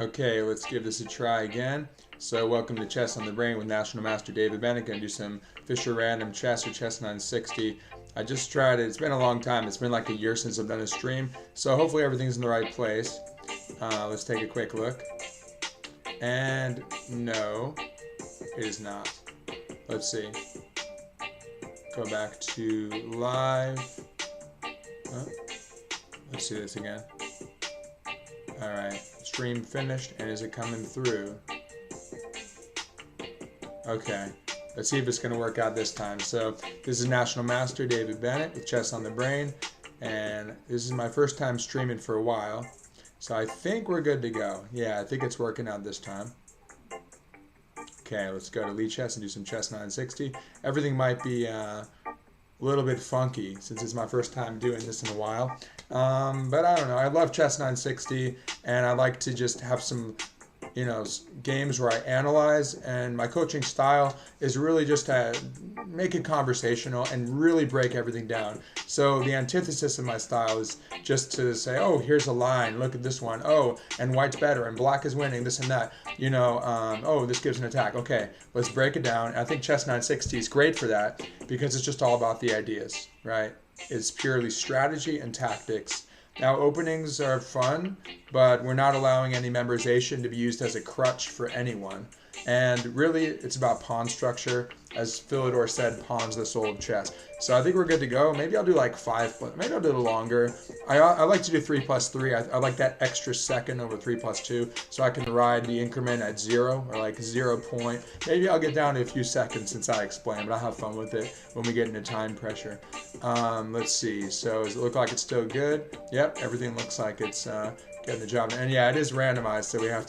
Okay, let's give this a try again. So welcome to Chess on the Brain with National Master David Bennett. Going to do some Fischer random chess or chess 960. I just tried it. It's been a long time. It's been like a year since I've done a stream. So hopefully everything's in the right place. Let's take a quick look. And no, it is not. Let's see. Go back to live. Oh, let's see this again. Alright, stream finished, and is it coming through? Okay, let's see if it's going to work out this time. So, this is National Master David Bennett with Chess on the Brain, and this is my first time streaming for a while, so I think we're good to go. Yeah, I think it's working out this time. Okay, let's go to Lead Chess and do some Chess 960. Everything might be a little bit funky since it's my first time doing this in a while. But I don't know. I love Chess 960, and I like to just have some, games where I analyze. And my coaching style is really just to make it conversational and really break everything down. So the antithesis of my style is just to say, oh, here's a line. Look at this one. Oh, and white's better, and black is winning. This and that. Oh, this gives an attack. Okay, let's break it down. And I think Chess 960 is great for that because it's just all about the ideas, right? It's purely strategy and tactics. Now, openings are fun, but we're not allowing any memorization to be used as a crutch for anyone. And really, it's about pawn structure. As Philidor said, pawn's the soul of chess. So I think we're good to go. Maybe I'll do like 5, maybe I'll do it longer. I like to do 3 plus 3. I like that extra second over 3 plus 2, so I can ride the increment at 0 or like 0 point. Maybe I'll get down to a few seconds since I explain, but I'll have fun with it when we get into time pressure. Let's see. So does it look like it's still good? Yep, everything looks like it's getting the job. And yeah, it is randomized, so we have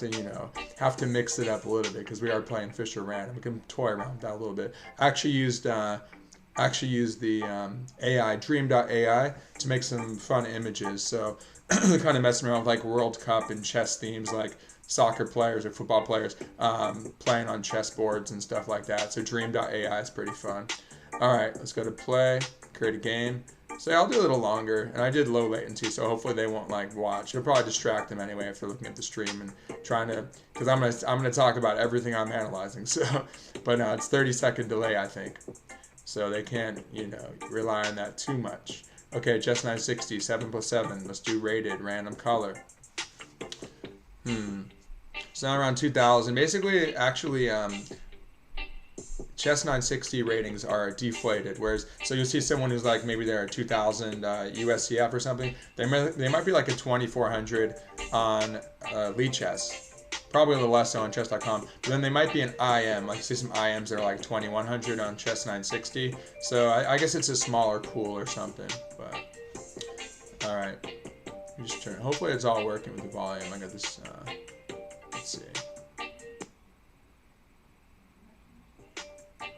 to mix it up a little bit because we are playing Fischer random. We can toy around with that a little bit. I actually used the AI, dream.ai, to make some fun images. So kind of messing around with like World Cup and chess themes, like soccer players or football players playing on chessboards and stuff like that. So dream.ai is pretty fun. All right, let's go to play, create a game. So I'll do a little longer, and I did low latency, so hopefully they won't like watch. It'll probably distract them anyway if they're looking at the stream and trying to, because I'm gonna talk about everything I'm analyzing. So, but no, it's 30-second delay, I think, so they can't rely on that too much. Okay, chess 960, 7 plus 7. Let's do rated random color. So now around 2,000. Basically, actually, Chess 960 ratings are deflated, whereas so you'll see someone who's like maybe they're at 2,000 USCF or something. They might be like a 2,400 on Lead Chess, probably a little less so on chess.com. But then they might be an IM, like you see some IMs that are like 2,100 on Chess 960. So I guess it's a smaller pool or something. But all right, just turn. Hopefully it's all working with the volume. I got this. Let's see.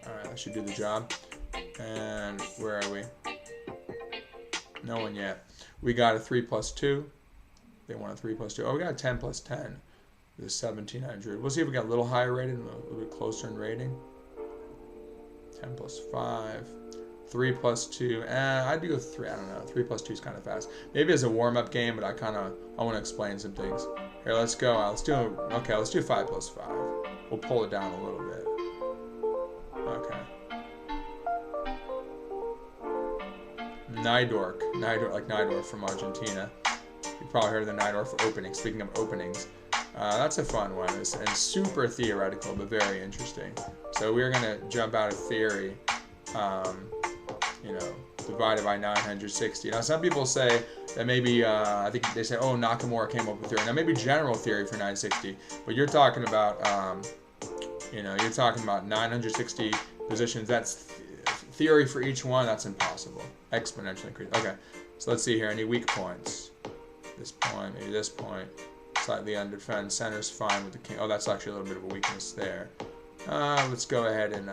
Alright, that should do the job. And where are we? No one yet. We got a 3 plus 2. They want a 3 plus 2. Oh, we got a 10 plus 10. This 1,700. We'll see if we got a little higher rated, a little bit closer in rating. 10 plus 5. 3 plus 2. I'd do a 3. I don't know. 3 plus 2 is kind of fast. Maybe as a warm-up game, but I want to explain some things. Here, let's go. Let's do 5 plus 5. We'll pull it down a little bit. Okay. Najdorf, like Najdorf from Argentina. You probably heard of the Najdorf opening. Speaking of openings, that's a fun one. And super theoretical, but very interesting. So we're gonna jump out of theory. Divided by 960. Now some people say that maybe I think they say, oh, Nakamura came up with theory. Now maybe general theory for 960, but you're talking about you're talking about 960 positions. That's theory for each one. That's impossible. Exponentially increase. Okay, so let's see here. Any weak points? This point, maybe this point. Slightly underfend. Center's fine with the king. Oh, that's actually a little bit of a weakness there. Let's go ahead and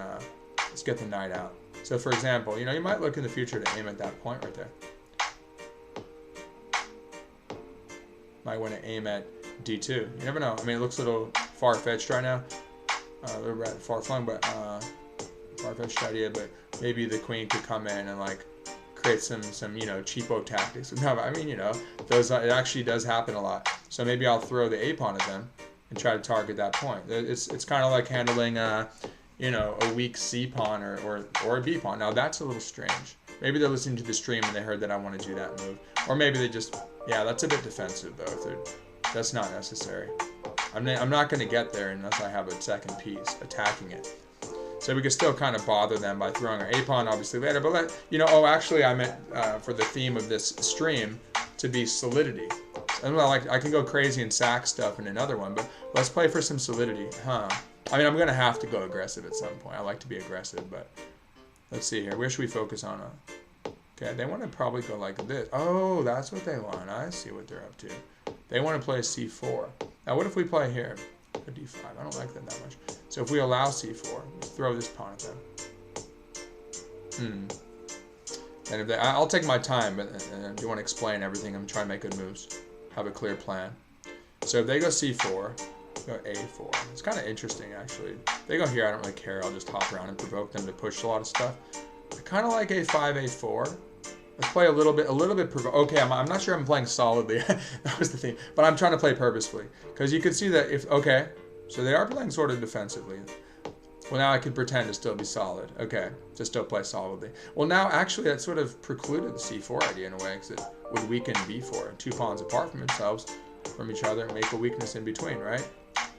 let's get the knight out. So, for example, you might look in the future to aim at that point right there. Might want to aim at D2. You never know. I mean, it looks a little far-fetched right now. A little far-flung, but far-fetched idea. But maybe the queen could come in and like create some cheapo tactics. No, I mean, those it actually does happen a lot. So maybe I'll throw the a pawn at them, and try to target that point. It's kind of like handling you know, a weak C pawn or a B pawn. Now that's a little strange. Maybe they're listening to the stream and they heard that I want to do that move, or maybe they just, yeah, that's a bit defensive though. That's not necessary. I'm not going to get there unless I have a second piece attacking it. So we could still kind of bother them by throwing our A pawn obviously later. But you know, oh, actually I meant for the theme of this stream to be solidity. And well, I can go crazy and sack stuff in another one, but let's play for some solidity, huh? I mean, I'm going to have to go aggressive at some point. I like to be aggressive, but let's see here. Where should we focus on? Okay, they want to probably go like this. Oh, that's what they want. I see what they're up to. They want to play C4. Now, what if we play here? A D5. I don't like them that much. So if we allow C4, throw this pawn at them. And if I'll take my time, but I do want to explain everything. I'm trying to make good moves. Have a clear plan. So if they go C4, go A4. It's kind of interesting, actually. If they go here, I don't really care. I'll just hop around and provoke them to push a lot of stuff. I kind of like A5, A4. Let's play a little bit okay, I'm not sure I'm playing solidly. That was the thing. But I'm trying to play purposefully. Because you could see that if, okay, so they are playing sort of defensively. Well, now I could pretend to still be solid. Okay, to still play solidly. Well, now, actually, that sort of precluded the C4 idea in a way, because it would weaken B4. Two pawns apart from themselves, from each other, make a weakness in between, right?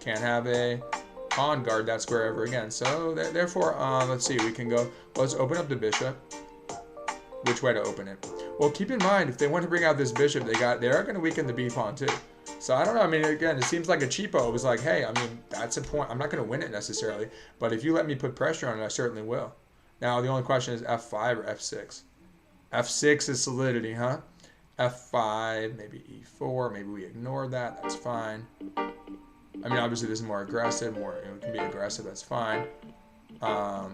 Can't have a pawn guard that square ever again. So, therefore, let's see, we can go, let's open up the bishop. Which way to open it? Well, keep in mind, if they want to bring out this bishop, they are going to weaken the B pawn too. So I don't know. I mean, again, it seems like a cheapo. It was like, hey, I mean, that's a point. I'm not going to win it necessarily, but if you let me put pressure on it, I certainly will. Now, the only question is F5 or F6. F6 is solidity, huh? F5, maybe E4. Maybe we ignore that. That's fine. I mean, obviously, this is more aggressive. It can be aggressive. That's fine.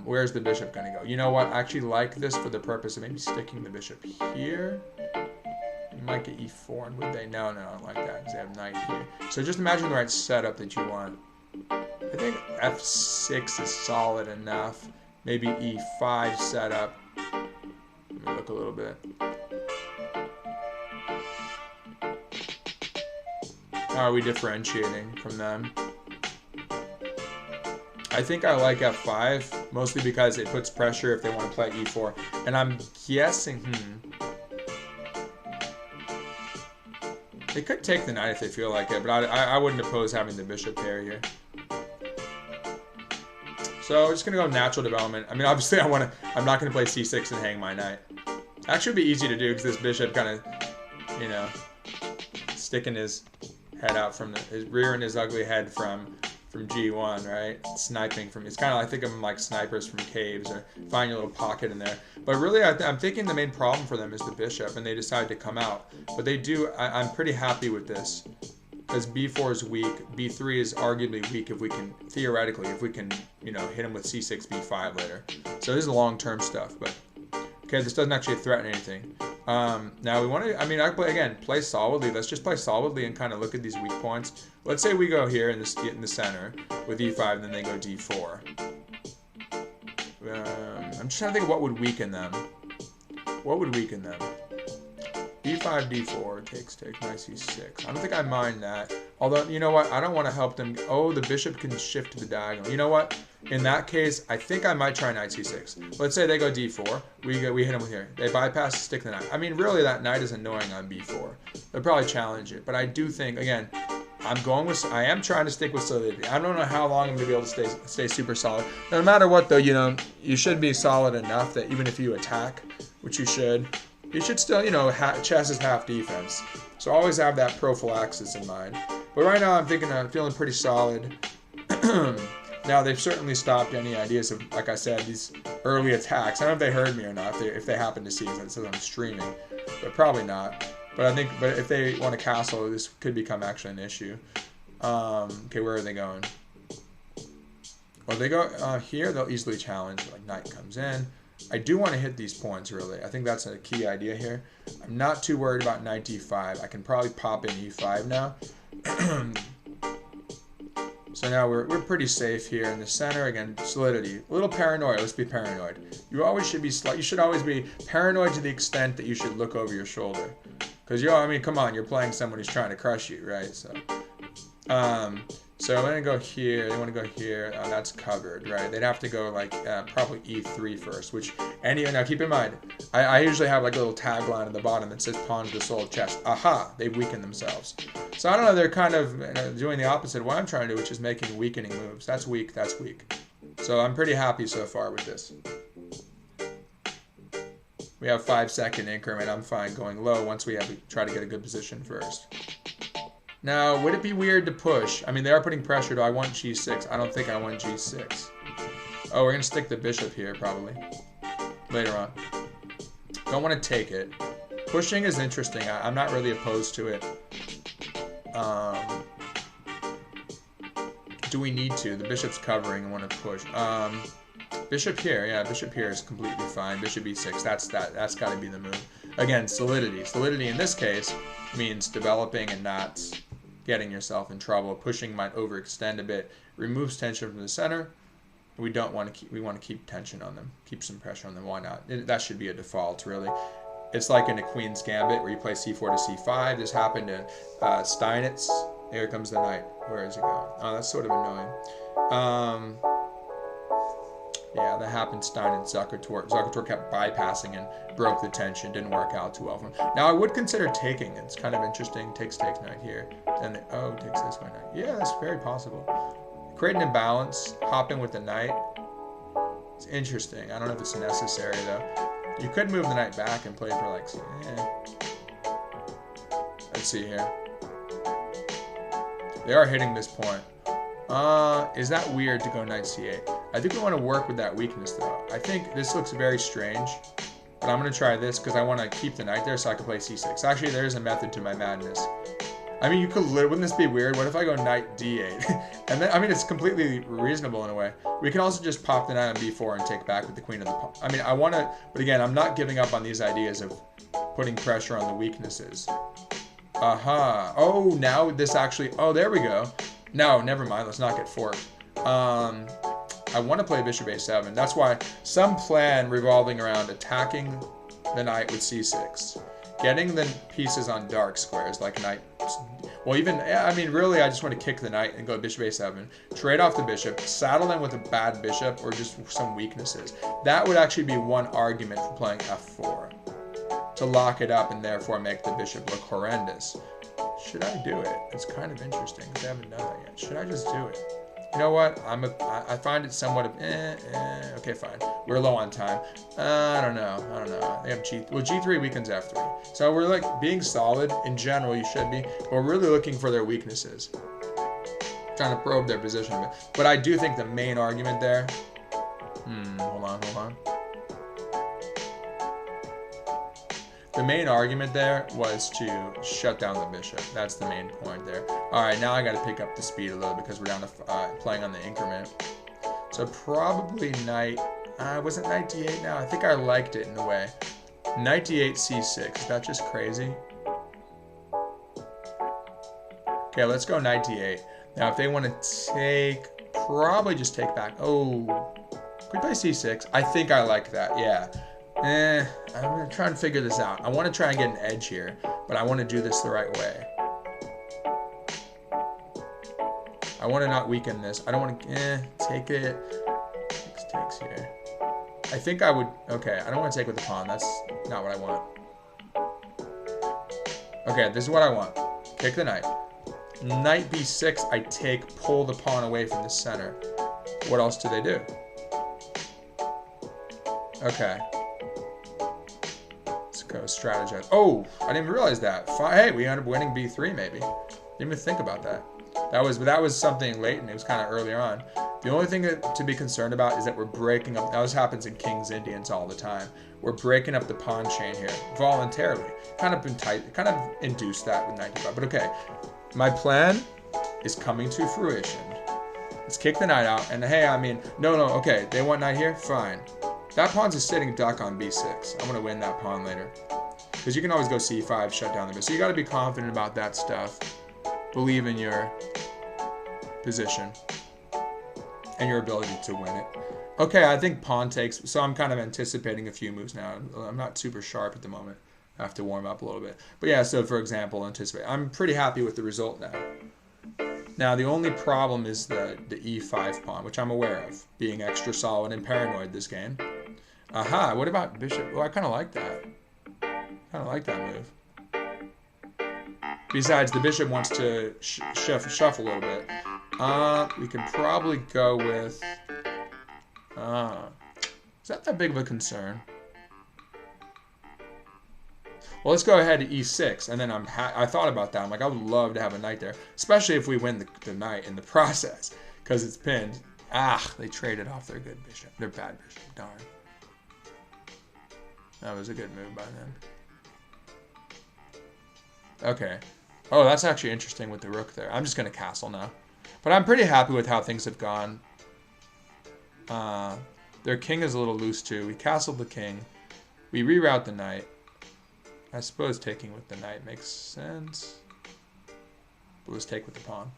Where's the bishop going to go? You know what? I actually like this for the purpose of maybe sticking the bishop here. You might get E4, and would they? No, I don't like that because they have knight here. So just imagine the right setup that you want. I think F6 is solid enough. Maybe E5 setup. Let me look a little bit. How are we differentiating from them? I think I like F5, mostly because it puts pressure if they want to play E4. And I'm guessing, they could take the knight if they feel like it, but I wouldn't oppose having the bishop pair here. So we're just going to go natural development. I mean, obviously I'm not going to play C6 and hang my knight. Actually, it'd be easy to do because this bishop kind of, you know, sticking his head out from his rear and his ugly head from G1, right? Sniping from, it's kind of, I think of them like snipers from caves or find your little pocket in there. But really, I'm thinking the main problem for them is the bishop, and they decide to come out. But they do, I'm pretty happy with this because B4 is weak. B3 is arguably weak if we can, theoretically, if we can, you know, hit him with C6, B5 later. So this is long-term stuff, but okay, this doesn't actually threaten anything. Now we want to, I mean, play solidly. Let's just play solidly and kind of look at these weak points. Let's say we go here in the center with E5, and then they go D4. I'm just trying to think of what would weaken them. What would weaken them? D5, D4, takes, knight C6. I don't think I mind that. Although, you know what? I don't want to help them. Oh, the bishop can shift to the diagonal. You know what? In that case, I think I might try knight C6. Let's say they go D4. We hit them with here. They bypass, stick the knight. I mean, really, that knight is annoying on B4. They'll probably challenge it. But I do think, again, I am trying to stick with solidity. I don't know how long I'm going to be able to stay super solid. No matter what, though, you know, you should be solid enough that even if you attack, which you should still, you know, chess is half defense. So always have that prophylaxis in mind. But right now I'm feeling pretty solid. Now they've certainly stopped any ideas of, like I said, these early attacks. I don't know if they heard me or not, if they happen to see it, it says I'm streaming, but probably not. But if they want to castle, this could become actually an issue. Okay, where are they going? Well, they go here, they'll easily challenge, like knight comes in. I do want to hit these points, really. I think that's a key idea here. I'm not too worried about knight d5. I can probably pop in e5 now. So now we're pretty safe here in the center. Again, solidity. A little paranoid. Let's be paranoid. You should always be paranoid to the extent that you should look over your shoulder. Because, I mean, come on, you're playing someone who's trying to crush you, right? So I'm going to go here. They want to go here. That's covered, right? They'd have to go like probably E3 first, which now keep in mind, I usually have like a little tagline at the bottom that says pawn to the soul of chess. Aha, they've weakened themselves. So I don't know, they're kind of doing the opposite of what I'm trying to do, which is making weakening moves. That's weak, that's weak. So I'm pretty happy so far with this. We have 5-second increment. I'm fine going low once we try to get a good position first. Now, would it be weird to push? I mean, they are putting pressure. Do I want G6? I don't think I want G6. Oh, we're going to stick the bishop here, probably. Later on. Don't want to take it. Pushing is interesting. I'm not really opposed to it. Do we need to? The bishop's covering. I want to push. Bishop here. Yeah, bishop here is completely fine. Bishop E6. That's got to be the move. Again, solidity. Solidity in this case means developing and not getting yourself in trouble. Pushing might overextend a bit. Removes tension from the center. We don't want to keep. We want to keep tension on them. Keep some pressure on them. Why not? That should be a default, really. It's like in a Queen's Gambit where you play C4 to C5. This happened in Steinitz. Here comes the knight. Where is it going? Oh, that's sort of annoying. Yeah, that happened Stein and Zuckertor. Zuckertor kept bypassing and broke the tension. Didn't work out too well for him. Now, I would consider taking. It's kind of interesting. Takes knight here. Then, takes this way knight. Yeah, that's very possible. Create an imbalance. Hop in with the knight. It's interesting. I don't know if it's necessary, though. You could move the knight back and play for, like, Let's see here. They are hitting this point. Is that weird to go knight c8? I think we want to work with that weakness, though. I think this looks very strange, but I'm going to try this because I want to keep the knight there so I can play c6. Actually, there is a method to my madness. I mean, you could, wouldn't this be weird? What if I go knight d8? And then, I mean, it's completely reasonable in a way. We can also just pop the knight on b4 and take back with the queen of the pawn. I mean, I want to, but again, I'm not giving up on these ideas of putting pressure on the weaknesses. Aha. Oh, now this actually, oh, there we go. No, never mind. Let's not get forked. I want to play bishop a7. That's why some plan revolving around attacking the knight with c6. Getting the pieces on dark squares like knight. Well, even, I mean, really, I just want to kick the knight and go bishop a7. Trade off the bishop. Saddle them with a bad bishop or just some weaknesses. That would actually be one argument for playing f4. To lock it up and therefore make the bishop look horrendous. Should I do it? It's kind of interesting because I haven't done that yet. Should I just do it? You know what? I find it somewhat of okay, fine. We're low on time. I don't know. They have G3 weakens F3. So we're like being solid in general. You should be. But we're really looking for their weaknesses. Trying to probe their position a bit. But I do think the main argument there. Hold on. The main argument there was to shut down the bishop. That's the main point there. All right, now I got to pick up the speed a little because we're down to playing on the increment. So probably knight. Was it knight d8 now? I think I liked it in a way. Knight d8 c6. Is that just crazy? Okay, let's go knight d8. Now, if they want to take, probably just take back. Oh, can we play c6? I think I like that. Yeah. I'm going to try and figure this out. I want to try and get an edge here, but I want to do this the right way. I want to not weaken this. I don't want to, take it. Takes here. I think I would, okay, I don't want to take with the pawn. That's not what I want. Okay, this is what I want. Kick the knight. Knight b6, I take, pull the pawn away from the center. What else do they do? Okay. Go strategize. Oh, I didn't even realize that. Hey, we ended up winning b3 maybe. Didn't even think about that. That was something latent. It was kind of earlier on. The only thing to be concerned about is that we're breaking up. Now this happens in King's Indians all the time. We're breaking up the pawn chain here voluntarily. Kind of been tight. Kind of induced that with knight d5. But okay, my plan is coming to fruition. Let's kick the knight out. And hey, I mean, no. Okay, they want knight here. Fine. That pawn's a sitting duck on b6. I'm going to win that pawn later. Because you can always go c5, shut down the bit. So you got to be confident about that stuff. Believe in your position. And your ability to win it. Okay, I think pawn takes. So I'm kind of anticipating a few moves now. I'm not super sharp at the moment. I have to warm up a little bit. But yeah, so for example, anticipate. I'm pretty happy with the result now. Now, the only problem is the e5 pawn, which I'm aware of, being extra solid and paranoid this game. Aha, what about bishop? Oh, I kind of like that. Kind of like that move. Besides, the bishop wants to shuffle a little bit. We could probably go with... is that big of a concern? Well, let's go ahead to e6, and then I thought about that. I'm like, I would love to have a knight there, especially if we win the knight in the process, because it's pinned. Ah, they traded off their good bishop. Their bad bishop, darn. That was a good move by them. Okay. Oh, that's actually interesting with the rook there. I'm just going to castle now. But I'm pretty happy with how things have gone. Their king is a little loose too. We castled the king. We reroute the knight. I suppose taking with the knight makes sense. But let's take with the pawn.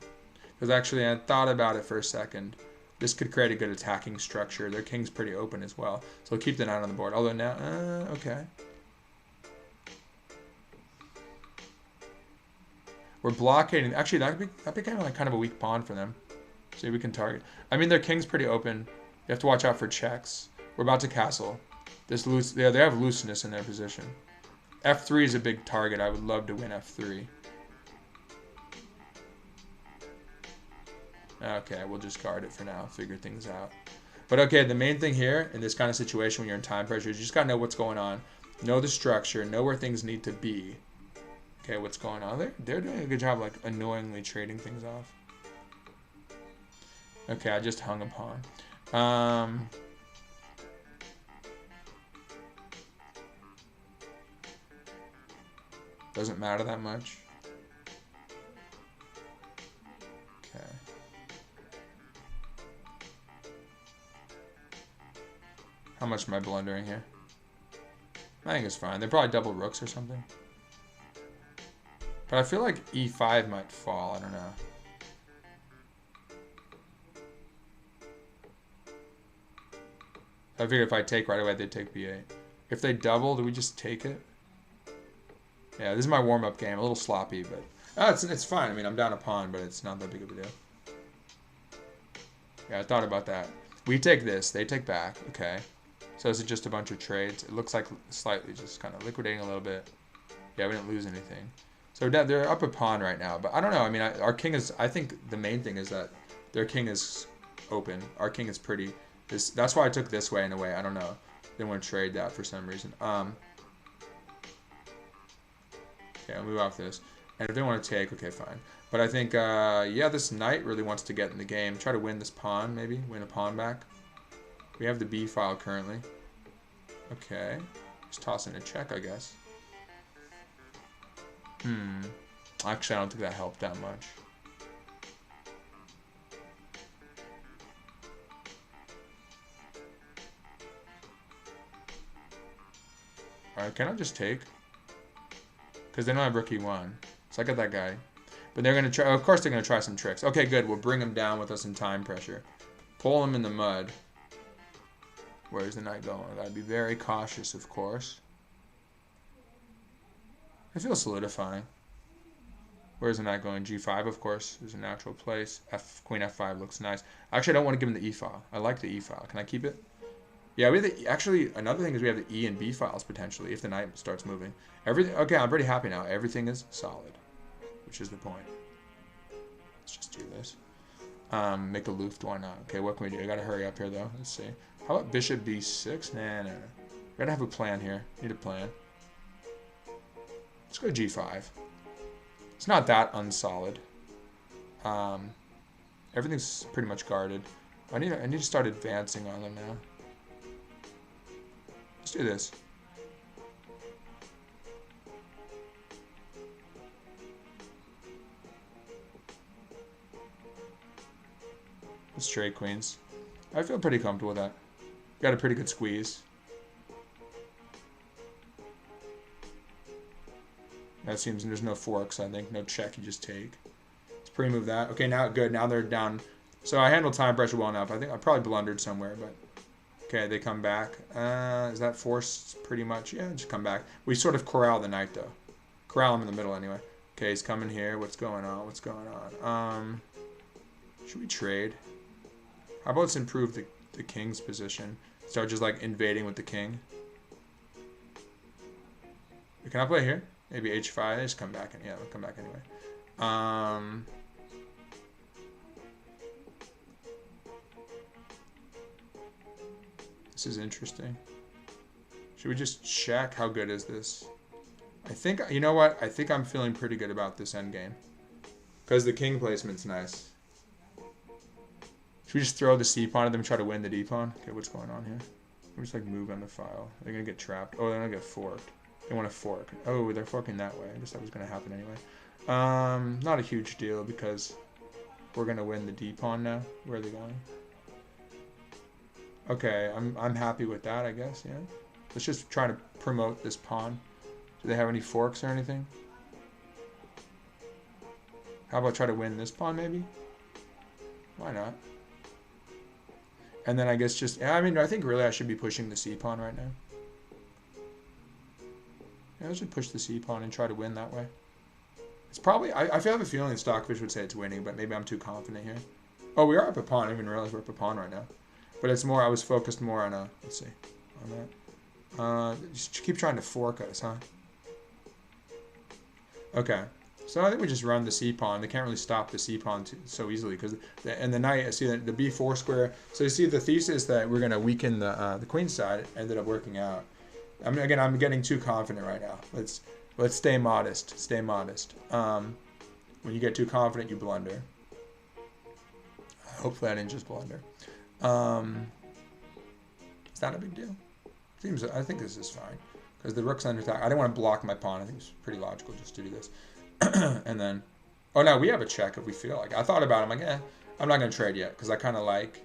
Because actually I thought about it for a second. This could create a good attacking structure. Their king's pretty open as well. So we'll keep the knight on the board. Although now, okay. We're blockading. Actually, that became like kind of a weak pawn for them. See, we can target. I mean, their king's pretty open. You have to watch out for checks. We're about to castle. This they have looseness in their position. F3 is a big target. I would love to win F3. Okay, we'll just guard it for now. Figure things out. But okay, the main thing here in this kind of situation when you're in time pressure is you just gotta know what's going on. Know the structure. Know where things need to be. Okay, what's going on? They're doing a good job, like, annoyingly trading things off. Okay, I just hung a pawn. Doesn't matter that much. Okay. How much am I blundering here? I think it's fine. They probably double rooks or something. But I feel like e5 might fall. I don't know. I figure if I take right away, they'd take b8. If they double, do we just take it? Yeah, this is my warm-up game. A little sloppy, but it's fine. I mean, I'm down a pawn, but it's not that big of a deal. Yeah, I thought about that. We take this. They take back. Okay. So is it just a bunch of trades? It looks like slightly just kind of liquidating a little bit. Yeah, we didn't lose anything. So they're up a pawn right now, but I don't know. I mean, our king is. I think the main thing is that their king is open. Our king is pretty. That's why I took this way in a way. I don't know. Didn't want to trade that for some reason. Okay, I'll move off this. And if they want to take, okay, fine. But I think, yeah, this knight really wants to get in the game. Try to win this pawn, maybe win a pawn back. We have the B file currently. Okay, just tossing a check, I guess. Actually, I don't think that helped that much. Alright, can I just take? Because they don't have rook e1. So I got that guy. But they're going to try, of course they're going to try some tricks. Okay, good. We'll bring him down with us in time pressure. Pull him in the mud. Where's the knight going? I got to be very cautious, of course. I feel solidifying. Where's the knight going? G5, of course, is a natural place. Queen F5 looks nice. Actually, I don't want to give him the E file. I like the E file. Can I keep it? Yeah, we have the, actually, another thing is we have the E and B files, potentially, if the knight starts moving. Everything, okay, I'm pretty happy now. Everything is solid, which is the point. Let's just do this. Make a Luft, why not? Okay, what can we do? I gotta hurry up here, though. Let's see. How about Bishop B6? Nah. We gotta have a plan here. Need a plan. Let's go G5. It's not that unsolid. Everything's pretty much guarded. I need to start advancing on them now. Let's do this. Let's trade queens. I feel pretty comfortable with that. Got a pretty good squeeze. That seems there's no forks, I think. No check, you just take. Let's pre-move that. Okay, now good. Now they're down. So I handled time pressure well enough. I think I probably blundered somewhere, but... Okay, they come back. Is that forced pretty much? Yeah, just come back. We sort of corral the knight, though. Corral him in the middle, anyway. Okay, he's coming here. What's going on? What's going on? Should we trade? How about let's improve the king's position? Start just like invading with the king. Can I play here? Maybe h5. Just come back. Yeah, we'll come back anyway. This is interesting. Should we just check? How good is this? I think, you know what? I think I'm feeling pretty good about this endgame. Because the king placement's nice. Should we just throw the c pawn at them and try to win the d pawn? Okay, what's going on here? We're just like move on the file. They're going to get trapped. Oh, they're going to get forked. They want to fork. Oh, they're forking that way. I guess that was going to happen anyway. Not a huge deal because we're going to win the d pawn now. Where are they going? Okay, I'm happy with that, I guess, yeah. Let's just try to promote this pawn. Do they have any forks or anything? How about try to win this pawn, maybe? Why not? And then I guess just... I mean, I think really I should be pushing the c pawn right now. Yeah, I should push the c pawn and try to win that way. It's probably... I have a feeling Stockfish would say it's winning, but maybe I'm too confident here. Oh, we are up a pawn. I didn't even realize we're up a pawn right now. But it's more... I was focused more on a... Let's see. On that. Just keep trying to fork us, huh? Okay. So I think we just run the c pawn. They can't really stop the c pawn so easily because and the knight. See the b4 square. So you see the thesis that we're going to weaken the queen side ended up working out. I mean, again, I'm getting too confident right now. Let's stay modest. Stay modest. When you get too confident, you blunder. Hopefully, I didn't just blunder. It's not a big deal. I think this is fine because the rook's under attack. I didn't want to block my pawn. I think it's pretty logical just to do this. And then, oh no, we have a check if we feel like. I thought about it. I'm like, I'm not going to trade yet because I kind of like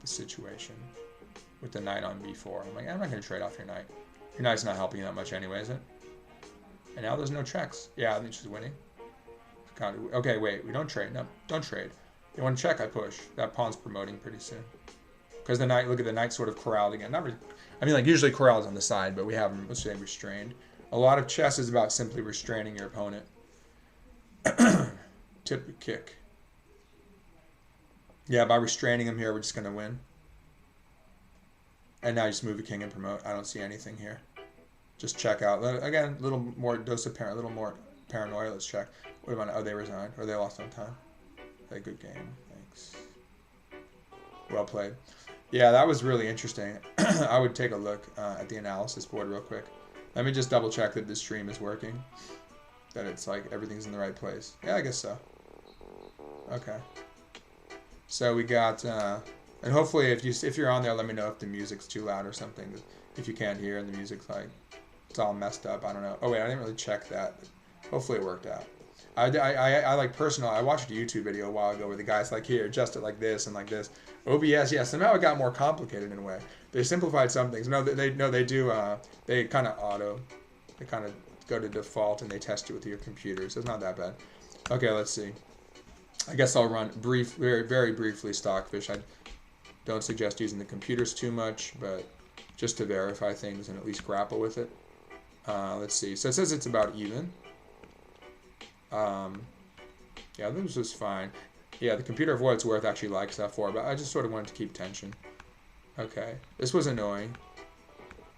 the situation with the knight on b4. I'm like, I'm not going to trade off your knight. Your knight's not helping you that much anyway, is it? And now there's no checks. Yeah, I think she's winning. God, okay, wait, we don't trade. No, don't trade. You want to check? I push. That pawn's promoting pretty soon. Because the knight, look at the knight sort of corralled again. Not really, I mean, like usually corrals on the side, but we have them, let's say, restrained. A lot of chess is about simply restraining your opponent. Tip kick. Yeah, by restraining him here, we're just going to win. And now you just move the king and promote. I don't see anything here. Just check out. Again, a little more dose of a little more paranoia. Let's check. What about? Oh, they resigned or they lost on time. Okay, good game. Thanks. Well played. Yeah, that was really interesting. I would take a look at the analysis board real quick. Let me just double check that this stream is working. That it's like everything's in the right place. Yeah, I guess so. Okay. So we got, and hopefully if you're on there, let me know if the music's too loud or something. If you can't hear and the music's like, it's all messed up. I don't know. Oh wait, I didn't really check that. Hopefully it worked out. I like personal. I watched a YouTube video a while ago where the guy's like, here, adjust it like this and like this. OBS, yeah, somehow it got more complicated in a way. They simplified some things. No, they do. They kind of auto. They kind of go to default and they test it with your computer, so it's not that bad. Okay, let's see. I guess I'll run very, very briefly Stockfish. I don't suggest using the computers too much, but just to verify things and at least grapple with it. Let's see. So it says it's about even. Yeah, this was fine. Yeah, the computer for what it's worth actually likes F4, but I just sort of wanted to keep tension. Okay, this was annoying.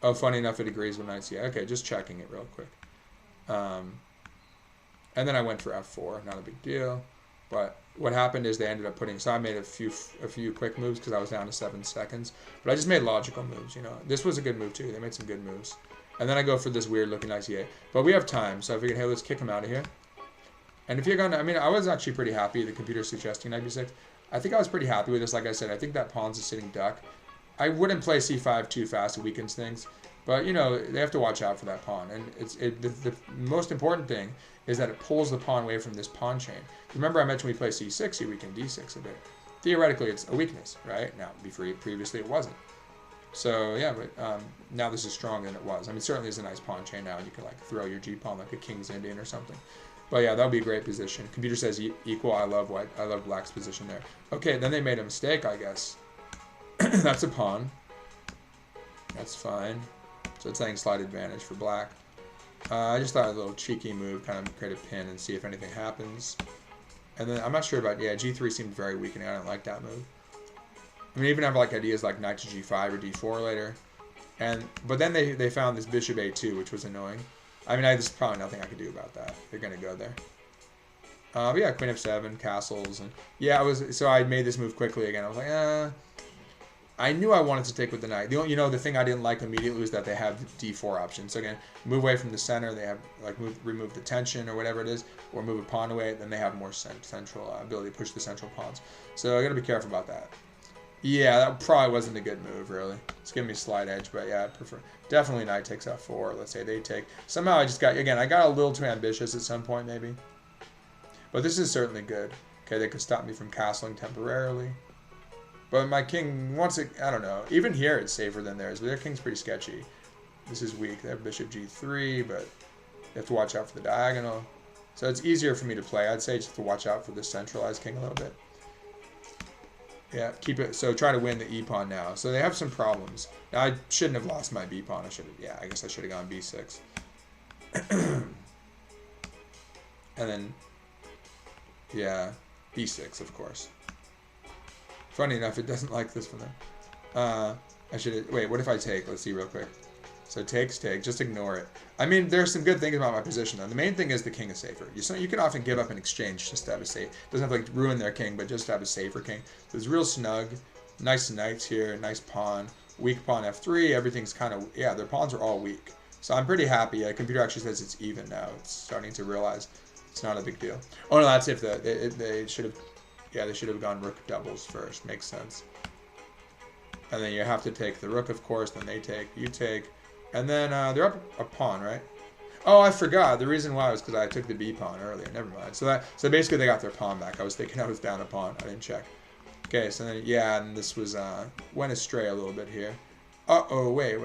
Oh, funny enough, it agrees with knights. Yeah, okay, just checking it real quick. And then I went for F4, not a big deal. But what happened is they ended up putting, so I made a few quick moves because I was down to 7 seconds. But I just made logical moves, you know. This was a good move too. They made some good moves. And then I go for this weird looking knight c8. But we have time, so I figured, hey, let's kick him out of here. And if you're going to, I mean, I was actually pretty happy, the computer suggesting knight b6. I think I was pretty happy with this. Like I said, I think that pawn's a sitting duck. I wouldn't play c5 too fast. It weakens things. But, you know, they have to watch out for that pawn. And the most important thing is that it pulls the pawn away from this pawn chain. Remember I mentioned we play c6, you weaken d6 a bit. Theoretically, it's a weakness, right? Now, previously it wasn't. So, yeah, but now this is stronger than it was. I mean, certainly it's a nice pawn chain now, and you can, like, throw your g-pawn like a king's Indian or something. But, yeah, that would be a great position. Computer says equal. I love black's position there. Okay, then they made a mistake, I guess. That's a pawn. That's fine. So it's saying slight advantage for black. I just thought a little cheeky move, kind of create a pin and see if anything happens. And then I'm not sure about, yeah, g3 seemed very weakening. I don't like that move. I mean, even have like ideas like knight to g5 or d4 later. But then they found this bishop a2, which was annoying. I mean, there's probably nothing I could do about that. They're going to go there. But yeah, queen f7, castles. And yeah, so I made this move quickly again. I was like, I knew I wanted to take with the knight. The thing I didn't like immediately was that they have d4 options. So again, move away from the center. They have like remove the tension or whatever it is, or move a pawn away. Then they have more central ability to push the central pawns. So I got to be careful about that. Yeah, that probably wasn't a good move, really. It's giving me slight edge, but yeah, I prefer. Definitely knight takes f4. Let's say they take. Somehow I got a little too ambitious at some point, maybe. But this is certainly good. Okay, they could stop me from castling temporarily. But my king, I don't know. Even here, it's safer than theirs. But their king's pretty sketchy. This is weak. They have bishop g3, but you have to watch out for the diagonal. So it's easier for me to play. I'd say just to watch out for the centralized king a little bit. Yeah, keep it. So try to win the e pawn now. So they have some problems. Now I shouldn't have lost my b pawn. I guess I should have gone b6. And then, yeah, b6, of course. Funny enough, it doesn't like this from them. Wait, what if I take? Let's see real quick. So take, just ignore it. I mean, there's some good things about my position, though. The main thing is the king is safer. You can often give up an exchange just to have a safe. Doesn't have to like ruin their king, but just to have a safer king. So it's real snug. Nice knights here, nice pawn. Weak pawn f3, everything's kind of, yeah, their pawns are all weak. So I'm pretty happy. The computer actually says it's even now. It's starting to realize it's not a big deal. Oh no, that's if they should have, yeah, they should have gone rook doubles first. Makes sense. And then you have to take the rook, of course, then they take, you take. And then they're up a pawn, right? Oh, I forgot. The reason why was because I took the b pawn earlier. Never mind. So basically they got their pawn back. I was thinking I was down a pawn. I didn't check. Okay, so then, yeah, and this was, went astray a little bit here. Uh-oh, wait.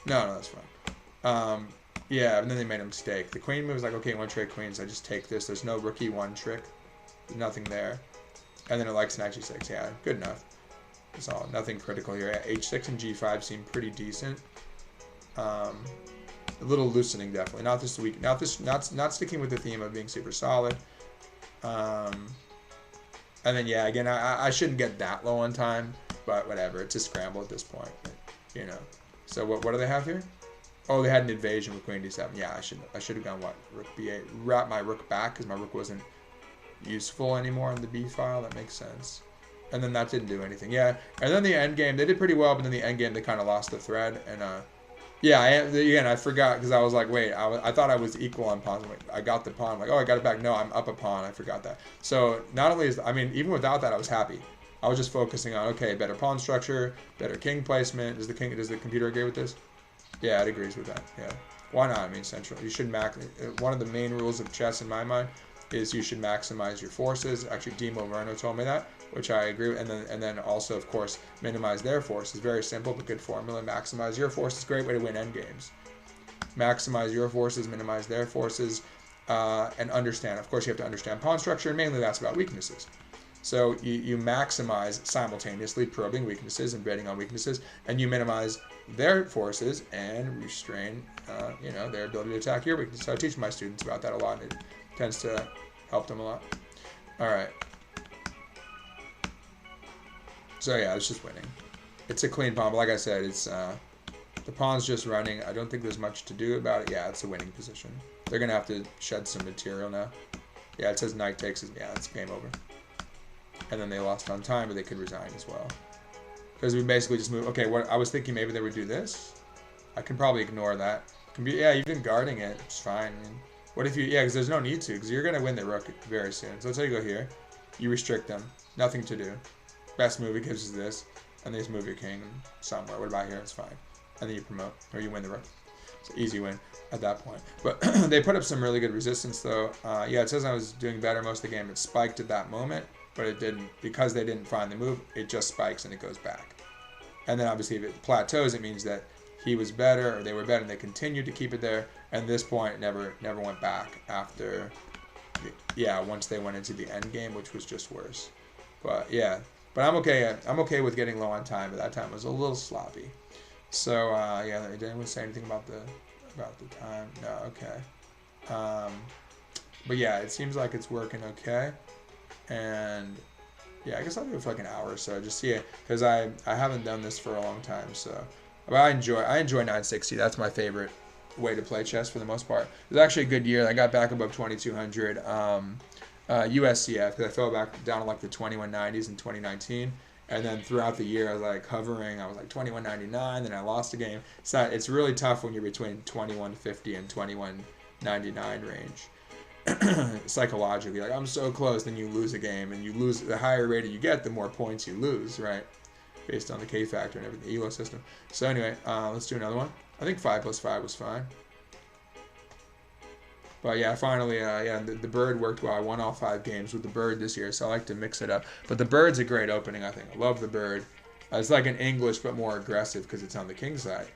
No, that's fine. Yeah, and then they made a mistake. The queen moves like, okay, one trade queens. I just take this. There's no rook e1 trick. There's nothing there. And then it likes knight g6. Yeah, good enough. It's all nothing critical here. Yeah, h6 and g5 seem pretty decent. A little loosening, definitely. Not this weak. Not sticking with the theme of being super solid. And then yeah, again, I shouldn't get that low on time, but whatever. It's a scramble at this point, you know. So what do they have here? Oh, they had an invasion with queen d7. Yeah, I should have gone what, rook b8. Wrap my rook back because my rook wasn't useful anymore in the b file. That makes sense. And then that didn't do anything. Yeah, and then the endgame, they did pretty well, but then the endgame they kind of lost the thread. And yeah, again, I forgot because I was like, wait, I thought I was equal on pawns. Wait, I got the pawn. I'm like, oh, I got it back. No, I'm up a pawn. I forgot that. So not only is, I mean, even without that, I was happy. I was just focusing on, okay, better pawn structure, better king placement. Does the computer agree with this? Yeah, it agrees with that. Yeah, why not? I mean, central. You should one of the main rules of chess in my mind is you should maximize your forces. Actually, Dimo Verno told me that, which I agree with. And then also, of course, minimize their forces. Very simple but good formula. Maximize your forces. Great way to win endgames. Maximize your forces, minimize their forces, and understand. Of course, you have to understand pawn structure, and mainly that's about weaknesses. So you maximize simultaneously probing weaknesses and betting on weaknesses, and you minimize their forces and restrain, their ability to attack your weaknesses. So I teach my students about that a lot, and it tends to help them a lot. All right. So yeah, it's just winning. It's a clean pawn, but like I said, it's the pawn's just running. I don't think there's much to do about it. Yeah, it's a winning position. They're gonna have to shed some material now. Yeah, it says knight takes it. Yeah, it's game over. And then they lost on time, but they could resign as well. Because we basically just moved. Okay, what I was thinking maybe they would do this. I can probably ignore that. Yeah, you've been guarding it. It's fine. I mean, what if you? Yeah, because there's no need to. Because you're gonna win the rook very soon. So let's say you go here. You restrict them. Nothing to do. Best move it gives is this, and then you just move your king somewhere. What about here? It's fine. And then you promote, or you win the rook. It's an easy win at that point. But they put up some really good resistance, though. Yeah, it says I was doing better most of the game. It spiked at that moment, but it didn't. Because they didn't find the move, it just spikes and it goes back. And then obviously if it plateaus, it means that he was better, or they were better, and they continued to keep it there. And this point never went back after, yeah, once they went into the end game, which was just worse. But yeah. But I'm okay. I'm okay with getting low on time, but that time was a little sloppy. So yeah, did anyone say anything about the time? No. Okay. But yeah, it seems like it's working okay. And yeah, I guess I'll do it for like an hour or so. Just see it, because I haven't done this for a long time. So, but I enjoy 960. That's my favorite way to play chess for the most part. It was actually a good year. I got back above 2200 USCF, because I fell back down to like the 2190s in 2019. And then throughout the year, I was like hovering. I was like 2199. Then I lost a game. So it's really tough when you're between 2150 and 2199 range. Psychologically, like, I'm so close, then you lose a game, and you lose. The higher rated you get, the more points you lose, right? Based on the K factor and everything, the ELO system. So anyway, let's do another one. I think 5 plus 5 was fine. But yeah, finally, the bird worked well. I won all 5 games with the bird this year, so I like to mix it up. But the bird's a great opening, I think. I love the bird. It's like an English, but more aggressive because it's on the king side.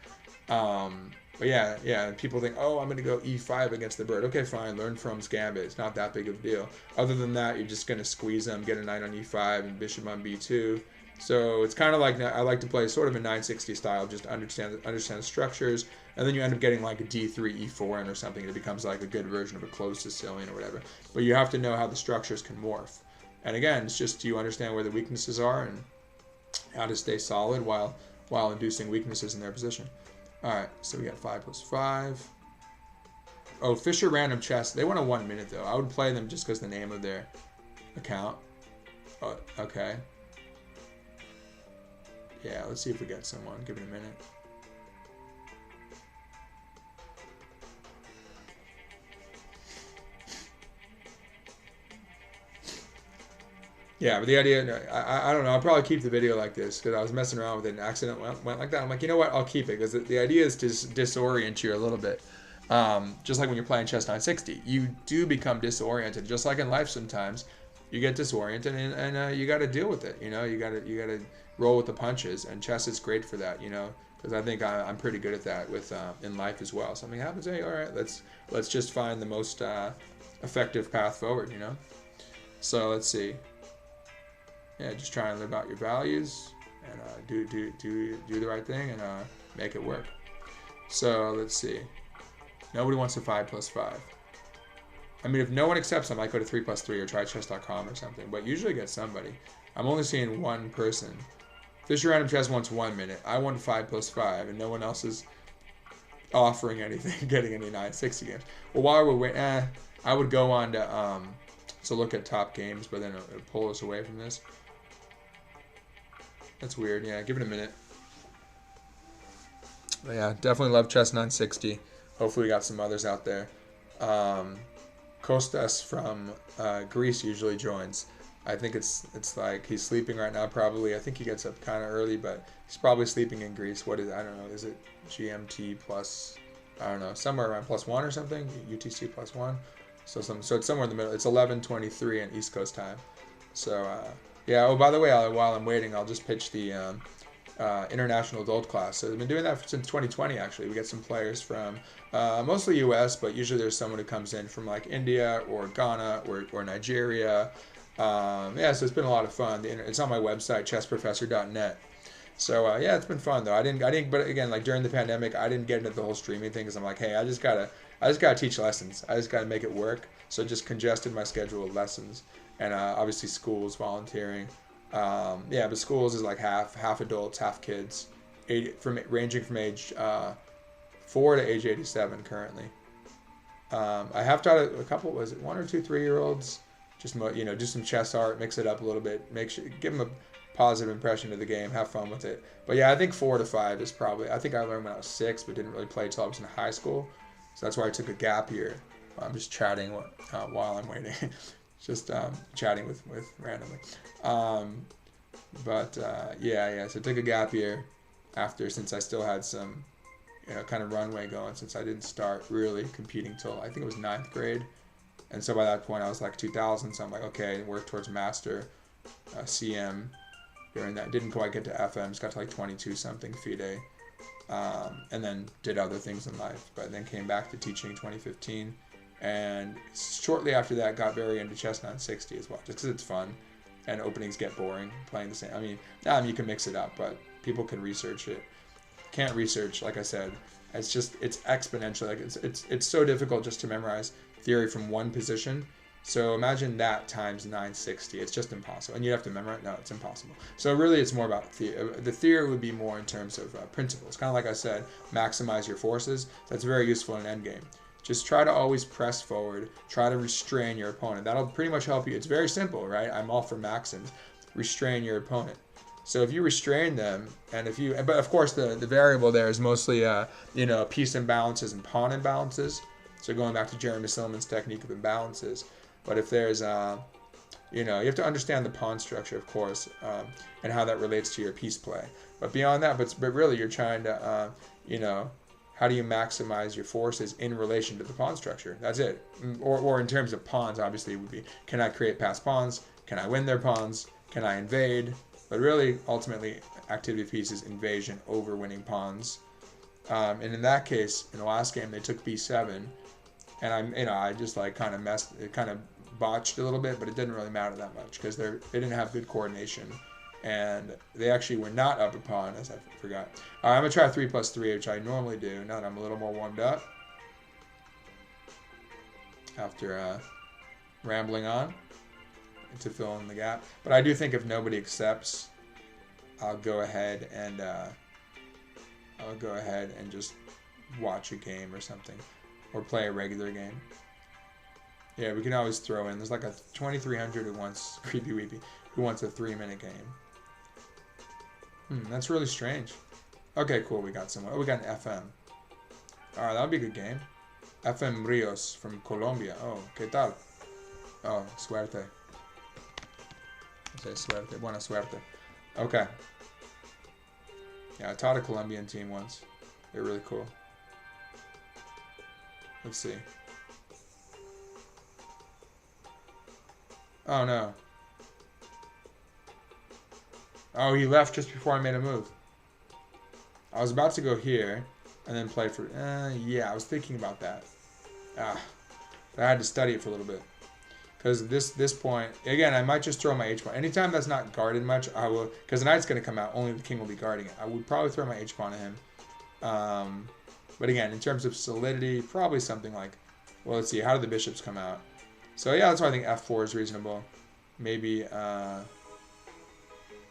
But yeah, people think, oh, I'm going to go e5 against the bird. Okay, fine, learn From's gambit. It's not that big of a deal. Other than that, you're just going to squeeze them, get a knight on e5 and bishop on b2. So it's kind of like, I like to play sort of a 960 style, just understand the structures, and then you end up getting like a d3, e4 or something, and it becomes like a good version of a closed Sicilian or whatever. But you have to know how the structures can morph. And again, it's just you understand where the weaknesses are and how to stay solid while inducing weaknesses in their position. Alright, so we got 5 plus 5. Oh, Fischer Random Chess. They want a 1 minute, though. I would play them just because the name of their account. Oh, okay. Yeah, let's see if we get someone. Give it a minute. Yeah, but the idea, I don't know, I'll probably keep the video like this because I was messing around with it and accidentally went like that. I'm like, you know what, I'll keep it because the idea is to disorient you a little bit. Just like when you're playing chess 960, you do become disoriented. Just like in life sometimes, you get disoriented and you got to deal with it. You know, you got to roll with the punches, and chess is great for that. You know, because I think I'm pretty good at that with in life as well. Something happens, hey, all right, let's just find the most effective path forward. You know, so let's see. Yeah, just try and live out your values and do the right thing and make it work. So let's see. Nobody wants a 5 plus 5. I mean, if no one accepts, I might go to 3 plus 3 or try chess.com or something, but usually get somebody. I'm only seeing one person. Fischer Random Chess wants 1 minute. I want 5 plus 5, and no one else is offering anything, getting any 960 games. Well, while we're waiting, I would go on to look at top games, but then it'll pull us away from this. That's weird. Yeah, give it a minute. But yeah, definitely love chess 960. Hopefully we got some others out there. Kostas from Greece usually joins. I think it's like he's sleeping right now probably. I think he gets up kind of early, but he's probably sleeping in Greece. What is, I don't know, is it GMT plus, I don't know, somewhere around +1 or something? UTC +1? So it's somewhere in the middle. It's 11:23 on East Coast time. So yeah, oh, by the way, while I'm waiting, I'll just pitch the international adult class. So I've been doing that since 2020, actually. We get some players from mostly US, but usually there's someone who comes in from like India or Ghana or Nigeria. Yeah, so it's been a lot of fun. It's on my website, chessprofessor.net. So yeah, it's been fun though. I didn't, but again, like during the pandemic, I didn't get into the whole streaming thing because I'm like, hey, I just gotta teach lessons. I just gotta make it work. So just congested my schedule of lessons. And obviously schools, volunteering. Yeah, but schools is like half adults, half kids, ranging from age 4 to age 87 currently. I have taught a couple, was it 1 or 2 3-year-olds? Just do some chess art, mix it up a little bit, give them a positive impression of the game, have fun with it. But yeah, I think 4 to 5 is probably. I think I learned when I was 6, but didn't really play until I was in high school. So that's why I took a gap year. I'm just chatting while I'm waiting. Just chatting with randomly. Yeah, so I took a gap year since I still had some kind of runway going, since I didn't start really competing till I think it was 9th grade. And so by that point I was like 2000, so I'm like, okay, work towards master, CM during that. Didn't quite get to FM, just got to like 22 something FIDE, and then did other things in life, but then came back to teaching in 2015. And shortly after that, got very into chess 960 as well, just because it's fun, and openings get boring playing the same. I mean, you can mix it up, but people can research it. Can't research, like I said. It's exponential. Like it's so difficult just to memorize. theory from one position. So imagine that times 960. It's just impossible. And you have to memorize. No, it's impossible. So really, it's more about the theory would be more in terms of principles. Kind of like I said, maximize your forces. That's very useful in endgame. Just try to always press forward. Try to restrain your opponent. That'll pretty much help you. It's very simple, right? I'm all for maxims. Restrain your opponent. So if you restrain them, and if you, but of course the variable there is mostly, piece imbalances and pawn imbalances. So going back to Jeremy Silliman's technique of imbalances. But if there's, you have to understand the pawn structure, of course, and how that relates to your piece play. But beyond that, but really you're trying to, how do you maximize your forces in relation to the pawn structure? That's it. Or in terms of pawns, obviously, it would be, can I create passed pawns? Can I win their pawns? Can I invade? But really, ultimately, activity of piece is invasion over winning pawns. And in that case, in the last game, they took b7. And I just like kind of botched a little bit, but it didn't really matter that much because they didn't have good coordination, and they actually were not up a pawn, as I forgot. All right, I'm gonna try 3+3, which I normally do now that I'm a little more warmed up after rambling on to fill in the gap. But I do think if nobody accepts, I'll go ahead and just watch a game or something. Or play a regular game. Yeah, we can always throw in. There's like a 2300 who wants Creepy Weepy, who wants a 3-minute game. That's really strange. Okay, cool. We got someone. Oh, we got an FM. All right, that'll be a good game. FM Rios from Colombia. Oh, ¿qué tal? Oh, suerte. I say suerte. Buena suerte. Okay. Yeah, I taught a Colombian team once. They're really cool. Let's see. Oh no. Oh, he left just before I made a move. I was about to go here and then play for... yeah, I was thinking about that. But I had to study it for a little bit. Because this point... Again, I might just throw my H-pawn. Anytime that's not guarded much, I will... Because the knight's going to come out. Only the king will be guarding it. I would probably throw my H-pawn at him. But again, in terms of solidity, probably something like... Well, let's see. How do the bishops come out? So, yeah, that's why I think F4 is reasonable. Maybe...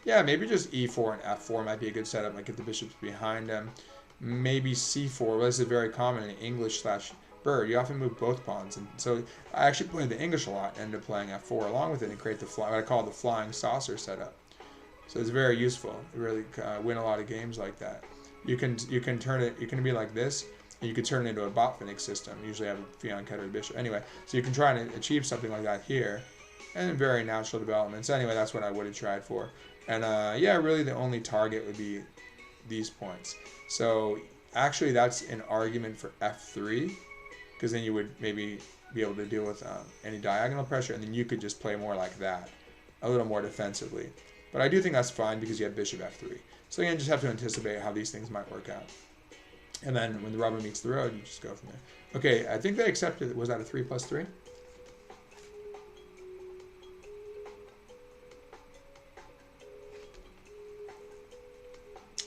yeah, maybe just E4 and F4 might be a good setup. Like, get the bishops behind them. Maybe C4. Well, this is very common in English/Bird. You often move both pawns. And so I actually play the English a lot and end up playing F4 along with it and create the what I call the flying saucer setup. So it's very useful. You really win a lot of games like that. You can turn it. You can be like this. And you can turn it into a Botvinnik system. Usually have a Fianchetto bishop. Anyway, so you can try and achieve something like that here. And very natural developments. Anyway, that's what I would have tried for. And yeah, really the only target would be these points. So actually that's an argument for F3, because then you would maybe be able to deal with any diagonal pressure, and then you could just play more like that, a little more defensively. But I do think that's fine because you have bishop F3. So again, just have to anticipate how these things might work out. And then when the rubber meets the road, you just go from there. Okay, I think they accepted it. Was that a 3+3?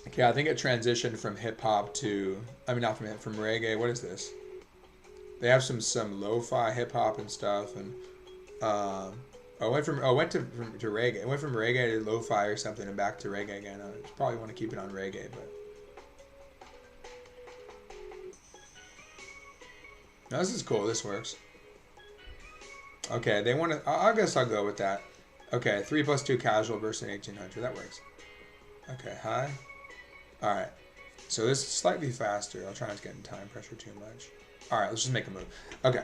Okay, I think it transitioned from hip-hop to, I mean, not from reggae. What is this? They have some lo-fi hip-hop and stuff, and went to reggae. It went from reggae to lo-fi or something and back to reggae again. I probably want to keep it on reggae, but no, this is cool. This works. Okay, they want to. I guess I'll go with that. Okay, 3+2 casual versus 1800. That works. Okay, high. All right, so this is slightly faster. I'll try not to get in time pressure too much. All right, let's just make a move. Okay.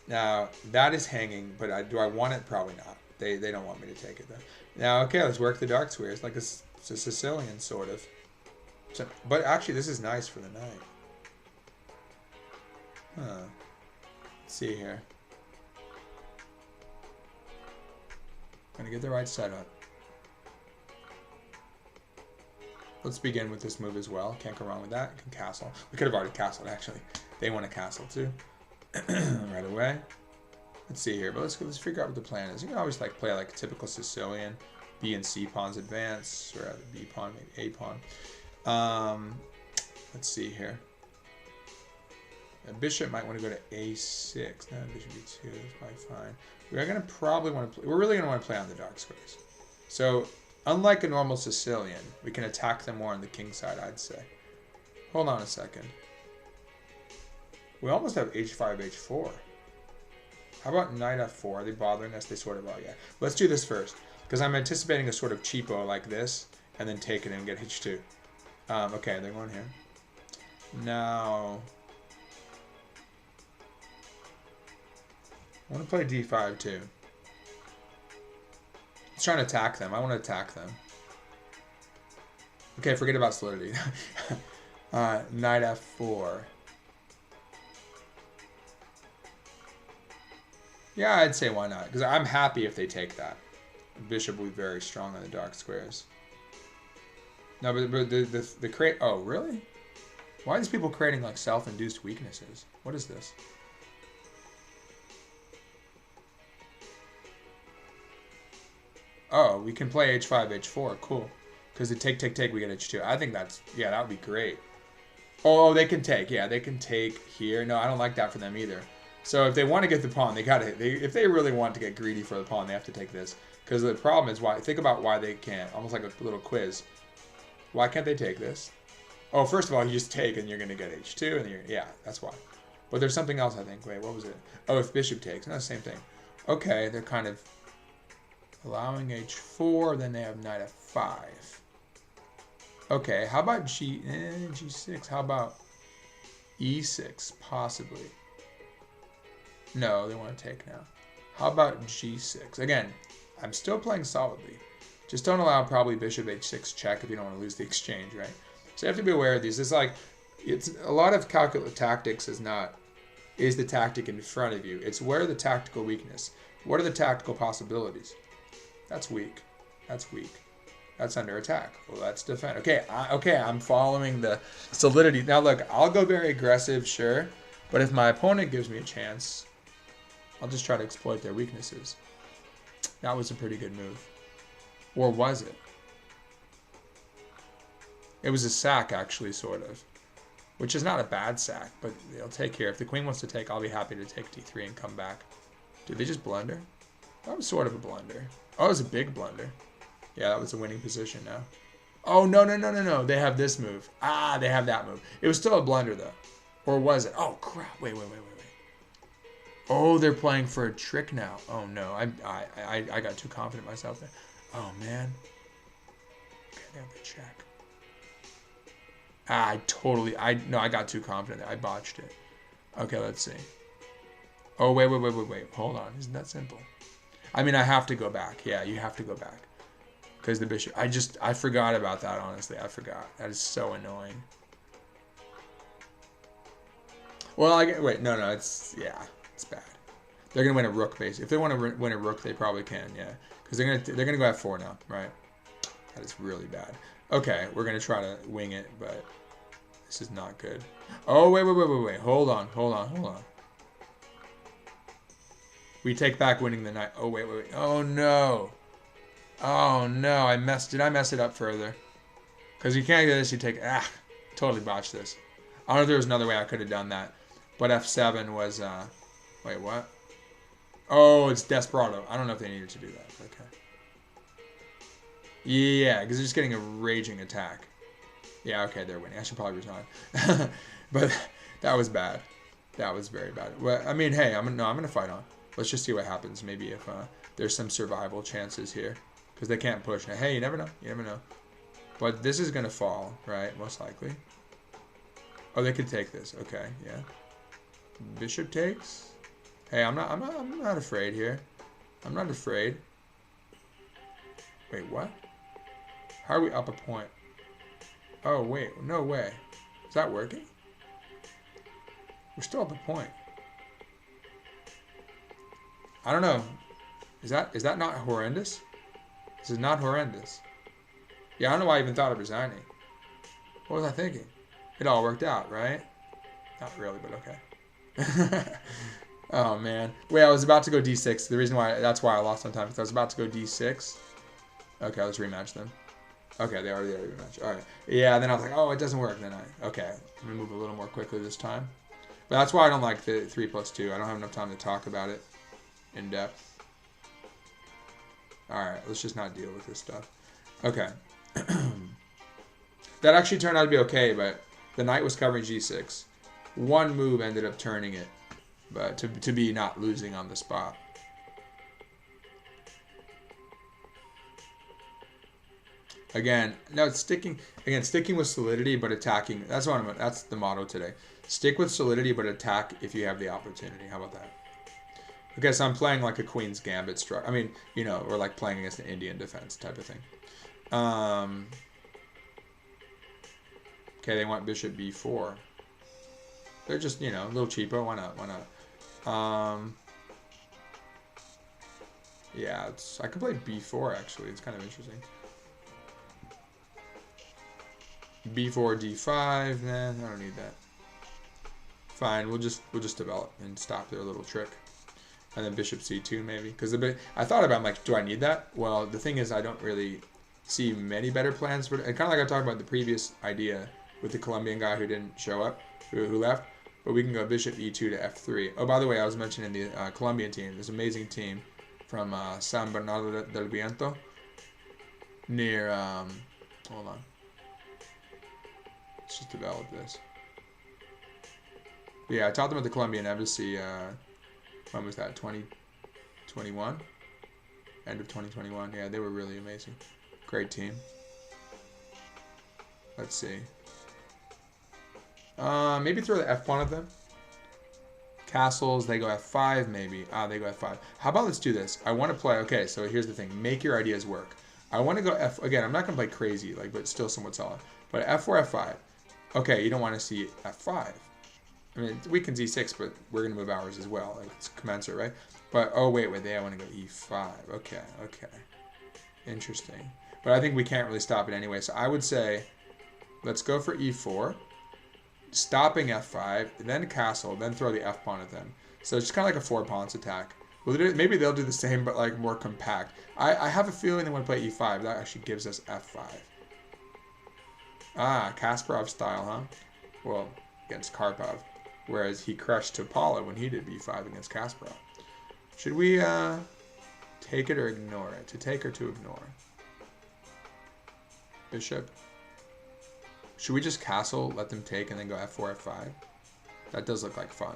Now, that is hanging, but do I want it? Probably not. They don't want me to take it, though. Now, okay, let's work the dark square. It's like it's a Sicilian, sort of. So, but actually, this is nice for the knight. Huh. Let's see here. Gonna get the right setup. Let's begin with this move as well. Can't go wrong with that. Can castle. We could have already castled, actually. They want to castle, too. Right away. Let's see here. But let's figure out what the plan is. You can always play like a typical Sicilian. B and C pawns advance. Or B pawn, maybe A pawn. Let's see here. A bishop might want to go to a6. No, bishop b2 is probably fine. We're going to probably want to play. We're really going to want to play on the dark squares. So, unlike a normal Sicilian, we can attack them more on the king side, I'd say. Hold on a second. We almost have h5, h4. How about knight f4? Are they bothering us? They sort of are, yeah. Let's do this first, because I'm anticipating a sort of cheapo like this, and then take it and get h2. Okay, they're going here. Now, I want to play d5 too. It's trying to attack them. I want to attack them. Okay, forget about solidity. Knight f4. Yeah, I'd say why not? Because I'm happy if they take that. Bishop will be very strong on the dark squares. No, but the create. Oh, really? Why are these people creating like self-induced weaknesses? What is this? Oh, we can play h5, h4. Cool. Because the take, we get h2. I think that's, yeah, that would be great. Oh, they can take. Yeah, they can take here. No, I don't like that for them either. So if they want to get the pawn, they got to, if they really want to get greedy for the pawn, they have to take this. Because the problem is, why? Think about why they can't. Almost like a little quiz. Why can't they take this? Oh, first of all, you just take and you're going to get h2. And you're, yeah, that's why. But there's something else, I think. Wait, what was it? Oh, if bishop takes. No, same thing. Okay, they're kind of allowing h4. Then they have knight f5. Okay, how about g6? How about e6, possibly? No, they want to take now. How about g6? Again, I'm still playing solidly. Just don't allow probably bishop h6 check if you don't want to lose the exchange, right? So you have to be aware of these. It's like, it's a lot of tactics is the tactic in front of you. It's where the tactical weakness. What are the tactical possibilities? That's weak. That's weak. That's under attack. Well, that's defend. Okay, I'm following the solidity. Now look, I'll go very aggressive, sure. But if my opponent gives me a chance, I'll just try to exploit their weaknesses. That was a pretty good move. Or was it? It was a sack, actually, sort of. Which is not a bad sack, but they'll take here. If the queen wants to take, I'll be happy to take d3 and come back. Did they just blunder? That was sort of a blunder. Oh, it was a big blunder. Yeah, that was a winning position now. Oh, no. They have this move. Ah, they have that move. It was still a blunder, though. Or was it? Oh, crap. Wait. Oh, they're playing for a trick now. Oh, no. I got too confident myself there. Oh, man. Okay, they have the check. Ah, I got too confident there. I botched it. Okay, let's see. Oh, wait. Hold on. Isn't that simple? I mean, I have to go back. Yeah, you have to go back. Because the bishop, I forgot about that, honestly. I forgot. That is so annoying. Well, no, it's bad. They're going to win a rook, basically. If they want to win a rook, they probably can, yeah. Because they're going to go f4 now, right? That is really bad. Okay, we're going to try to wing it, but this is not good. Oh, wait. Hold on. We take back winning the knight. Oh, wait. Oh, no. Oh, no. Did I mess it up further? Because you can't get this. You take... totally botched this. I don't know if there was another way I could have done that. But f7 was... wait, what? Oh, it's Desperado. I don't know if they needed to do that. Okay. Yeah, because they're just getting a raging attack. Yeah, okay, they're winning. I should probably resign. But that was bad. That was very bad. Well, I mean, hey, I'm going to fight on. Let's just see what happens. Maybe if there's some survival chances here. Because they can't push. Hey, you never know. But this is going to fall, right? Most likely. Oh, they could take this. Okay, yeah. Bishop takes. Hey, I'm not afraid here. I'm not afraid. Wait, what? How are we up a point? Oh, wait. No way. Is that working? We're still up a point. I don't know. Is that not horrendous? This is not horrendous. Yeah, I don't know why I even thought of resigning. What was I thinking? It all worked out, right? Not really, but okay. Oh, man. Wait, I was about to go d6. The reason why, that's why I lost on time, because I was about to go d6. Okay, let's rematch them. Okay, they already rematched. All right. Yeah, then I was like, oh, it doesn't work. Then okay, let me move a little more quickly this time. But that's why I don't like the 3+2. I don't have enough time to talk about it in depth. Alright, let's just not deal with this stuff. Okay. That actually turned out to be okay, but the knight was covering g6. One move ended up turning it, but to be not losing on the spot. Again, no, it's sticking. Again, sticking with solidity, but attacking. That's the motto today. Stick with solidity, but attack if you have the opportunity. How about that? Okay, so I'm playing like a Queen's Gambit structure. I mean, you know, or like playing against an Indian defense type of thing. Okay, they want bishop b4. They're just, you know, a little cheapo. Why not? Why not? Yeah, I could play b4 actually. It's kind of interesting. b4, d5. Nah, I don't need that. Fine, we'll just develop and stop their little trick. And then bishop c2 maybe. Because I thought about, like, do I need that? Well, the thing is, I don't really see many better plans for it. And kind of like I talked about the previous idea with the Colombian guy who didn't show up, who left. But we can go bishop e2 to f3. Oh, by the way, I was mentioning the Colombian team. This amazing team from San Bernardo del Viento near, hold on. Let's just develop this. But yeah, I talked about the Colombian embassy, when was that, 2021? End of 2021. Yeah, they were really amazing. Great team. Let's see. Maybe throw the f pawn at them. Castles, they go f5 maybe. They go f5. How about let's do this? I want to play, okay, so here's the thing. Make your ideas work. I want to go again, I'm not going to play crazy, like, but still somewhat solid. But f4, f5. Okay, you don't want to see f5. I mean, we can z6, but we're going to move ours as well. Like, it's commensurate, right? But, oh, wait, I want to go e5. Okay. Interesting. But I think we can't really stop it anyway. So I would say, let's go for e4. Stopping f5, then castle, then throw the f-pawn at them. So it's just kind of like a 4-pawns attack. Maybe they'll do the same, but like more compact. I have a feeling they want to play e5. That actually gives us f5. Kasparov style, huh? Well, against Karpov. Whereas he crushed Topala when he did b5 against Kasparov. Should we take it or ignore it? To take or to ignore? Bishop. Should we just castle, let them take, and then go f4, f5? That does look like fun.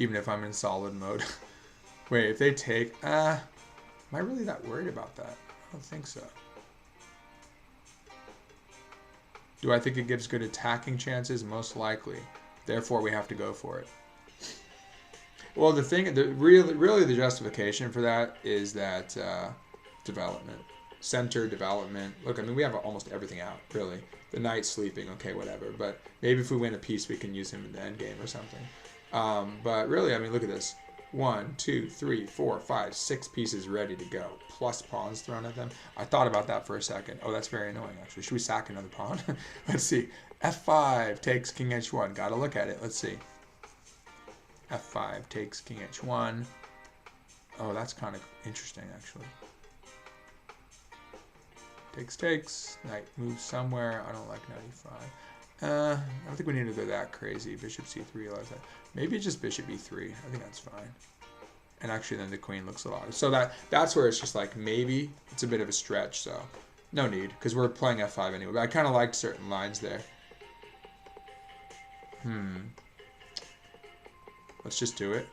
Even if I'm in solid mode. Wait, if they take... am I really that worried about that? I don't think so. Do I think it gives good attacking chances? Most likely. Therefore, we have to go for it. Well, really the justification for that is that development. Center, development. Look, I mean, we have almost everything out, really. The knight's sleeping, okay, whatever. But maybe if we win a piece, we can use him in the endgame or something. But really, I mean, look at this. 1, 2, 3, 4, 5, 6 pieces ready to go. Plus pawns thrown at them. I thought about that for a second. Oh, that's very annoying, actually. Should we sack another pawn? Let's see. F5 takes king h1. Gotta look at it. Let's see. F5 takes king h1. Oh, that's kind of interesting, actually. Takes. Knight moves somewhere. I don't like knight e5. I don't think we need to go that crazy. Bishop c3. Maybe just bishop e3. I think that's fine. And actually, then the queen looks a lot. So that's where it's just like maybe it's a bit of a stretch. So no need because we're playing f5 anyway. But I kind of liked certain lines there. Let's just do it.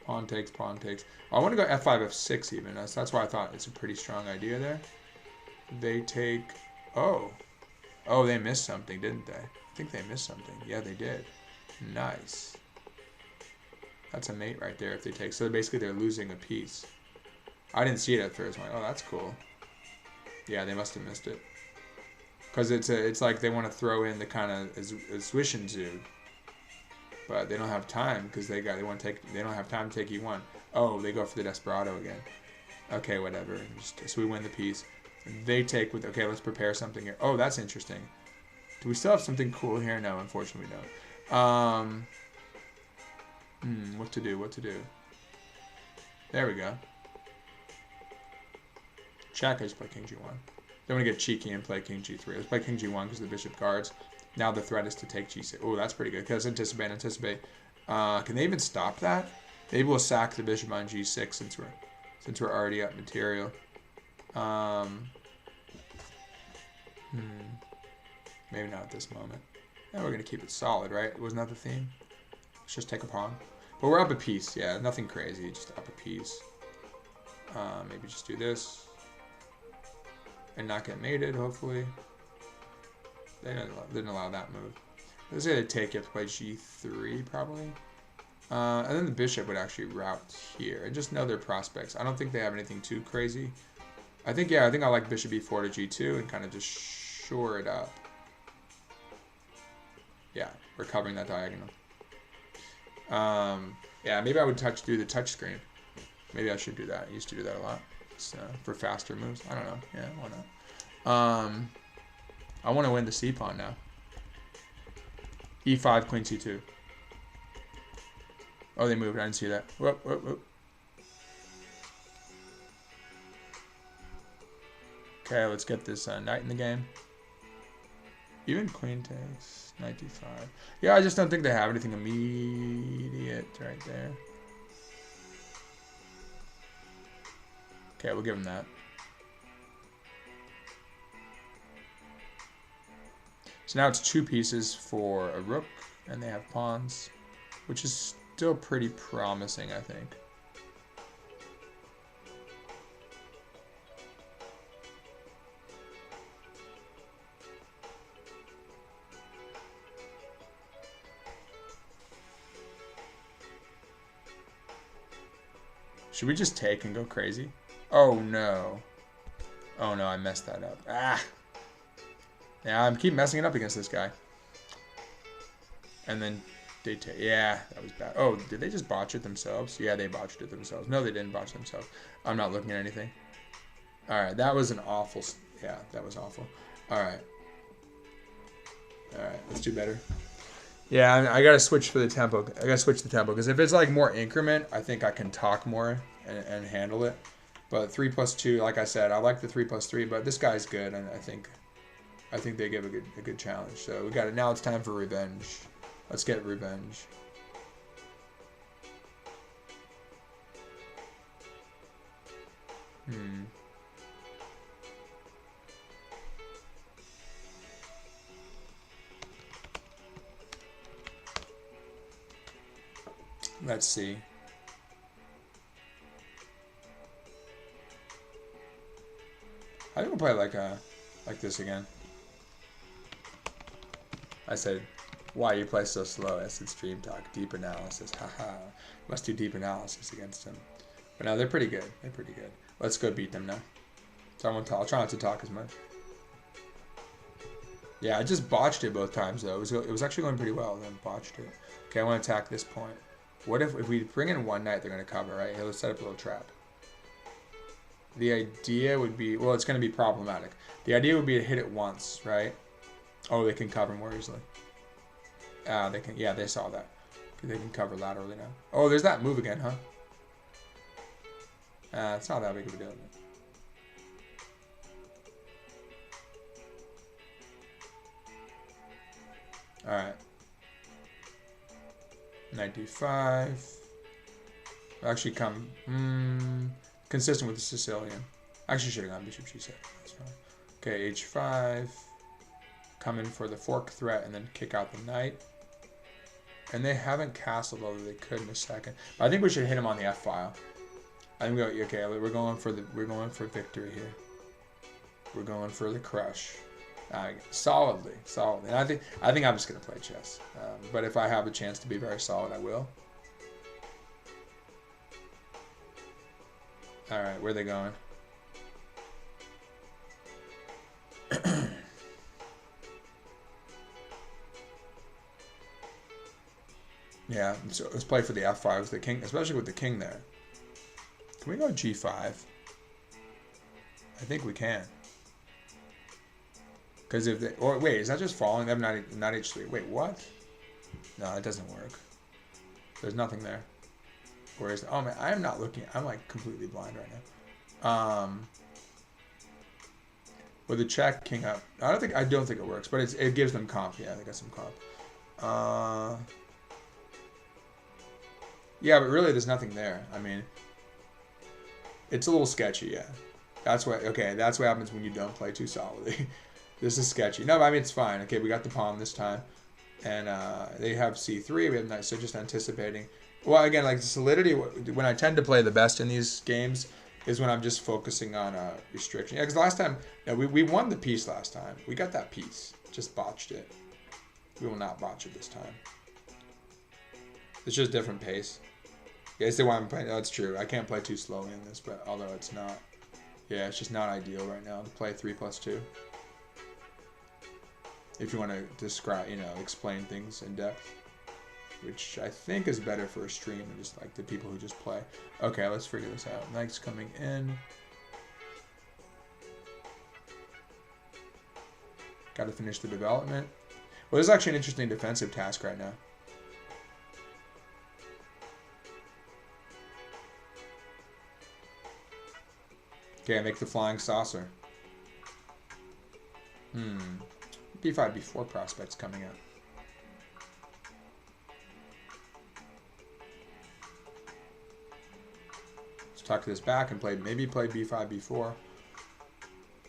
Pawn takes, pawn takes. I want to go f5, f6 even. That's why I thought it's a pretty strong idea there. They take... Oh, they missed something, didn't they? I think they missed something. Yeah, they did. Nice. That's a mate right there if they take. So basically they're losing a piece. I didn't see it at first. I'm like, oh, that's cool. Yeah, they must have missed it. Because it's like they want to throw in the kind of Zwischenzug. But they don't have time because they don't have time to take e1. Oh, they go for the Desperado again. Okay, whatever. So we win the piece. They take with... Okay, let's prepare something here. Oh, that's interesting. Do we still have something cool here? No, unfortunately we don't. What to do? There we go. Check, I just play king g1. Then we get cheeky and play king g3. Let's play king g1 because the bishop guards. Now the threat is to take g6. Oh, that's pretty good. Because anticipate. Can they even stop that? Maybe we'll sack the bishop on g6 since we're already up material. Maybe not at this moment. And we're gonna keep it solid, right? Wasn't that the theme? Let's just take a pawn. But we're up a piece. Yeah, nothing crazy. Just up a piece. Maybe just do this and not get mated. Hopefully, they didn't allow that move. Let's say they take. You have to play g3 probably. And then the bishop would actually route here. And just know their prospects. I don't think they have anything too crazy. I think I like bishop e4 to g2 and kind of just shore it up. Yeah, we're covering that diagonal. Yeah, maybe I would do the touch screen. Maybe I should do that. I used to do that a lot. For faster moves. I don't know. Yeah, why not? I want to win the c pawn now. e5, queen c2. Oh, they moved. I didn't see that. Whoop, whoop, whoop. Okay, let's get this knight in the game. Even queen takes. Knight d5. Yeah, I just don't think they have anything immediate right there. Okay, we'll give them that. So now it's 2 pieces for a rook, and they have pawns, which is still pretty promising, I think. Should we just take and go crazy? Oh no. Oh no, I messed that up. Ah! Yeah, I keep messing it up against this guy. And then they take. Yeah, that was bad. Oh, did they just botch it themselves? Yeah, they botched it themselves. No, they didn't botch it themselves. I'm not looking at anything. Alright, that was an awful. Yeah, that was awful. Alright. Alright, let's do better. Yeah, I gotta switch for the tempo. I gotta switch the tempo because if it's like more increment, I think I can talk more and handle it. But 3+2, like I said, I like the 3+3, but this guy's good, and I think they give a good challenge. So we got it. Now it's time for revenge. Let's get revenge. Let's see. I think we'll play like this again. I said, why you play so slow? I said, stream talk, deep analysis. Haha. Must do deep analysis against them. But no, they're pretty good. They're pretty good. Let's go beat them now. So I'll try not to talk as much. Yeah, I just botched it both times though. It was actually going pretty well, then botched it. Okay, I want to attack this point. What if we bring in one knight, they're going to cover, right? Here, let's set up a little trap. The idea would be, well, it's going to be problematic. The idea would be to hit it once, right? Oh, they can cover more easily. They can, yeah, they saw that. They can cover laterally now. Oh, there's that move again, huh? It's not that big of a deal. Alright. Knight d5. Actually come consistent with the Sicilian. Actually should have gone bishop g7. That's fine. Okay, h5. Come in for the fork threat and then kick out the knight. And they haven't castled, although they could in a second. But I think we should hit him on the f file. I think we're going for victory here. We're going for the crush. Solidly. And I think I'm just gonna play chess. But if I have a chance to be very solid, I will. All right, where are they going? Yeah, so let's play for the f5 with the king, especially with the king there. Can we go g5? I think we can. Because if they, or wait, is that just falling? They have not h3. Wait, what? No, it doesn't work. There's nothing there. Where is? Oh man, I am not looking. I'm like completely blind right now. with a check, king up. I don't think it works, but it gives them comp. Yeah, they got some comp. Yeah, but really, there's nothing there. I mean, it's a little sketchy. Yeah, that's what. Okay, that's what happens when you don't play too solidly. This is sketchy. No, but I mean it's fine. Okay, we got the pawn this time, and they have c3. We have knight. So just anticipating. Well, again, like the solidity. When I tend to play the best in these games is when I'm just focusing on restriction. Yeah, because last time, we won the piece last time. We got that piece. Just botched it. We will not botch it this time. It's just different pace. Yeah, it's the one I'm playing. That's true. I can't play too slowly in this, but although it's not. Yeah, it's just not ideal right now to play 3+2. If you want to describe, explain things in depth. Which I think is better for a stream than just like the people who just play. Okay, let's figure this out. Knight's coming in. Got to finish the development. Well, this is actually an interesting defensive task right now. Okay, make the flying saucer. B5, B4 prospects coming up. Let's tuck this back and maybe play B5, B4.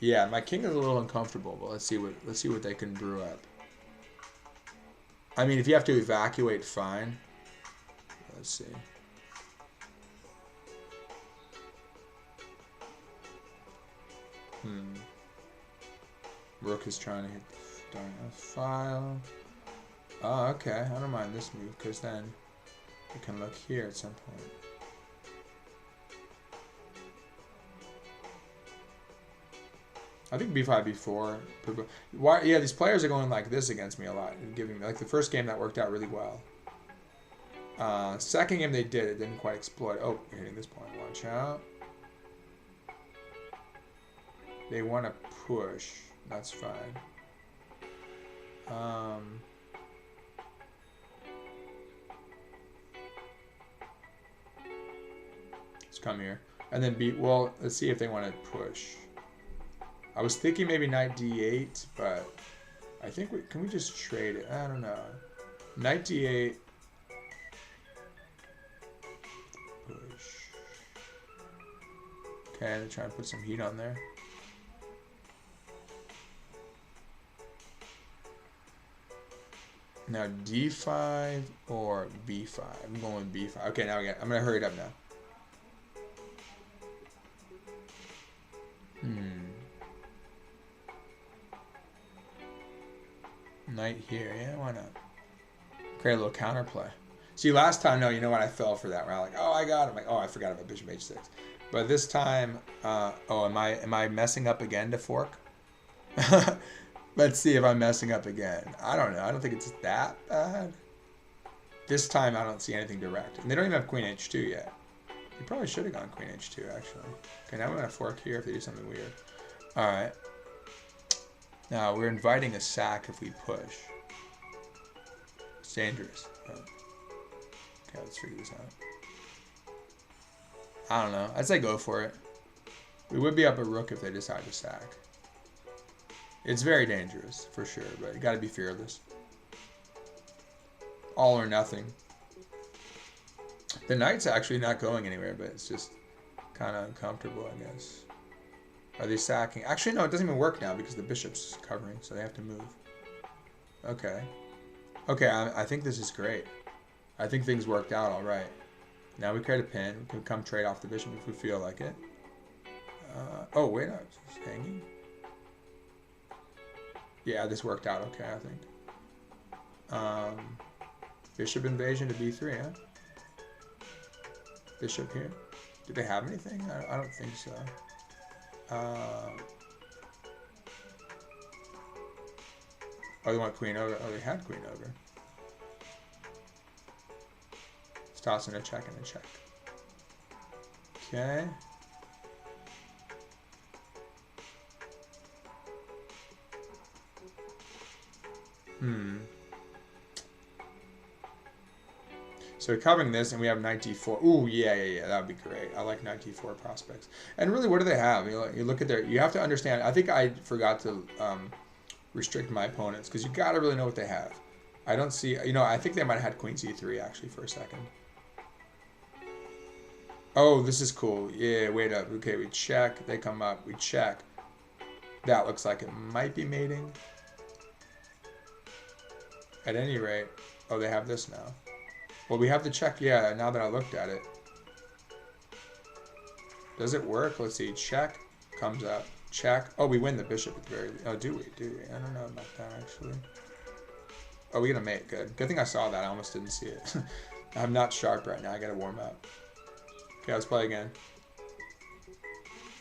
Yeah, my king is a little uncomfortable, but let's see what they can brew up. I mean, if you have to evacuate, fine. Let's see. Rook is trying to hit the file. Oh, okay. I don't mind this move because then we can look here at some point. I think B5, B4. Why? Yeah, these players are going like this against me a lot, and giving me like the first game that worked out really well. Second game they did, it didn't quite exploit. Oh, you're hitting this point. Watch out. They want to push. That's fine. Let's come here. And then well, let's see if they want to push. I was thinking maybe knight d8, but I think can we just trade it? I don't know. Knight d8. Push. Okay, they're trying to put some heat on there. Now d5 or b5. I'm going with b5. Okay, now I'm gonna hurry it up now. Knight here, yeah, why not? Create a little counterplay. See, last time, no, you know what? I fell for that. Where I'm like, oh, I got him. Like, oh, I forgot about bishop h6. But this time, oh, am I messing up again to fork? Let's see if I'm messing up again. I don't know. I don't think it's that bad. This time, I don't see anything direct. And they don't even have queen h2 yet. You probably should have gone queen h2, actually. Okay, now we're going to fork here if they do something weird. All right. Now, we're inviting a sack if we push. It's dangerous. Okay, let's figure this out. I don't know. I'd say go for it. We would be up a rook if they decide to sack. It's very dangerous, for sure, but you got to be fearless. All or nothing. The knight's actually not going anywhere, but it's just kind of uncomfortable, I guess. Are they sacking? Actually, no, it doesn't even work now because the bishop's covering, so they have to move. Okay. Okay, I think this is great. I think things worked out all right. Now we create a pin. We can come trade off the bishop if we feel like it. Oh, wait, no, it's just hanging. Yeah, this worked out okay, I think. Bishop invasion to b3, huh? Bishop here. Do they have anything? I don't think so. Oh, they want queen over. Oh, they had queen over. It's tossing a check and a check. Okay. So covering this, and we have knight d4. Ooh, yeah. That would be great. I like knight d4 prospects. And really, what do they have? You look at their. You have to understand. I think I forgot to restrict my opponents because you got to really know what they have. I don't see. I think they might have had queen c3 actually for a second. Oh, this is cool. Yeah, wait up. Okay, we check. They come up. We check. That looks like it might be mating. At any rate. Oh, they have this now. Well, we have to check. Yeah, now that I looked at it. Does it work? Let's see. Check. Comes up. Check. Oh, we win the bishop at the very least. Oh, do we? I don't know about that, actually. Oh, we get a mate. Good. Good thing I saw that. I almost didn't see it. I'm not sharp right now. I gotta warm up. Okay, let's play again.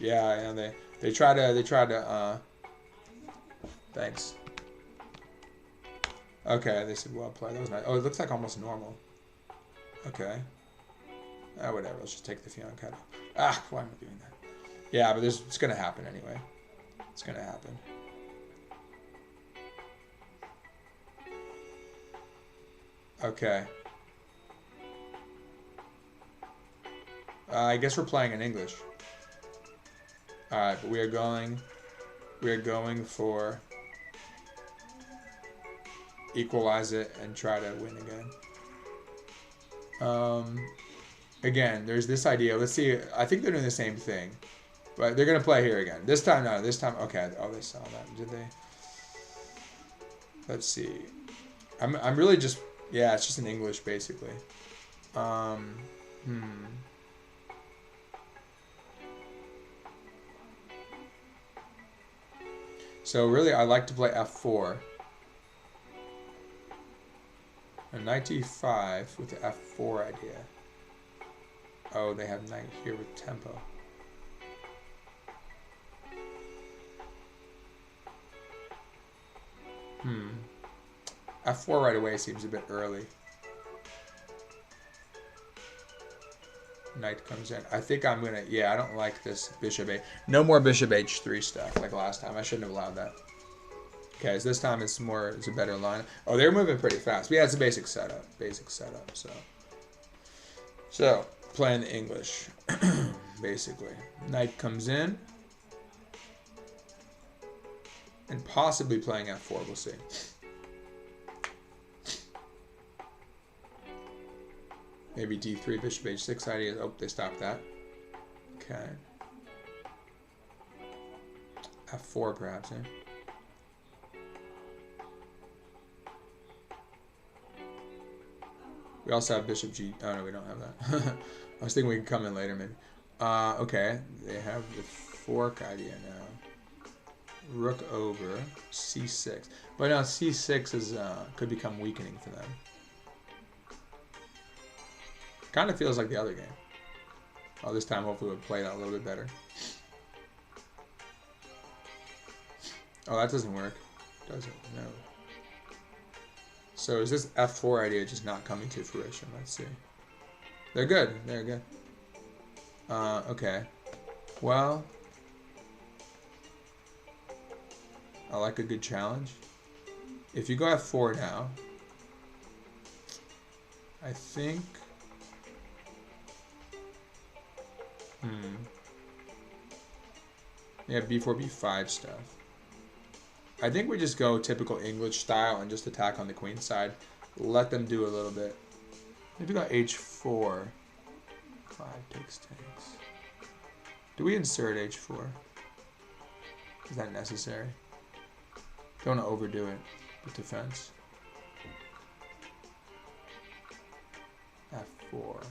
Yeah, they try to thanks. Okay, they said well played. That was nice. Oh, it looks like almost normal. Okay. Whatever. Let's just take the fianchetto. Why am I doing that? Yeah, but it's gonna happen anyway. It's gonna happen. Okay. I guess we're playing in English. Alright, but we are going for equalize it and try to win again. Again, there's this idea. Let's see. I think they're doing the same thing. But they're going to play here again. This time, no. This time, okay. Oh, they saw that. Did they? Let's see. I'm really just, yeah, it's just in English, basically. So really, I like to play f4. A knight d5 with the f4 idea. Oh, they have knight here with tempo. F4 right away seems a bit early. Knight comes in. I think I'm gonna, yeah, I don't like this bishop a. No more bishop h3 stuff like last time. I shouldn't have allowed that. Okay, so this time it's a better line. Oh, they're moving pretty fast. But yeah, it's a basic setup. So playing the English, basically. Knight comes in. And possibly playing f4, we'll see. Maybe d3, bishop h6 idea. Oh, they stopped that. Okay. f4 perhaps, eh? We also have bishop g. Oh no, we don't have that. I was thinking we could come in later, maybe. Okay, they have the fork idea now. Rook over c6, but now c6 is could become weakening for them. Kind of feels like the other game. Oh, this time hopefully we'll play that a little bit better. Oh, that doesn't work, does it? No. So is this f4 idea just not coming to fruition? Let's see. They're good. They're good. Okay. Well, I like a good challenge. If you go f4 now, I think. Yeah, b4, b5 stuff. I think we just go typical English style and just attack on the queen side. Let them do a little bit. Maybe go h4. 5 takes. Do we insert h4? Is that necessary? Don't want to overdo it with defense. f4.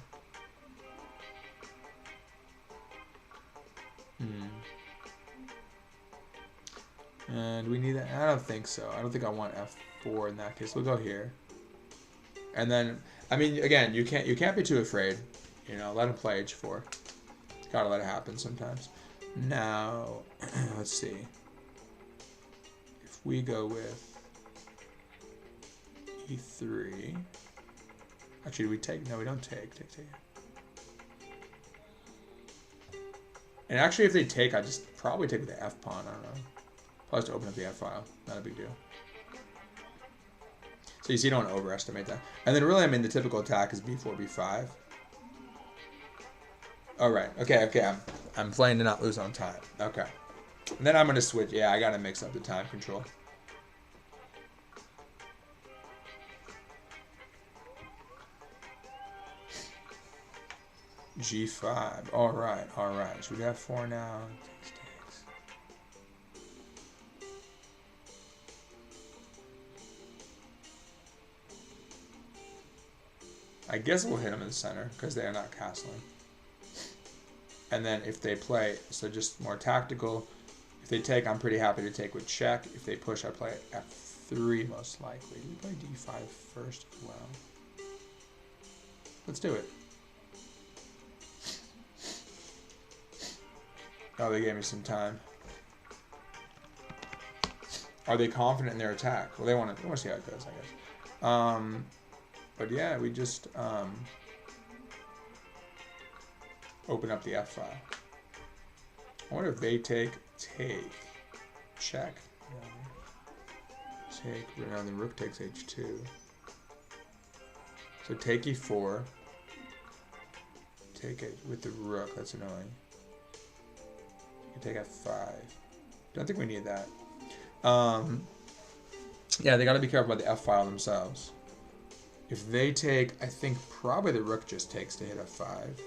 And we need that. I don't think so. I don't think I want f4 in that case. We'll go here. And then, I mean, again, you can't be too afraid. You know, let him play h4. Gotta let it happen sometimes. Now, let's see. If we go with e3. Actually, do we take? No, we don't take. Take. And actually, if they take, I just probably take with the f-pawn. I don't know. Probably just open up the f-file. Not a big deal. So you see, you don't want to overestimate that. And then really, I mean, the typical attack is b4, b5. Oh, right. Okay. I'm playing to not lose on time. Okay. And then I'm going to switch. Yeah, I got to mix up the time control. G5. All right. So we got 4 now. I guess we'll hit them in the center because they are not castling. And then if they play, so just more tactical. If they take, I'm pretty happy to take with check. If they push, I play F3 most likely. Do we play D5 first as well? Let's do it. Oh, they gave me some time. Are they confident in their attack? Well, they want to see how it goes, I guess. But yeah, we just open up the F file. I wonder if they take, check. Take, now the rook takes H2. So take E4. Take it with the rook, that's annoying. You can take F5. Don't think we need that. Yeah, they gotta be careful about the F file themselves. If they take, I think probably the rook just takes to hit F5.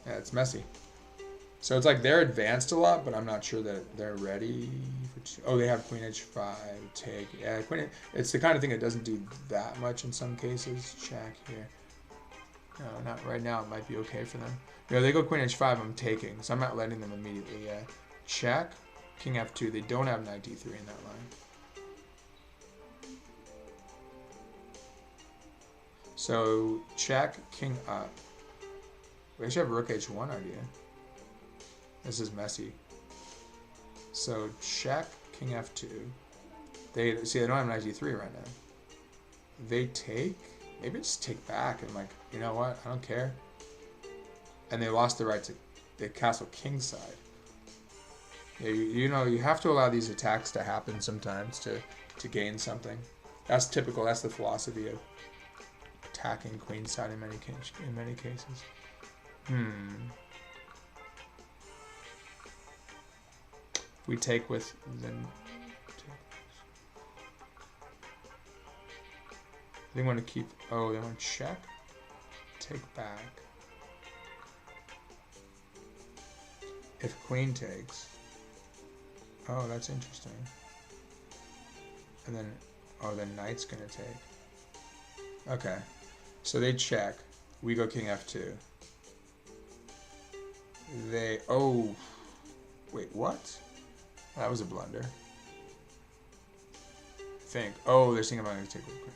Yeah, it's messy. So it's like they're advanced a lot, but I'm not sure that they're ready. Oh, they have Queen H5, take. Yeah, Queen. It's the kind of thing that doesn't do that much in some cases. Check here. No, not right now. It might be okay for them. You know, they go Queen H5, I'm taking, so I'm not letting them immediately. Yeah. Check. King F2. They don't have Knight D3 in that line. So check, king up. We actually have Rook H1 idea. This is messy. So check, king F2. They don't have Knight D3 right now. They take. Maybe just take back and like, you know what? I don't care. And they lost the right to the castle king side. Yeah, you know, you have to allow these attacks to happen sometimes to gain something. That's typical. That's the philosophy of attacking queenside in many cases. If we take with then. They want to keep. Oh, they want to check. Take back. If queen takes. Oh, that's interesting. And then, oh, then knight's gonna take. Okay, so they check. We go king f2. They, oh, wait, what? That was a blunder. Think. Oh, they're thinking about going to take with the queen.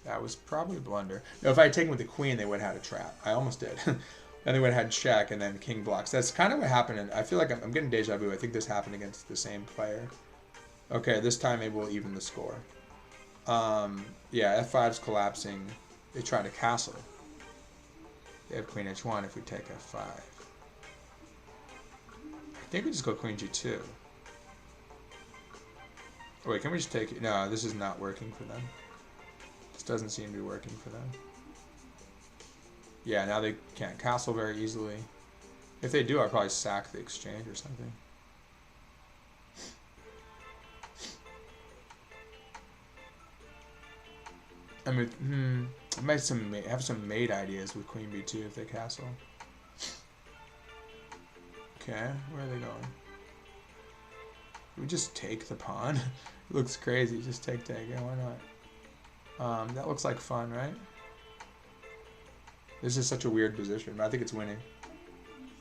That was probably a blunder. No, if I had taken with the queen, they would have had a trap. I almost did. Then they would have had check, and then king blocks. That's kind of what happened. And I feel like I'm getting deja vu. I think this happened against the same player. Okay, this time maybe we'll even the score. Yeah, f5's collapsing. They try to castle. They have queen h1 if we take f5. I think we just go queen g2. Oh, wait, can we just take it? No, this is not working for them. This doesn't seem to be working for them. Yeah, now they can't castle very easily. If they do, I'll probably sack the exchange or something. I mean, I might have some mate ideas with queen b2 if they castle. Okay, where are they going? We just take the pawn. It looks crazy. Just take. Yeah, why not? That looks like fun, right? This is such a weird position, but I think it's winning.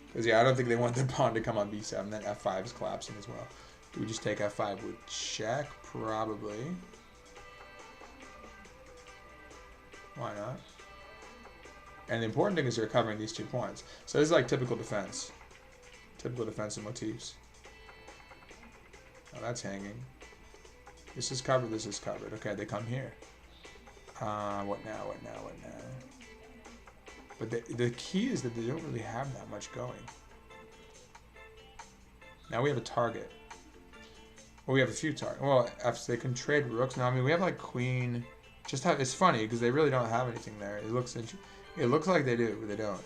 Because, yeah, I don't think they want their pawn to come on b7. Then f5 is collapsing as well. Do we just take f5 with check? Probably. Why not? And the important thing is they're covering these 2 points. So this is like typical defense. Typical defensive motifs. Oh, that's hanging. This is covered, this is covered. Okay, they come here. What now? But the key is that they don't really have that much going. Now we have a target. Well, we have a few targets. Well, if they can trade rooks. No, I mean we have like queen. Just have. It's funny because they really don't have anything there. It looks like they do, but they don't.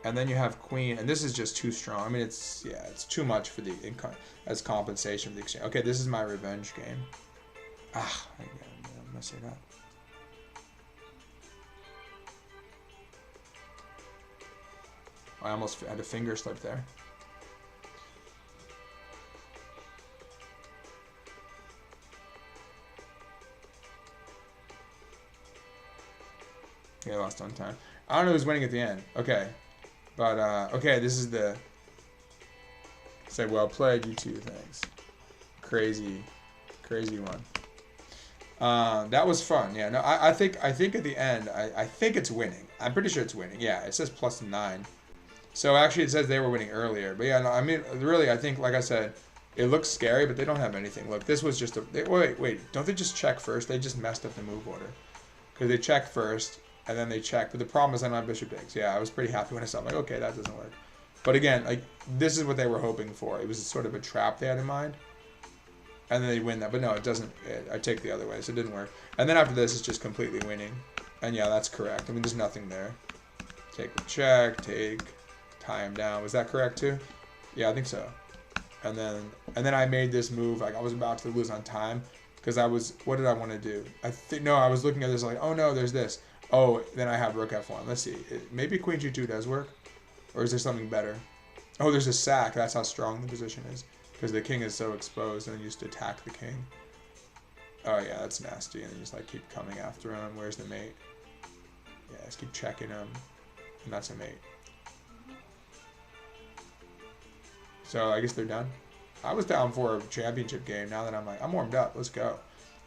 And then you have queen, and this is just too strong. I mean, it's too much for the as compensation for the exchange. Okay, this is my revenge game. I'm messing up. I almost had a finger slip there. Yeah, lost on time. I don't know who's winning at the end. Okay. But, okay, this is the... Say, well played, you two, thanks. Crazy one. That was fun. Yeah, no, I think at the end, I think it's winning. I'm pretty sure it's winning. Yeah, it says +9. So, actually, it says they were winning earlier. But, yeah, no, I mean, really, I think, like I said, it looks scary, but they don't have anything. Look, this was just a... Wait. Don't they just check first? They just messed up the move order. Because they checked first... And then they check, but the problem is I don't have bishop takes. Yeah, I was pretty happy when I saw it. I'm like, okay, that doesn't work. But again, like this is what they were hoping for. It was sort of a trap they had in mind. And then they win that. But no, it doesn't. I take the other way, so it didn't work. And then after this, it's just completely winning. And yeah, that's correct. I mean, there's nothing there. Take the check, tie him down. Was that correct too? Yeah, I think so. And then I made this move. Like I was about to lose on time because what did I want to do? I was looking at this like, oh no, there's this. Oh, then I have rook f1. Let's see. Maybe queen g2 does work. Or is there something better? Oh, there's a sack. That's how strong the position is. Because the king is so exposed and used to attack the king. Oh, yeah, that's nasty. And then just like keep coming after him. Where's the mate? Yeah, just keep checking him. And that's a mate. So I guess they're done. I was down for a championship game. Now that I'm warmed up. Let's go.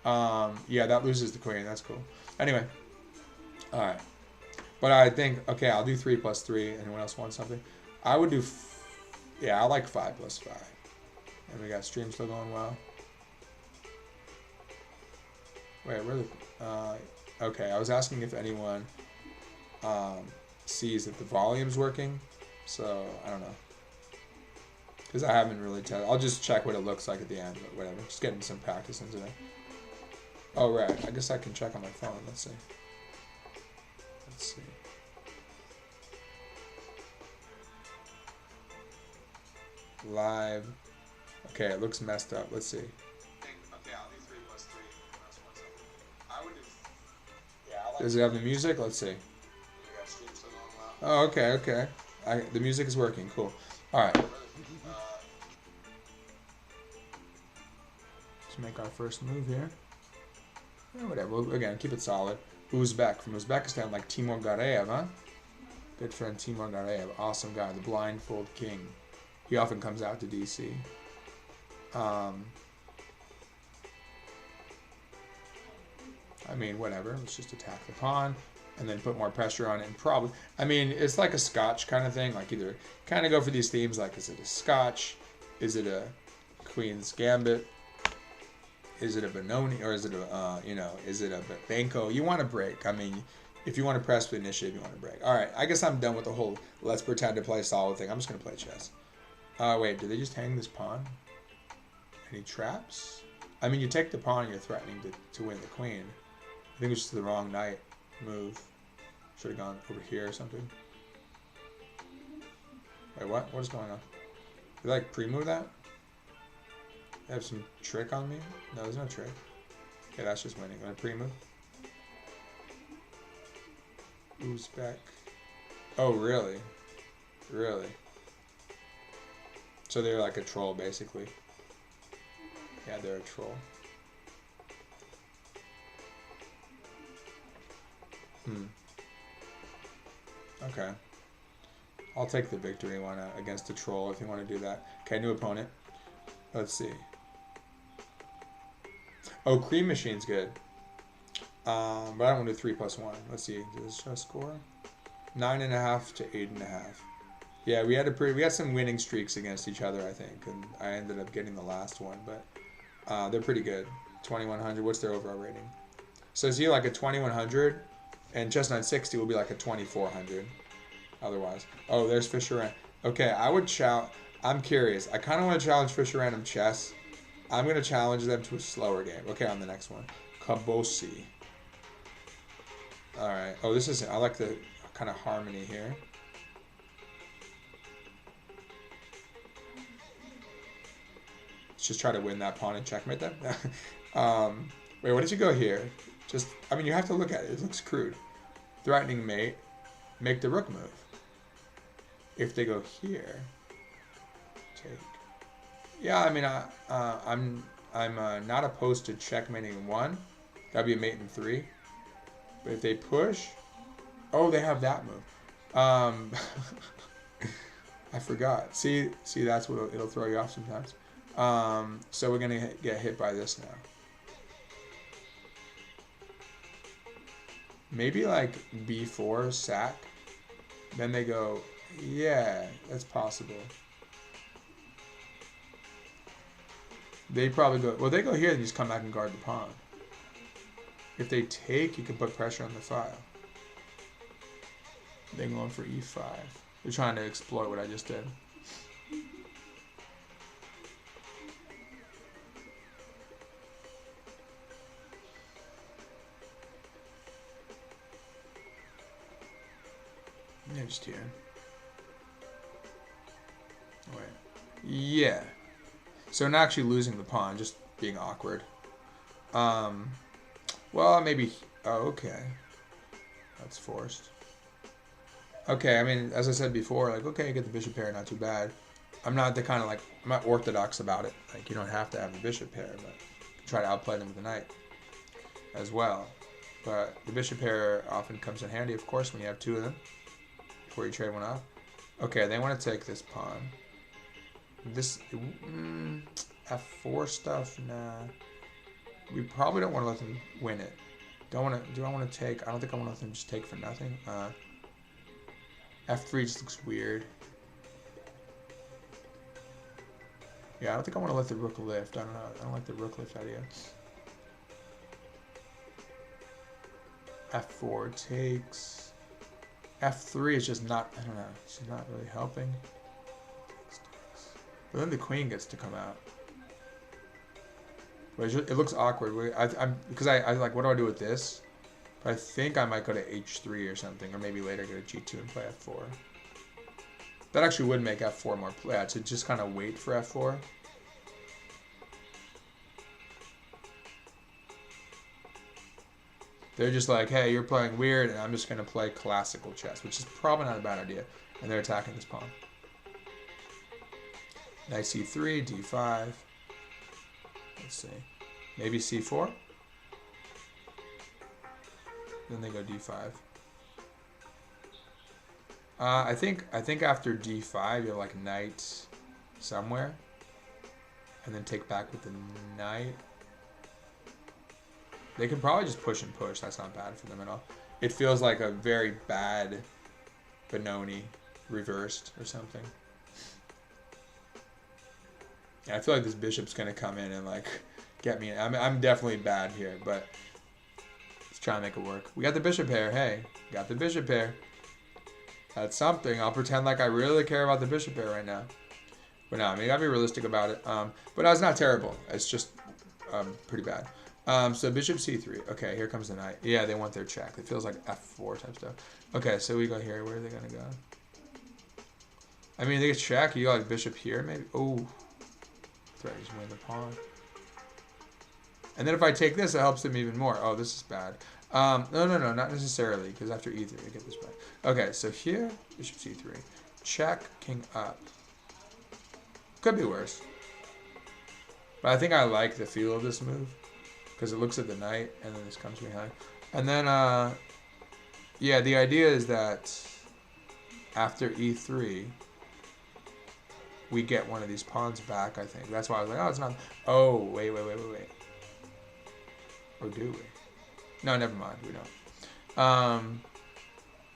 Yeah, that loses the queen. That's cool. Anyway. Alright. But I think, okay, I'll do 3 + 3. Anyone else want something? I would do, I like 5 + 5. And we got stream still going well. Wait, where okay, I was asking if anyone sees that the volume's working. So, I don't know. Because I haven't really tested. I'll just check what it looks like at the end, but whatever. Just getting some practice in today. Oh, right. I guess I can check on my phone. Let's see. Let's see. Live. Okay, it looks messed up. Let's see. Okay, I'll do 3 + 3. I would do. Yeah, I like. Does it have the music? Let's see. Oh, okay. The music is working. Cool. All right. Let's make our first move here. Whatever. We'll, again, keep it solid. Uzbek from Uzbekistan, like Timur Gareev, huh? Good friend Timur Gareev, awesome guy, the blindfold king. He often comes out to DC. I mean, whatever. Let's just attack the pawn and then put more pressure on it. And probably, I mean, it's like a Scotch kind of thing. Like either kind of go for these themes. Like, is it a Scotch? Is it a Queen's Gambit? Is it a Benoni, or is it a, is it a Banco? You want to break. I mean, if you want to press for the initiative, you want to break. All right, I guess I'm done with the whole let's pretend to play solid thing. I'm just going to play chess. Wait, did they just hang this pawn? Any traps? I mean, you take the pawn and you're threatening to win the queen. I think it's just the wrong knight move. Should have gone over here or something. Wait, what? What is going on? Did I, like, pre-move that? They have some trick on me? No, there's no trick. Okay, that's just winning. Gonna pre-move. Uzbek. Oh, really? Really? So they're like a troll, basically. Yeah, they're a troll. Okay. I'll take the victory one against a troll if you want to do that. Okay, new opponent. Let's see. Oh, Cream Machine's good. But I don't want to do 3 + 1. Let's see. Does this show score? 9.5 to 8.5. Yeah, we had some winning streaks against each other, I think, and I ended up getting the last one. But they're pretty good. 2100. What's their overall rating? So is he like a 2100, and Chess 960 will be like a 2400. Otherwise, oh, there's Fischer. Okay, I would shout. I'm curious. I kind of want to challenge Fischer Random Chess I'm going to challenge them to a slower game. Okay, on the next one. Kabosi. Alright. Oh, this is... I like the kind of harmony here. Let's just try to win that pawn and checkmate them. Wait, what did you go here? Just... I mean, you have to look at it. It looks crude. Threatening mate. Make the rook move. If they go here... Take... Yeah, I mean, I'm not opposed to checkmating 1. That'd be a mate in 3. But if they push, oh, they have that move. I forgot. See, that's what it'll throw you off sometimes. So we're gonna get hit by this now. Maybe like B4 sack. Then they go, yeah, that's possible. They probably go, well, they go here and just come back and guard the pawn. If they take, you can put pressure on the file. They're going for E5. They're trying to exploit what I just did. Yeah, just here. Wait. Yeah. So not actually losing the pawn, just being awkward. Well, maybe... Oh, okay. That's forced. Okay, I mean, as I said before, like, okay, get the bishop pair, not too bad. I'm not the kind of, like, I'm not orthodox about it. Like, you don't have to have the bishop pair, but try to outplay them with the knight as well. But the bishop pair often comes in handy, of course, when you have 2 of them before you trade one off. Okay, they want to take this pawn. This F4 stuff, nah. We probably don't want to let them win it. Do I want to take? I don't think I want to let them just take for nothing. F3 just looks weird. Yeah, I don't think I want to let the rook lift. I don't know. I don't like the rook lift idea. F4 takes. F3 is just not. I don't know. It's not really helping. But then the queen gets to come out. But it looks awkward. Because I like, what do I do with this? But I think I might go to H3 or something, or maybe later go to G2 and play F4. That actually would make F4 more play. To just kind of wait for F4. They're just like, hey, you're playing weird, and I'm just going to play classical chess, which is probably not a bad idea. And they're attacking this pawn. Knight C3, D5. Let's see. Maybe C4? Then they go D5. I think after D5 you have like knight somewhere, and then take back with the knight. They could probably just push and push. That's not bad for them at all. It feels like a very bad Benoni reversed or something. Yeah, I feel like this bishop's gonna come in and like get me. I'm definitely bad here, but let's try and make it work. We got the bishop pair. Hey, got the bishop pair. That's something. I'll pretend like I really care about the bishop pair right now. But no, I mean, you gotta be realistic about it. But no, it's not terrible. It's just pretty bad. So bishop c3. Okay, here comes the knight. Yeah, they want their check. It feels like f4 type stuff. Okay, so we go here. Where are they gonna go? I mean, they get check. You got like bishop here, maybe. Oh, threat just win the pawn. And then if I take this, it helps them even more. Oh, this is bad. No, not necessarily, because after e3, I get this back. Okay, so here, bishop c3. Check, king up. Could be worse. But I think I like the feel of this move, because it looks at the knight, and then this comes behind. And then, yeah, the idea is that after e3, we get one of these pawns back, I think. That's why I was like, oh, it's not. Oh, wait. Or do we? No, never mind. We don't.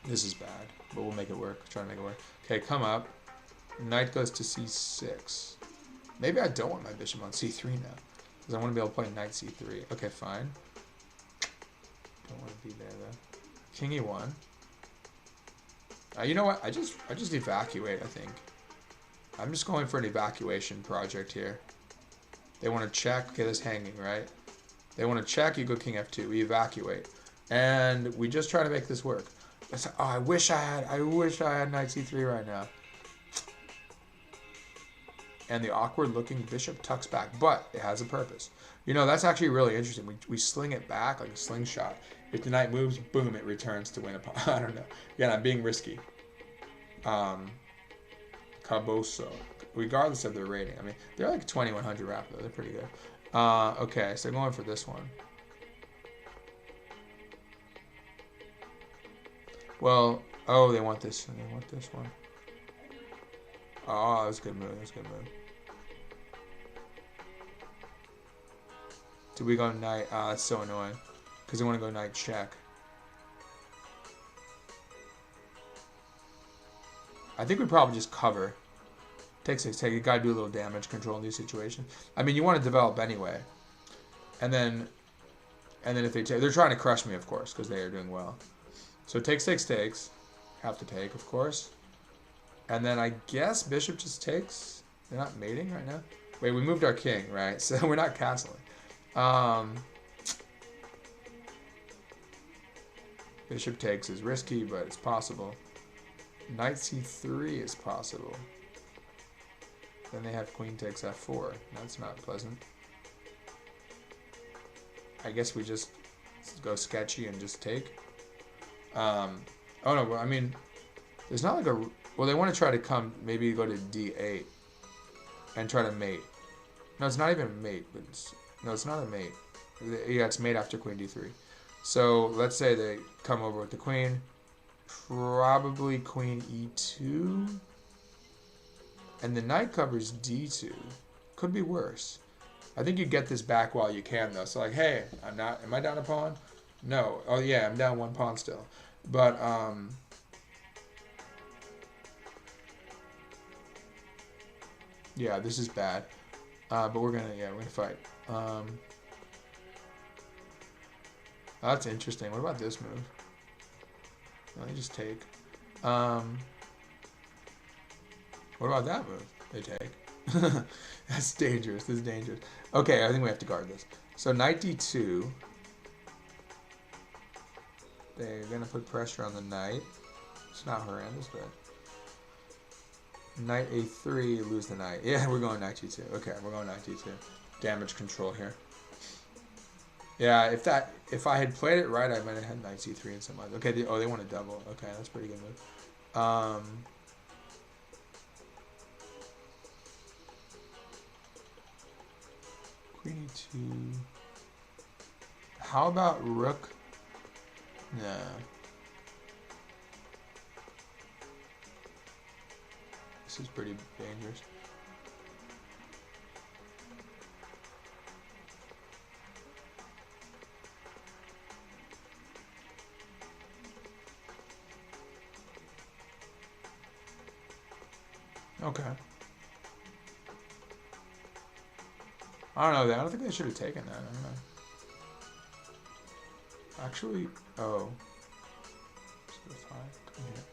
This is bad, but we'll make it work. Try to make it work. Okay, come up. Knight goes to c6. Maybe I don't want my bishop on c3 now, because I want to be able to play knight c3. Okay, fine. Don't want to be there though. King e1. You know what? I just evacuate. I think I'm just going for an evacuation project here. They want to check. Okay, this hanging, right? They want to check. You go king f2. We evacuate, and we just try to make this work. Oh, I wish I had knight c3 right now. And the awkward looking bishop tucks back, but it has a purpose. You know, that's actually really interesting. We sling it back like a slingshot. If the knight moves, boom, it returns to win a pawn. I don't know. Again, I'm being risky. Caboso. Regardless of their rating. I mean, they're like 2100 rapid. They're pretty good. Okay, so going for this one. Well, oh, they want this. They want this one. Oh, that was a good move. That was a good move. Do we go knight? Ah, that's so annoying. Because they want to go knight check. I think we probably just cover. Take 6, take. You gotta do a little damage control in these situations. I mean, you want to develop anyway. And then if they take, they're trying to crush me, of course, because they are doing well. So take 6 takes. Have to take, of course. And then I guess bishop just takes. They're not mating right now. Wait, we moved our king, right? So we're not castling. Bishop takes is risky, but it's possible. Knight c3 is possible. Then they have queen takes f4. That's not pleasant. I guess we just go sketchy and just take. Oh no, well, I mean, there's not like a... Well, they want to try to come, maybe go to d8 and try to mate. No, it's not even a mate. But no, it's not a mate. Yeah, it's mate after queen d3. So let's say they come over with the queen. Probably queen e2. And the knight covers d2. Could be worse. I think you get this back while you can, though. So like, hey, I'm not... Am I down a pawn? No. Oh, yeah, I'm down 1 pawn still. But, yeah, this is bad. But we're gonna fight. That's interesting. What about this move? Let me just take. What about that move? They take. That's dangerous. This is dangerous. Okay, I think we have to guard this. So knight d2. They're gonna put pressure on the knight. It's not horrendous, but knight a3, lose the knight. Yeah, we're going knight g2. Okay, we're going knight g2. Damage control here. Yeah, if I had played it right, I might have had knight c3 and some other. Okay, they want to double. Okay, that's a pretty good move. Queen e2. How about rook? No. This is pretty dangerous. Okay. I don't know. I don't think they should have taken that. I don't know. Actually, oh. Come here.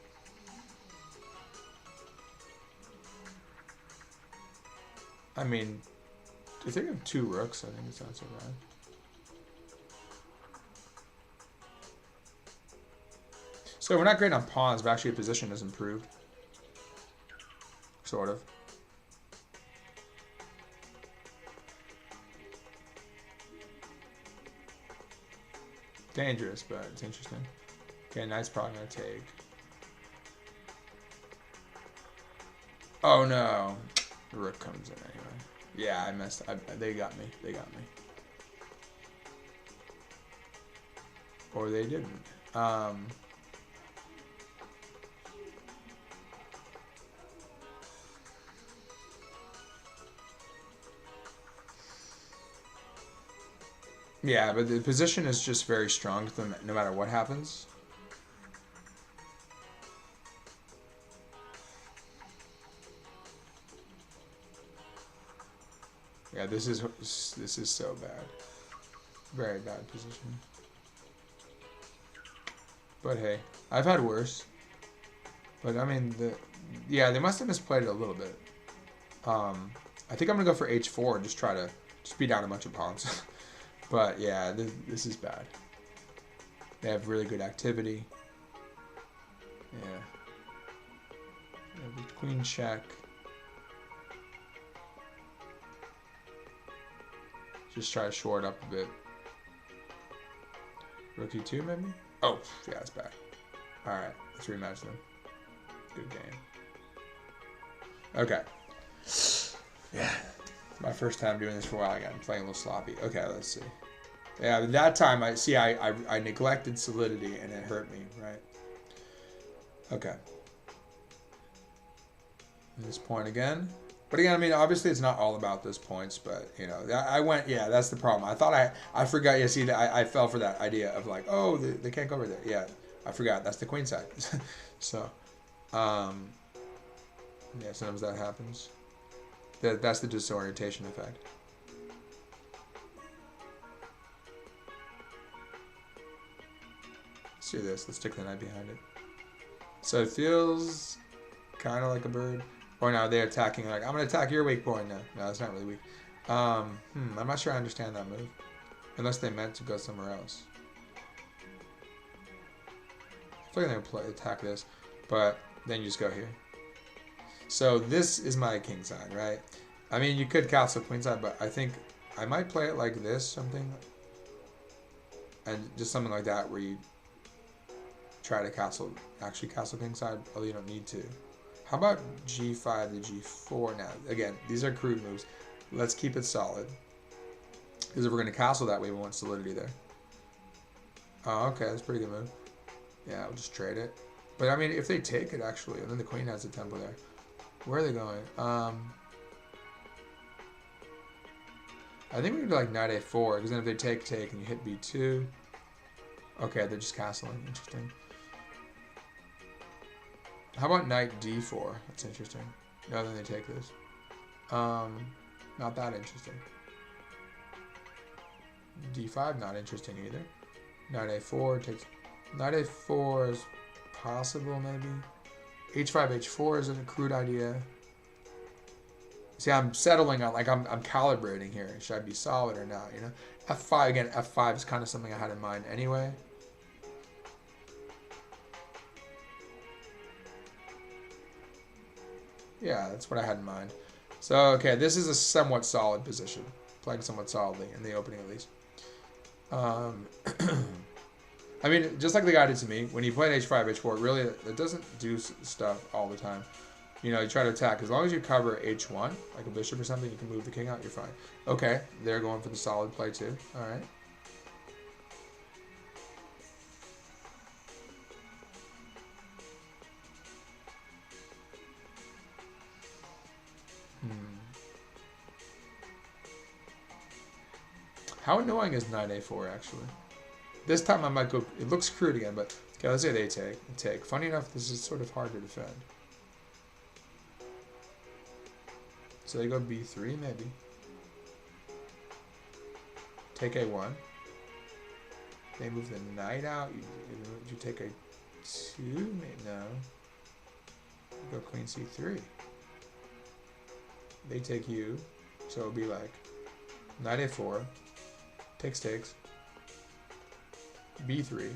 I mean, if they have 2 rooks, I think it's not so bad. So we're not great on pawns, but actually position has improved. Sort of. Dangerous, but it's interesting. Okay, knight's probably gonna take. Oh no. The rook comes in anyway. Yeah, I messed up. They got me. They got me. Or they didn't. Yeah, but the position is just very strong to them no matter what happens. Yeah, this is so bad. Very bad position. But hey, I've had worse. But I mean, yeah, they must have misplayed it a little bit. I think I'm gonna go for h4 and just try to Just beat down a bunch of pawns. But yeah, this is bad. They have really good activity. Yeah. Queen check. Just try to shore it up a bit. Rook e2 maybe? Oh, yeah, it's bad. Alright, let's rematch them. Good game. Okay. Yeah. My first time doing this for a while again. I'm playing a little sloppy. Okay, let's see. Yeah, that time I neglected solidity and it hurt me, right? Okay. This point again. But again, I mean, obviously it's not all about those points, but, you know, I went, yeah, that's the problem. I thought I forgot, you see, that I fell for that idea of like, oh, they can't go over there. Yeah, I forgot. That's the queen side. So, yeah, sometimes that happens. That's the disorientation effect. Let's do this. Let's stick the knight behind it. So it feels kind of like a bird. Or now they're attacking like, I'm going to attack your weak point. No, it's not really weak. I'm not sure I understand that move. Unless they meant to go somewhere else. I feel like they're going to attack this. But then you just go here. So this is my king side, right? I mean, you could castle queen side, but I think I might play it like this, something. And just something like that where you try to actually castle king side, although you don't need to. How about g5 to g4 now? Again, these are crude moves. Let's keep it solid. Because if we're going to castle that way, we want solidity there. Oh, okay, that's a pretty good move. Yeah, we'll just trade it. But I mean, if they take it actually, and then the queen has a tempo there. Where are they going? I think we can do like knight a4, because then if they take, and you hit b2. Okay, they're just castling. Interesting. How about knight d4? That's interesting. No, then they take this. Not that interesting. d5, not interesting either. Knight a4 takes. Knight a4 is possible, maybe. h5, h4 is a crude idea. See, I'm settling on, like, I'm calibrating here. Should I be solid or not, you know? f5, again, f5 is kind of something I had in mind anyway. Yeah, that's what I had in mind. So, okay, this is a somewhat solid position. Playing somewhat solidly, in the opening at least. I mean, just like the guy did to me, when you play an h5, h4, really, it doesn't do stuff all the time. You know, you try to attack. As long as you cover h1, like a bishop or something, you can move the king out, you're fine. Okay, they're going for the solid play too. All right. How annoying is knight a4, actually? This time I might go... It looks crude again, but... Okay, let's say they take. Funny enough, this is sort of hard to defend. So they go b3, maybe. Take a1. They move the knight out. You take a2? Maybe, no. You go queen c3. They take you. So it'll be like... Knight a4. Takes. b3. Well,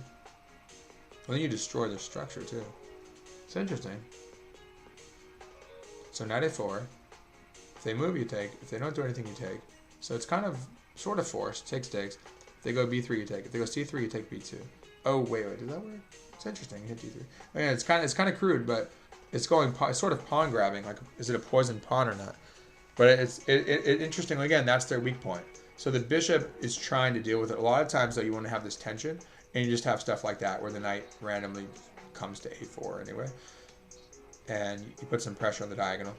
then you destroy their structure too. It's interesting. So knight a4. If they move, you take. If they don't do anything, you take. So it's kind of sort of forced. Takes. If they go b3, you take. If they go c3, you take b2. Oh wait, does that work? It's interesting. You hit d3. I mean, it's kind of crude, but it's going sort of pawn grabbing. Like, is it a poisoned pawn or not? But it's interestingly, again, that's their weak point. So the bishop is trying to deal with it. A lot of times, though, you want to have this tension, and you just have stuff like that where the knight randomly comes to a4 anyway. And you put some pressure on the diagonal.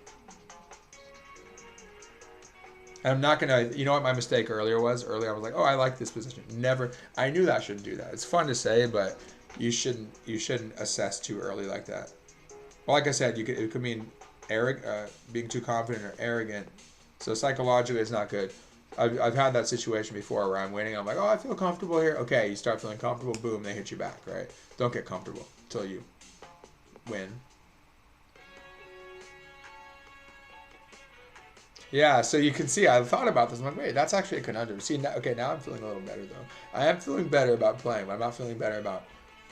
And I'm not going to... You know what my mistake earlier was? Earlier I was like, oh, I like this position. Never... I knew that I shouldn't do that. It's fun to say, but you shouldn't assess too early like that. Well, like I said, it could mean being too confident or arrogant. So psychologically, it's not good. I've had that situation before where I'm winning. I'm like, oh, I feel comfortable here. Okay, you start feeling comfortable. Boom, they hit you back, right? Don't get comfortable until you win. Yeah, so you can see I thought about this. I'm like, wait, that's actually a conundrum. See, now, okay, now I'm feeling a little better though. I am feeling better about playing, but I'm not feeling better about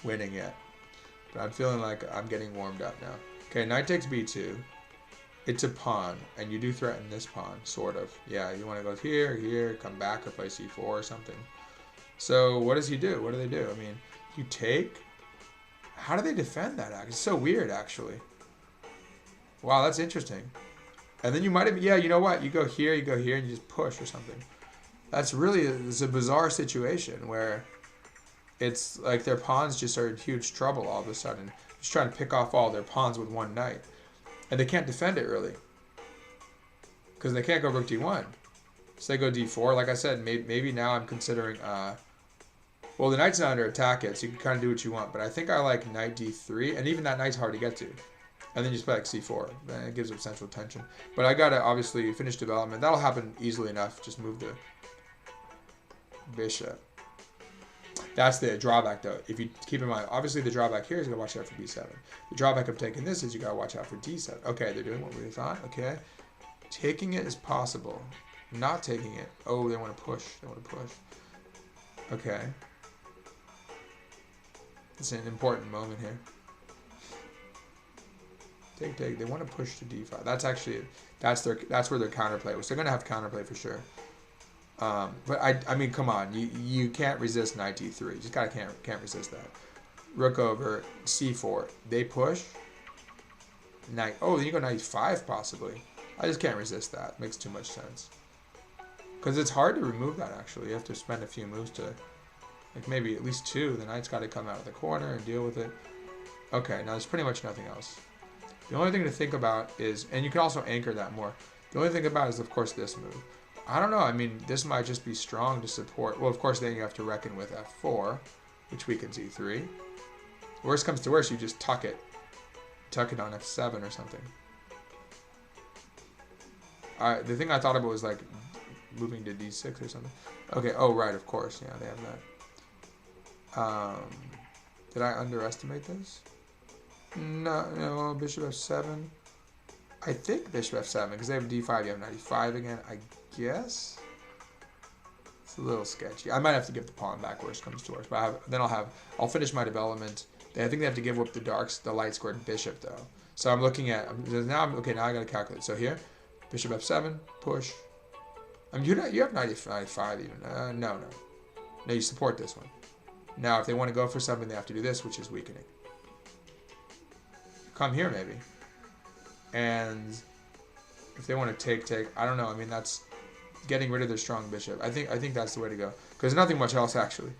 winning yet. But I'm feeling like I'm getting warmed up now. Okay, knight takes b2. It's a pawn, and you do threaten this pawn, sort of. Yeah, you want to go here, here, come back, or play c4 or something. So what does he do? What do they do? I mean, you take. How do they defend that? It's so weird, actually. Wow, that's interesting. And then you might have, yeah, you know what? You go here, and you just push or something. That's really, it's a bizarre situation where it's like their pawns just are in huge trouble all of a sudden. Just trying to pick off all their pawns with one knight. And they can't defend it really. Because they can't go rook d1. So they go d4. Like I said, maybe now I'm considering, well, the knight's not under attack yet, so you can kind of do what you want. But I think I like knight d3, and even that knight's hard to get to. And then you just play like c4. Then it gives up central tension. But I gotta obviously finish development. That'll happen easily enough. Just move the bishop. That's the drawback though. If you keep in mind, obviously the drawback here is you gotta watch out for b7. The drawback of taking this is you gotta watch out for d7. Okay, they're doing what we thought. Okay. Taking it is possible. Not taking it. Oh, they want to push. They want to push. Okay. It's an important moment here. Take. They want to push to d5. That's actually that's where their counterplay was. They're gonna have counterplay for sure. But I mean, come on, you can't resist knight d3. You just can't resist that. Rook over c4. They push. Knight. Oh, then you go knight 5 possibly. I just can't resist that. Makes too much sense. Because it's hard to remove that actually. You have to spend a few moves to, like maybe at least 2. The knight's got to come out of the corner and deal with it. Okay, now there's pretty much nothing else. The only thing to think about is, and you can also anchor that more. The only thing about is, of course, this move. I don't know. I mean, this might just be strong to support. Well, of course, then you have to reckon with f4, which weakens e3. Worst comes to worst, you just tuck it. Tuck it on f7 or something. The thing I thought about was like moving to d6 or something. Okay. Oh, right. Of course. Yeah, they have that. Did I underestimate this? No. Bishop f7. I think bishop f7 because they have d5. You have knight e5 again. I guess it's a little sketchy. I might have to give the pawn back worst comes to worst, but I'll finish my development. I think they have to give up the light squared bishop though. So I'm looking at now. Now I got to calculate. So here, bishop f7, push. I mean, you have knight e5 even. No. You support this one. Now if they want to go for something, they have to do this, which is weakening. Come here maybe. And if they want to take, I don't know. I mean, that's getting rid of their strong bishop. I think that's the way to go. Because nothing much else actually.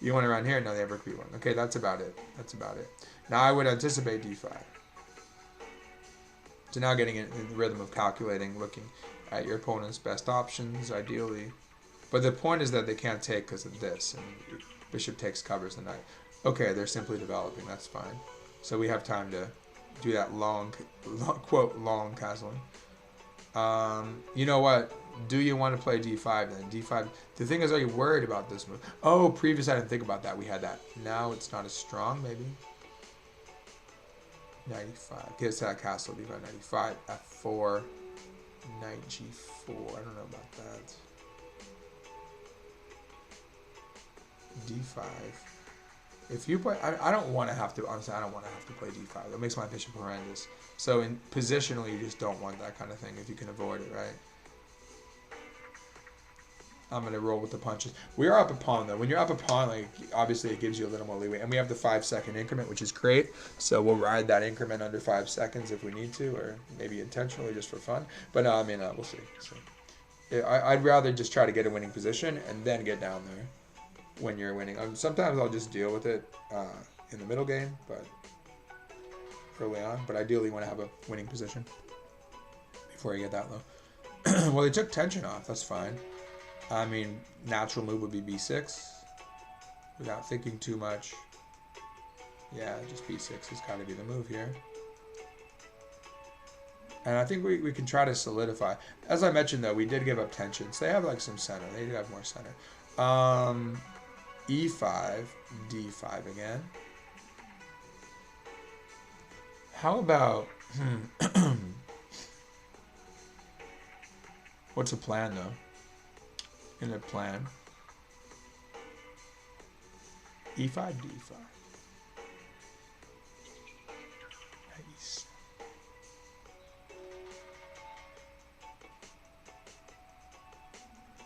You want around here? No, they have rook b1. Okay, that's about it. Now I would anticipate d5. So now getting in the rhythm of calculating, looking at your opponent's best options, ideally. But the point is that they can't take because of this, and bishop takes covers the knight. Okay, they're simply developing. That's fine. So we have time to do that long quote, long castling. You know what? Do you want to play d5 then? d5. The thing is, are you worried about this move? Oh, previously I didn't think about that. We had that. Now it's not as strong, maybe. 95. Gets that castle, d5, 95, f4, knight g4. I don't know about that. d5. If you play, I don't want to have to, honestly, I don't want to have to play d5. That makes my bishop horrendous. So positionally, you just don't want that kind of thing if you can avoid it, right? I'm going to roll with the punches. We are up a pawn, though. When you're up a pawn, like obviously it gives you a little more leeway. And we have the 5-second increment, which is great. So we'll ride that increment under 5 seconds if we need to, or maybe intentionally just for fun. But no, I mean, we'll see. I'd rather just try to get a winning position and then get down there when you're winning. Sometimes I'll just deal with it in the middle game, but early on. But ideally, you want to have a winning position before you get that low. Well, they took tension off. That's fine. I mean, natural move would be b6 without thinking too much. Yeah, just b6 has got to be the move here. And I think we can try to solidify. As I mentioned, though, we did give up tension. So they have like some center. They do have more center. E5, D5 again. How about... What's the plan though? In the plan, e5, d5. Nice.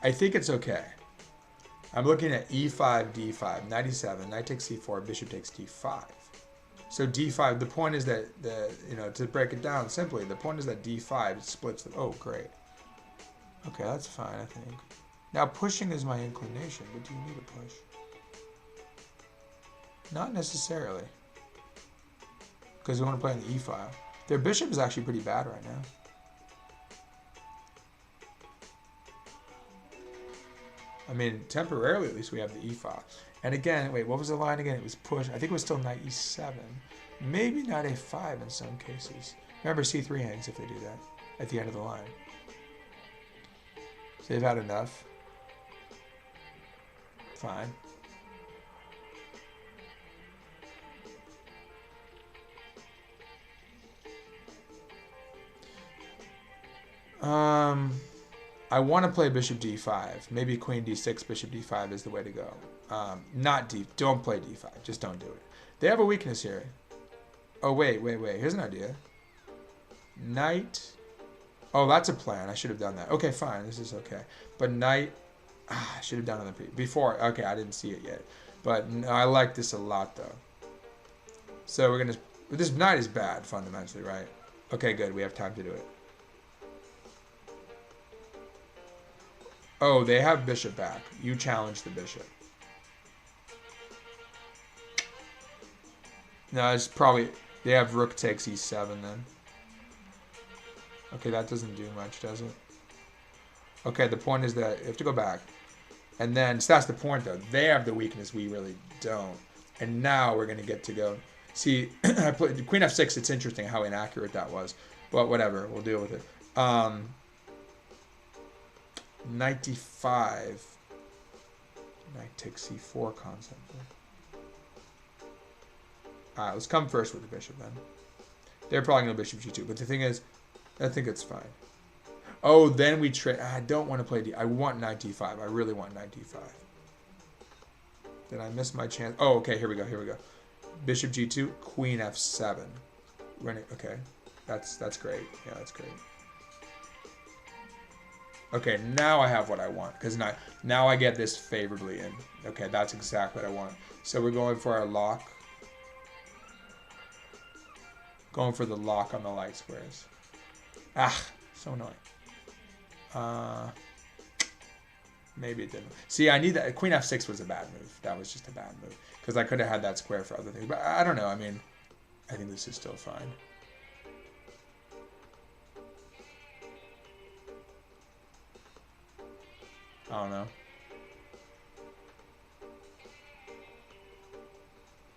I think it's okay. I'm looking at e5, d5, knight e7, knight takes c4, bishop takes d5. So d5, the point is that, to break it down simply, the point is that d5 splits the, oh, great. Okay, that's fine, I think. Now, pushing is my inclination, but do you need a push? Not necessarily. Because we want to play on the e file. Their bishop is actually pretty bad right now. I mean, temporarily at least we have the e file. And again, wait, what was the line again? It was push. I think it was still knight e7. Maybe knight a5 in some cases. Remember, c3 hangs if they do that at the end of the line. So they've had enough. Fine. I want to play bishop d5. Maybe queen d6, bishop d5 is the way to go. Not d. Don't play d5. Just don't do it. They have a weakness here. Oh, wait. Here's an idea. Knight. Oh, that's a plan. I should have done that. Okay, fine. This is okay. But knight. I should have done it before. Okay, I didn't see it yet. But I like this a lot, though. So we're going to... This knight is bad, fundamentally, right? Okay, good. We have time to do it. Oh, they have bishop back. You challenge the bishop. No, it's probably... They have rook takes e7 then. Okay, that doesn't do much, does it? Okay, the point is that you have to go back. And then, so that's the point though. They have the weakness, we really don't. And now we're going to get to go. See, I played queen f6. It's interesting how inaccurate that was. But whatever, we'll deal with it. Knight d5. Knight takes c4 concept. Alright, let's come first with the bishop then. They're probably going to bishop g2. But the thing is, I think it's fine. Oh, then we trade. I don't want to play d. I want knight d5. I really want knight d5. Did I miss my chance? Oh, okay. Here we go. Bishop g2, queen f7. Running. Okay, that's great. Yeah, that's great. Okay, now I have what I want because now I get this favorably in. Okay, that's exactly what I want. So we're going for our lock. Going for the lock on the light squares. Ah, so annoying. Maybe it didn't. See, I need that. Queen f6 was a bad move. That was just a bad move. Because I could have had that square for other things. But I don't know. I mean, I think this is still fine. I don't know.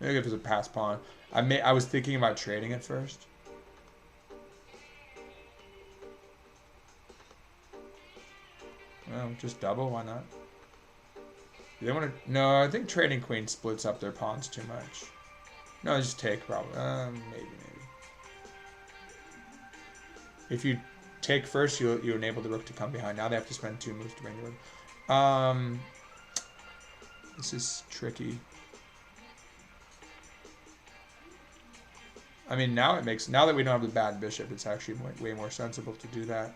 Maybe if it was a pass pawn. I was thinking about trading it first. Well, just double, why not? Do they want to... No, I think trading queen splits up their pawns too much. No, just take, probably. Maybe. If you take first, you enable the rook to come behind. Now they have to spend 2 moves to bring the rook. This is tricky. I mean, now that we don't have the bad bishop, it's actually way more sensible to do that.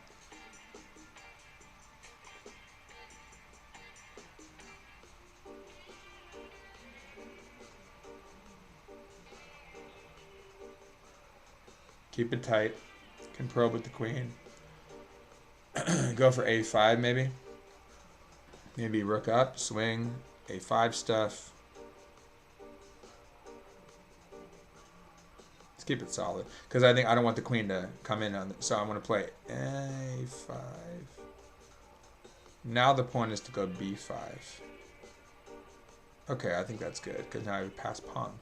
Keep it tight. Can probe with the queen. Go for a5 maybe. Maybe rook up, swing, a5 stuff. Let's keep it solid. Because I think I don't want the queen to come in on the, so I'm going to play a5. Now the point is to go b5. Okay, I think that's good. Because now I pass pawn.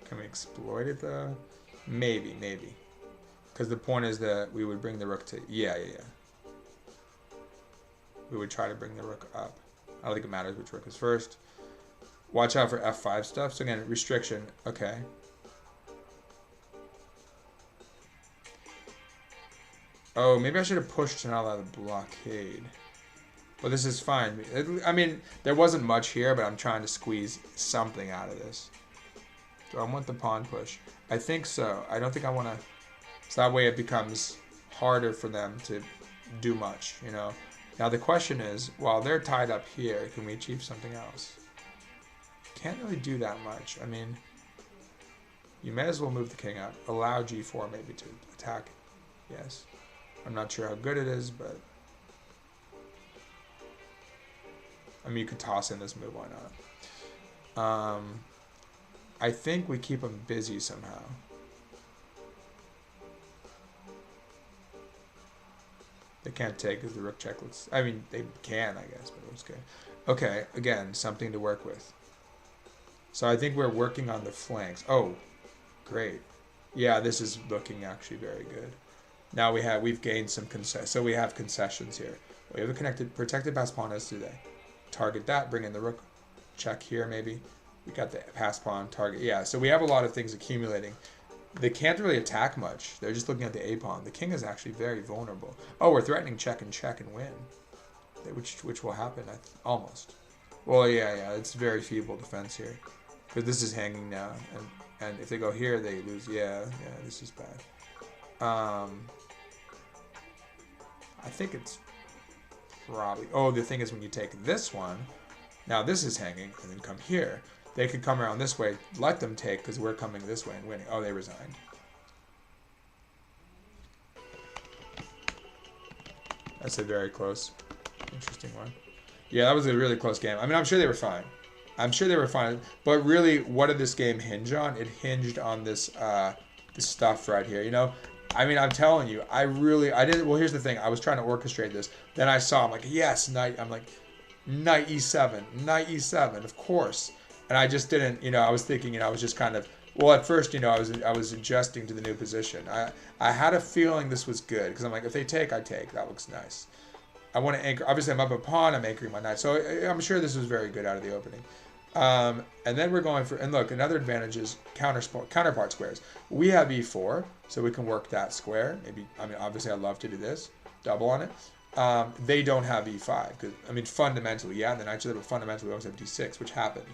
Can we exploit it though? Maybe. Because the point is that we would bring the rook to... Yeah. We would try to bring the rook up. I don't think it matters which rook is first. Watch out for f5 stuff. So again, restriction. Okay. Oh, maybe I should have pushed and not allowed the blockade. Well, this is fine. I mean, there wasn't much here, but I'm trying to squeeze something out of this. Do I want the pawn push? I think so. I don't think I want to... So that way it becomes harder for them to do much, you know? Now the question is, while they're tied up here, can we achieve something else? Can't really do that much. I mean, you may as well move the king out. Allow g4 maybe to attack. Yes. I'm not sure how good it is, but... I mean, you could toss in this move, why not? I think we keep them busy somehow. They can't take because the rook check looks... I mean, they can, I guess, but it looks good. Okay, again, something to work with. So I think we're working on the flanks. Oh, great. Yeah, this is looking actually very good. Now we've gained some concessions. So we have concessions here. We have a protected pass pawn as today. Target that, bring in the rook. Check here maybe. We got the pass pawn, target. Yeah, so we have a lot of things accumulating. They can't really attack much. They're just looking at the a pawn. The king is actually very vulnerable. Oh, we're threatening check and win. Which will happen, almost. Well, yeah, it's very feeble defense here. Because this is hanging now. And if they go here, they lose. Yeah, this is bad. I think it's probably... Oh, the thing is when you take this one, now this is hanging, and then come here. They could come around this way, let them take, because we're coming this way and winning. Oh, they resigned. That's a very close, interesting one. Yeah, that was a really close game. I mean, I'm sure they were fine. I'm sure they were fine. But really, what did this game hinge on? It hinged on this stuff right here, you know? I mean, I'm telling you, I didn't... Well, here's the thing. I was trying to orchestrate this. Then I saw, I'm like, yes, knight. I'm like, knight e7, knight e7, of course. And I just didn't, you know, I was thinking, you know, I was just kind of... Well, at first, you know, I was adjusting to the new position. I had a feeling this was good. Because I'm like, if they take, I take. That looks nice. I want to anchor... Obviously, I'm up a pawn. I'm anchoring my knight. So I'm sure this was very good out of the opening. And then we're going for... And look, another advantage is counterpart squares. We have e4, so we can work that square. Maybe, I mean, obviously, I'd love to do this. Double on it. They don't have e5. Because, I mean, fundamentally, yeah, the knights are there, but fundamentally, we always have d6, which happened.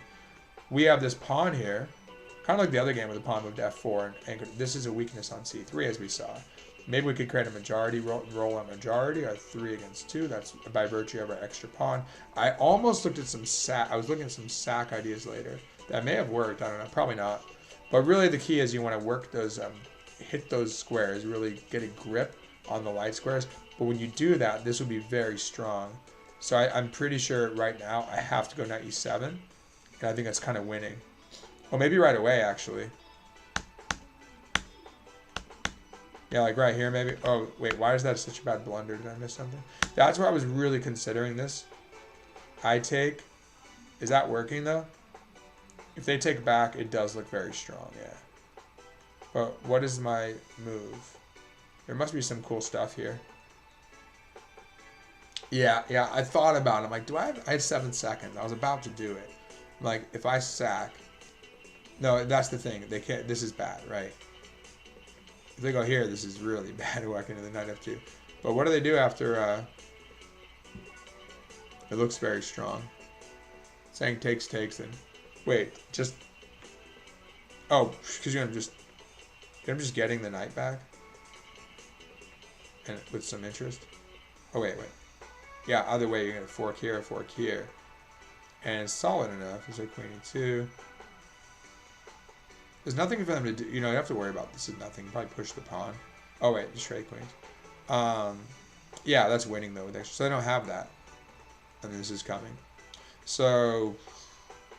We have this pawn here. Kind of like the other game where the pawn moved to f4 and anchored. This is a weakness on c3, as we saw. Maybe we could create a majority, roll on majority, or 3 against 2. That's by virtue of our extra pawn. I almost looked at some sack. I was looking at some sack ideas later. That may have worked. I don't know. Probably not. But really the key is you want to work those, hit those squares, really get a grip on the light squares. But when you do that, this will be very strong. So I'm pretty sure right now I have to go knight e7. And I think that's kind of winning. Well, maybe right away, actually. Yeah, like right here, maybe. Oh, wait, why is that such a bad blunder? Did I miss something? That's where I was really considering this. I take. Is that working, though? If they take back, it does look very strong, yeah. But what is my move? There must be some cool stuff here. Yeah, I thought about it. I'm like, I had 7 seconds. I was about to do it. I'm like, if I sack. No, that's the thing. They can't. This is bad, right? If they go here, this is really bad walking into the knight f2. But what do they do after... It looks very strong. Saying takes, and... Wait, just... Oh, because you're just getting the knight back? And with some interest? Oh, wait. Yeah, other way, you're going to fork here. And it's solid enough. It's like queen e2. There's nothing for them to do. You know, you have to worry about this. Is nothing. Probably push the pawn. Oh, wait. Just trade queens. Yeah, that's winning, though. So they don't have that. And this is coming. So,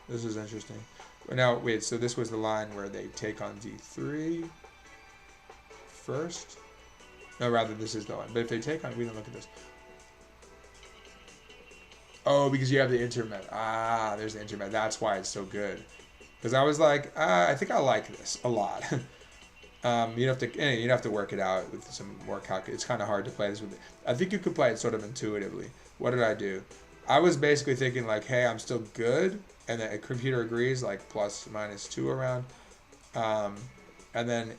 this is interesting. Now, wait. So this was the line where they take on d3 first. No, rather, this is the one. But if they take on... We don't look at this. Oh, because you have the intermet. Ah, there's the intermet. That's why it's so good. Because I was like, I think I like this a lot. You'd have to work it out with some more calculation. It's kind of hard to play this with it. I think you could play it sort of intuitively. What did I do? I was basically thinking like, hey, I'm still good, and the computer agrees, like plus minus 2 around. And then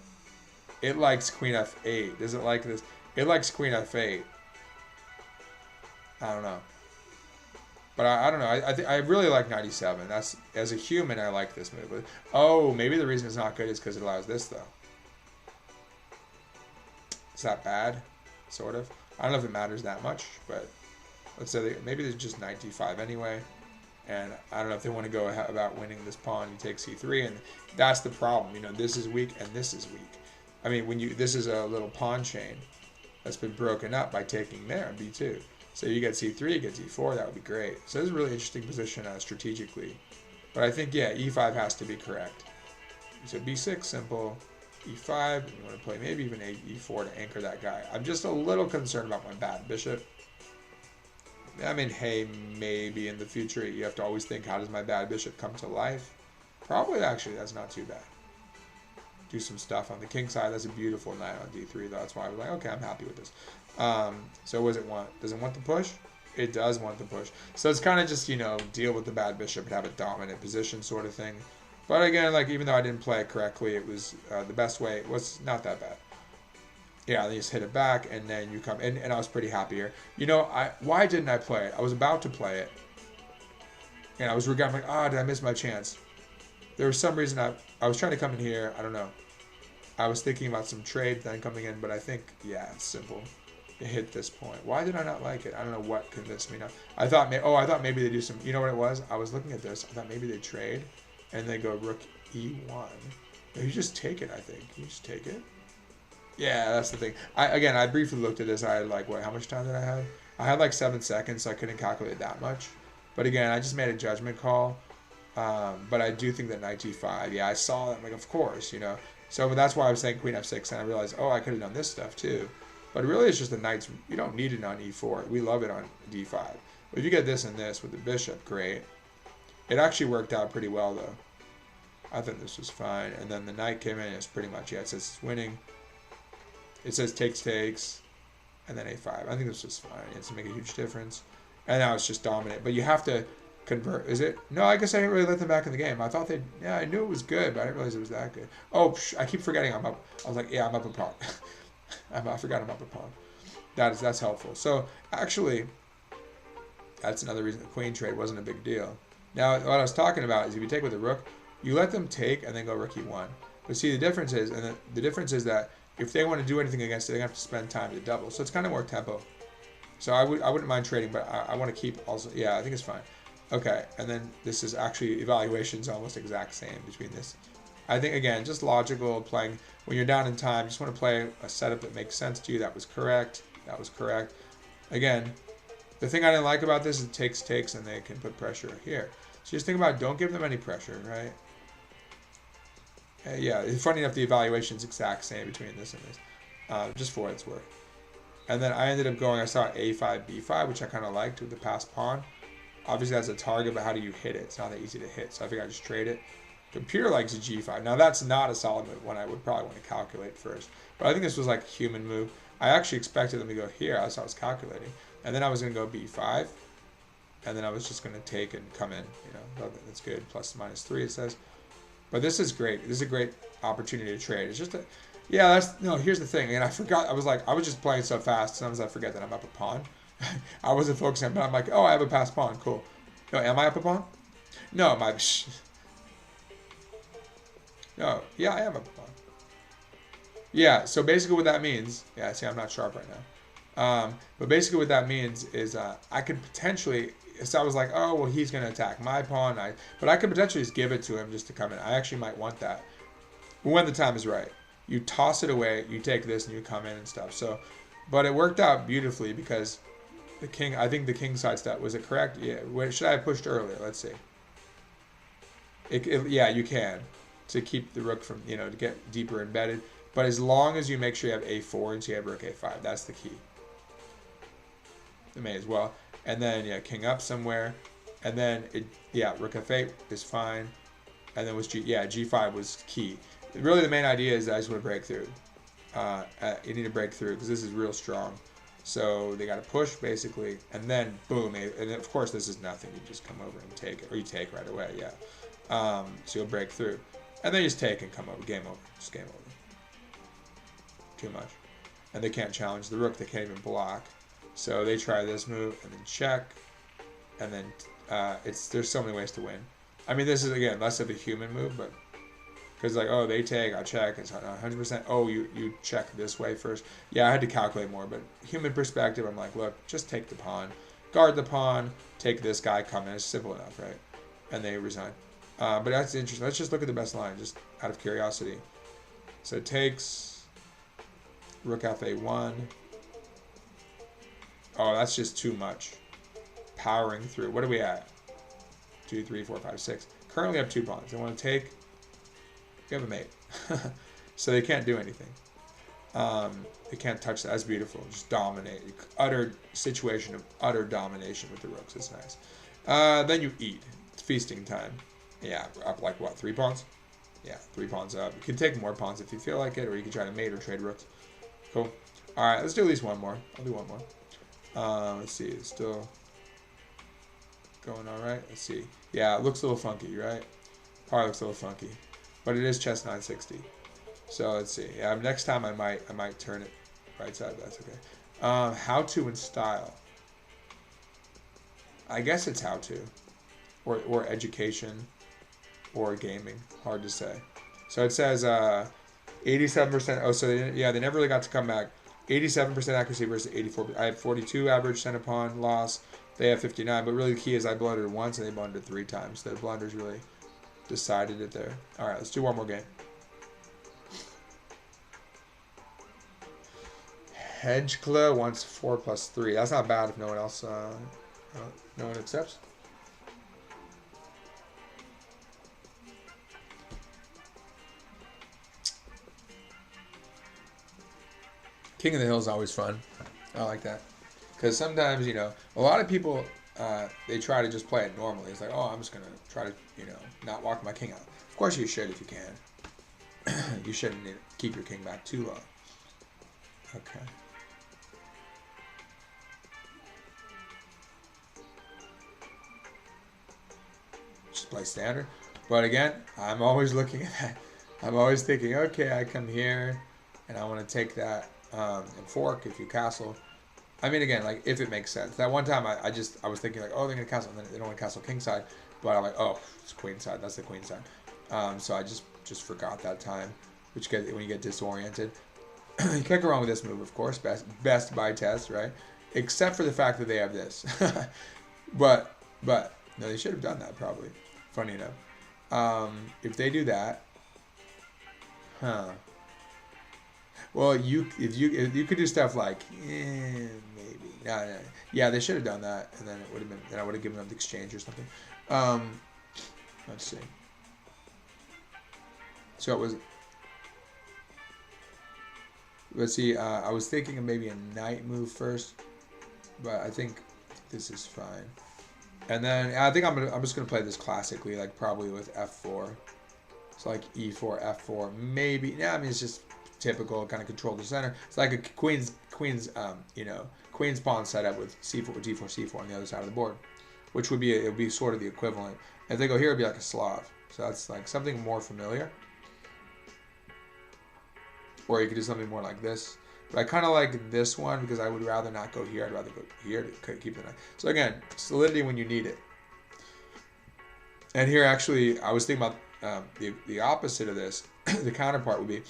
it likes queen f8. Does it like this? It likes queen f8. I don't know. But I don't know. I really like knight e7. That's, as a human, I like this move. But, oh, maybe the reason it's not good is because it allows this, though. Is that bad? Sort of. I don't know if it matters that much, but let's say maybe there's just knight d5 anyway. And I don't know if they want to go about winning this pawn. You take c3, and that's the problem. You know, this is weak and this is weak. I mean, this is a little pawn chain that's been broken up by taking there on b2. So you get c3, you get d4, that would be great. So this is a really interesting position strategically. But I think, yeah, e5 has to be correct. So b6, simple. e5, you want to play maybe even e4 to anchor that guy. I'm just a little concerned about my bad bishop. I mean, hey, maybe in the future you have to always think, how does my bad bishop come to life? Probably, actually, that's not too bad. Do some stuff on the king side. That's a beautiful knight on d3, though. That's why I was like, okay, I'm happy with this. So what does it want? Does it want the push? It does want the push. So it's kind of just, you know, deal with the bad bishop and have a dominant position sort of thing. But again, like, even though I didn't play it correctly, it was the best way. It was not that bad. Yeah, they just hit it back, and then you come in, and I was pretty happy here. You know, why didn't I play it? I was about to play it, and I was regretting, like, did I miss my chance? There was some reason I was trying to come in here. I don't know. I was thinking about some trade then coming in, but I think, yeah, it's simple. It hit this point. Why did I not like it? I don't know what convinced me not. I thought maybe they do some. You know what it was? I was looking at this. I thought maybe they trade, and they go rook e1. You just take it. I think you just take it. Yeah, that's the thing. I briefly looked at this. I had like, how much time did I have? I had like 7 seconds, so I couldn't calculate that much. But again, I just made a judgment call. But I do think that knight g5. Yeah, I saw that. I'm like, of course, you know. So that's why I was saying queen f6, and I realized, I could have done this stuff too. But really, it's just the knights. You don't need it on e4. We love it on d5. But if you get this and this with the bishop, great. It actually worked out pretty well, though. I think this was fine. And then the knight came in, and it's pretty much, it says it's winning. It says takes, and then a5. I think this was fine. It doesn't make a huge difference. And now it's just dominant. But you have to convert. Is it? No, I guess I didn't really let them back in the game. I thought I knew it was good, but I didn't realize it was that good. Oh, I keep forgetting I'm up. I was like, yeah, I'm up a pawn. I forgot I'm up a pawn. That's helpful. So, actually, that's another reason the queen trade wasn't a big deal. Now, what I was talking about is if you take with a rook, you let them take and then go rook e1. But see, the difference is, that if they want to do anything against it, they have to spend time to double. So it's kind of more tempo. So I wouldn't mind trading, but I want to keep also. Yeah, I think it's fine. Okay, and then this is actually evaluation's almost exact same between this. I think, again, just logical playing. When you're down in time, just want to play a setup that makes sense to you. That was correct. That was correct. Again, the thing I didn't like about this is it takes, and they can put pressure here. So just think about, don't give them any pressure, right? Yeah, funny enough, the evaluation's exact same between this and this, just for what it's worth. And then I ended up going, I saw a5, b5, which I kind of liked with the passed pawn. Obviously, that's a target, but how do you hit it? It's not that easy to hit, so I think I just trade it. Computer likes a g5. Now, that's not a solid move, one I would probably want to calculate first. But I think this was like a human move. I actually expected them to go here. That's what I was calculating. And then I was going to go b5. And then I was just going to take and come in. You know, that's good. Plus minus 3, it says. But this is great. This is a great opportunity to trade. It's just here's the thing. And I forgot. I was just playing so fast. Sometimes I forget that I'm up a pawn. I wasn't focusing, but I'm like, I have a passed pawn. Cool. No, am I up a pawn? No, no, yeah, I am up a pawn. Yeah, so basically what that means, see, I'm not sharp right now. But basically what that means is I could potentially, so I was like, well, he's going to attack my pawn. But I could potentially just give it to him just to come in. I actually might want that. When the time is right. You toss it away, you take this, and you come in and stuff. So, but it worked out beautifully because the king, I think the king side step, was it correct? Yeah. Should I have pushed earlier? Let's see. Yeah, you can. To keep the rook from, to get deeper embedded. But as long as you make sure you have a4 and so you have rook a5, that's the key. You may as well. And then, king up somewhere. And then, rook f8 is fine. And then g5 was key. Really, the main idea is that I just want to break through. You need to break through because this is real strong. So they got to push, basically. And then, boom. And of course, this is nothing. You just come over and take it. Or you take right away, so you'll break through. And then you just take and come over. Game over. Just game over. Too much. and they can't challenge the rook. They can't even block. So they try this move and then check, and then there's so many ways to win. I mean, this is again less of a human move, but because like, oh, they take, I check, it's 100%. Oh, you check this way first. Yeah, I had to calculate more, but human perspective, I'm like, look, just take the pawn, guard the pawn, take this guy, come in. It's simple enough, right? And they resign. But that's interesting. Let's just look at the best line, just out of curiosity. So it takes rook fa1. Oh, that's just too much. Powering through. What are we at? 2, 3, 4, 5, 6. Currently I have 2 pawns. They want to take. You have a mate. So they can't do anything. They can't touch that. That's beautiful. Just dominate. Utter situation of utter domination with the rooks. It's nice. Then you eat. It's feasting time. Yeah, up like what? 3 pawns? Yeah, 3 pawns up. You can take more pawns if you feel like it, or you can try to mate or trade rooks. Cool. Alright, let's do at least one more. I'll do one more. Let's see. It's still going all right. Let's see. Yeah, it looks a little funky, right? Probably looks a little funky. But it is chess 960. So let's see. Yeah, next time I might turn it right side. That's okay. How to and style. I guess it's how to, or education, or gaming. Hard to say. So it says 87%. Oh, so they never really got to come back. 87% accuracy versus 84. I have 42 average center pawn loss. They have 59. But really the key is I blundered once and they blundered 3 times. The blunders really decided it there. All right, let's do one more game. Hedgekla wants 4+3. That's not bad if no one else, no one accepts. King of the Hill is always fun. I like that. Because sometimes, you know, a lot of people, they try to just play it normally. It's like, oh, I'm just going to try to, you know, not walk my king out. Of course you should if you can. You shouldn't keep your king back too long. Okay. Just play standard. But again, I'm always looking at that. I'm always thinking, okay, I come here and I want to take that and fork if you castle. I mean, again, like, if it makes sense. That one time, I was thinking, like, oh, they're going to castle, and then they don't want to castle king side. But I'm like, oh, it's queen side. That's the queen side. So I just forgot that time, which when you get disoriented. You can't go wrong with this move, of course. Best by test, right? Except for the fact that they have this. but, no, they should have done that, probably. Funny enough. If they do that, well, if you could do stuff like, maybe. No. Yeah, they should have done that, and then it would have been. Then I would have given them the exchange or something. Let's see. So it was. Let's see. I was thinking of maybe a knight move first, but I think this is fine. And then I think I'm just gonna play this classically, like probably with f4. So like e4, f4, maybe. Yeah, I mean it's just typical kind of control the center. It's like a queen's pawn setup with c4, d4, c4 on the other side of the board, which would be sort of the equivalent. If they go here, it'd be like a Slav. So that's like something more familiar. Or you could do something more like this. But I kind of like this one because I would rather not go here. I'd rather go here to keep the knight. So again, solidity when you need it. And here actually, I was thinking about the opposite of this. The counterpart would be,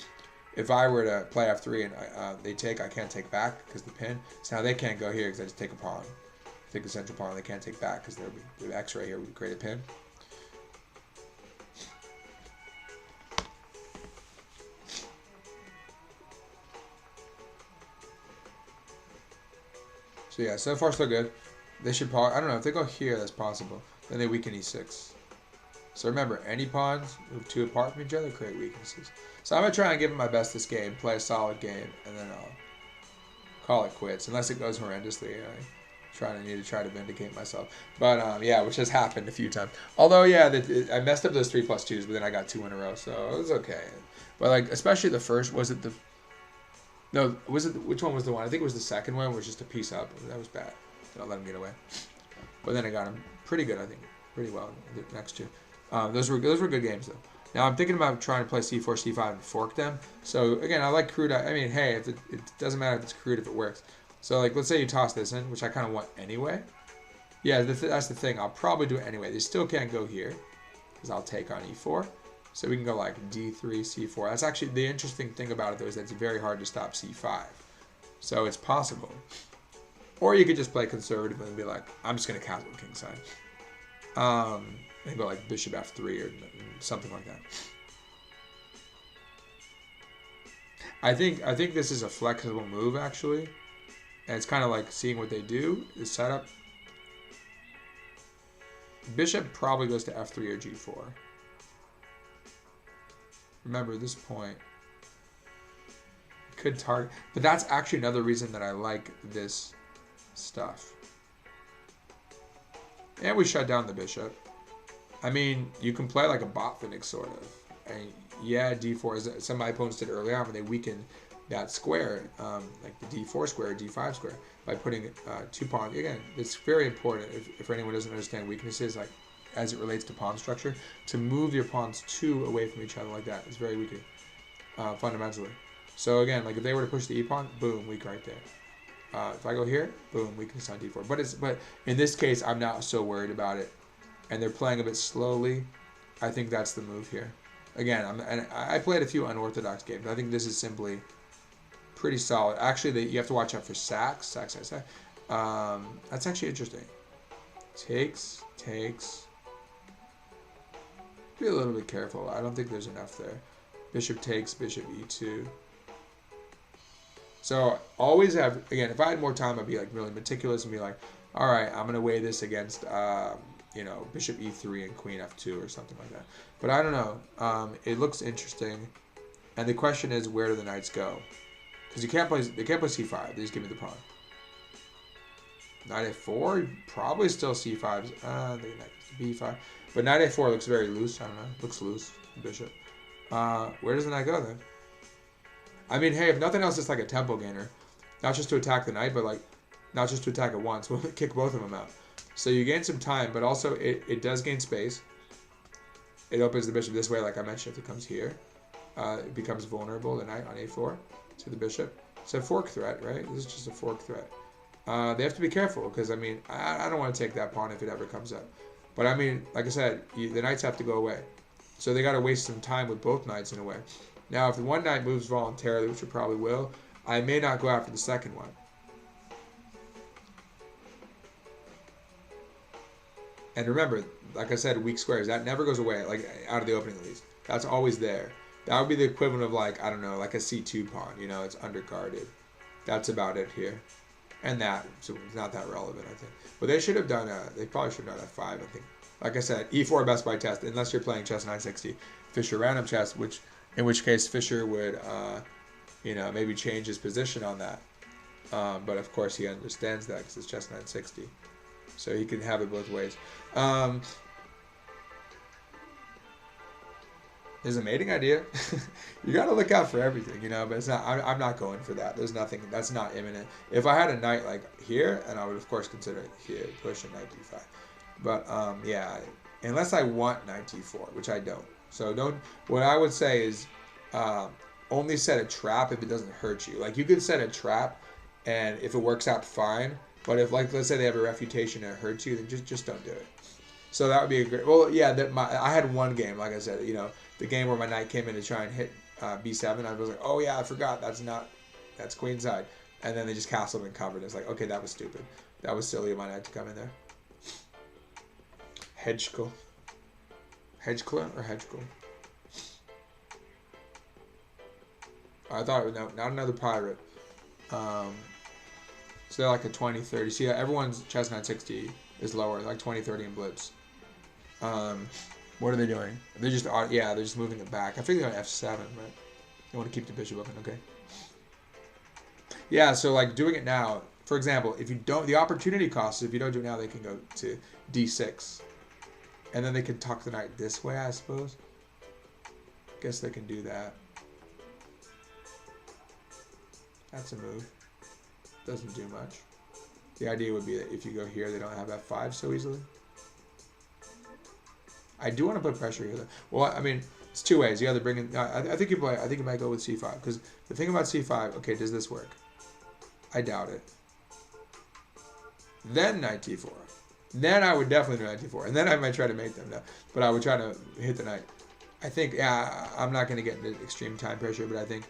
if I were to play f3 and they take, I can't take back because the pin. So now they can't go here because I just take a pawn. Take the central pawn, they can't take back because the X right here would create a pin. So yeah, so far so good. They should probably, I don't know, if they go here, that's possible. Then they weaken e6. So remember, any pawns move 2 apart from each other create weaknesses. So I'm going to try and give it my best this game, play a solid game, and then I'll call it quits. Unless it goes horrendously, I need to try to vindicate myself. But yeah, which has happened a few times. Although, yeah, I messed up those 3+2s, but then I got 2 in a row, so it was okay. But like, especially the first, which one was the one? I think it was the second one, was just a piece up. That was bad. I'll let him get away. But then I got him pretty good, I think. Pretty well, the next 2. Those were good games, though. Now I'm thinking about trying to play c4, c5 and fork them. So again, I like crude. I mean, hey, if it doesn't matter if it's crude if it works. So like, let's say you toss this in, which I kind of want anyway. Yeah, that's the thing. I'll probably do it anyway. They still can't go here because I'll take on e4. So we can go like d3, c4. That's actually the interesting thing about it, though, is that it's very hard to stop c5. So it's possible. Or you could just play conservative and be like, I'm just going to castle kingside. And go like bishop f3 or something like that. I think this is a flexible move, actually. And it's kind of like seeing what they do, the setup. Bishop probably goes to f3 or g4. Remember, this point could target, but that's actually another reason that I like this stuff. And we shut down the bishop. I mean, you can play like a Botvinnik sort of. And yeah, d4 is some of my opponents did early on when they weakened that square, like the d4 square or d5 square, by putting 2 pawns. Again, it's very important if anyone doesn't understand weaknesses, like as it relates to pawn structure, to move your pawns 2 away from each other like that. It's very weakening, fundamentally. So again, like if they were to push the e pawn, boom, weak right there. If I go here, boom, weakness on d4. But in this case, I'm not so worried about it, and they're playing a bit slowly. I think that's the move here. Again, I played a few unorthodox games. I think this is simply pretty solid. Actually, you have to watch out for sacks. That's actually interesting. Takes. Be a little bit careful. I don't think there's enough there. Bishop takes, bishop e2. So always have, again, if I had more time, I'd be like really meticulous and be like, all right, I'm going to weigh this against, you know, bishop e3 and queen f2 or something like that. But I don't know. It looks interesting. And the question is, where do the knights go? Because they can't play c5. They just give me the pawn. Knight a4, probably still c5s. b5. But knight a4 looks very loose. I don't know. Looks loose. Bishop. Where does the knight go then? I mean, hey, if nothing else, it's like a tempo gainer. Not just to attack the knight, but like, not just to attack it once. We'll kick both of them out. So you gain some time, but also it does gain space. It opens the bishop this way, like I mentioned. If it comes here, it becomes vulnerable, the knight on a4 to the bishop. It's a fork threat, right? This is just a fork threat. They have to be careful, because, I mean, I don't want to take that pawn if it ever comes up. But, I mean, like I said, the knights have to go away. So they got to waste some time with both knights in a way. Now, if the one knight moves voluntarily, which it probably will, I may not go after the second one. And remember, like I said, weak squares, that never goes away, like out of the opening at least. That's always there. That would be the equivalent of, like, I don't know, like a c2 pawn, you know, it's underguarded. That's about it here. And that, so it's not that relevant, I think. But they should have done they probably should have done f5, I think. Like I said, e4 best by test, unless you're playing chess 960, Fischer random chess, in which case Fischer would, you know, maybe change his position on that. But of course he understands that because it's chess 960. So he can have it both ways. Is a mating idea. You got to look out for everything, you know, but it's not, I'm not going for that. There's nothing, that's not imminent. If I had a knight like here, and I would of course consider it here, push a knight d5. But yeah, unless I want knight d4, which I don't. So what I would say is only set a trap if it doesn't hurt you. Like you could set a trap and if it works out fine, but if, like, let's say they have a refutation and it hurts you, then just don't do it. So that would be a great, well, yeah, I had one game, like I said, you know, the game where my knight came in to try and hit b7, I was like, oh yeah, I forgot, that's queenside. And then they just castled and covered. It's like, okay, that was stupid. That was silly of my knight to come in there. Hedgekle or Hedgekle? I thought it was, no, not another pirate. So they're like a 20-30. See, everyone's chess 960 is lower, like 20-30 in Blitz. What are they doing? They're just, yeah, they're just moving it back. I think they're on f7, right? They want to keep the bishop open, okay. Yeah, so like doing it now, for example, if you don't, the opportunity cost is if you don't do it now, they can go to d6. And then they can tuck the knight this way, I suppose. Guess they can do that. That's a move. Doesn't do much. The idea would be that if you go here, they don't have f5 so easily. I do want to put pressure here, though. Well, I mean, It's two ways. You either bring in. I think you might go with c5 because the thing about c5. Okay, does this work? I doubt it. Then knight d4. Then I would definitely do knight d4, and then I might try to make them. No, but I would try to hit the knight. I think. Yeah, I'm not going to get into extreme time pressure, but I think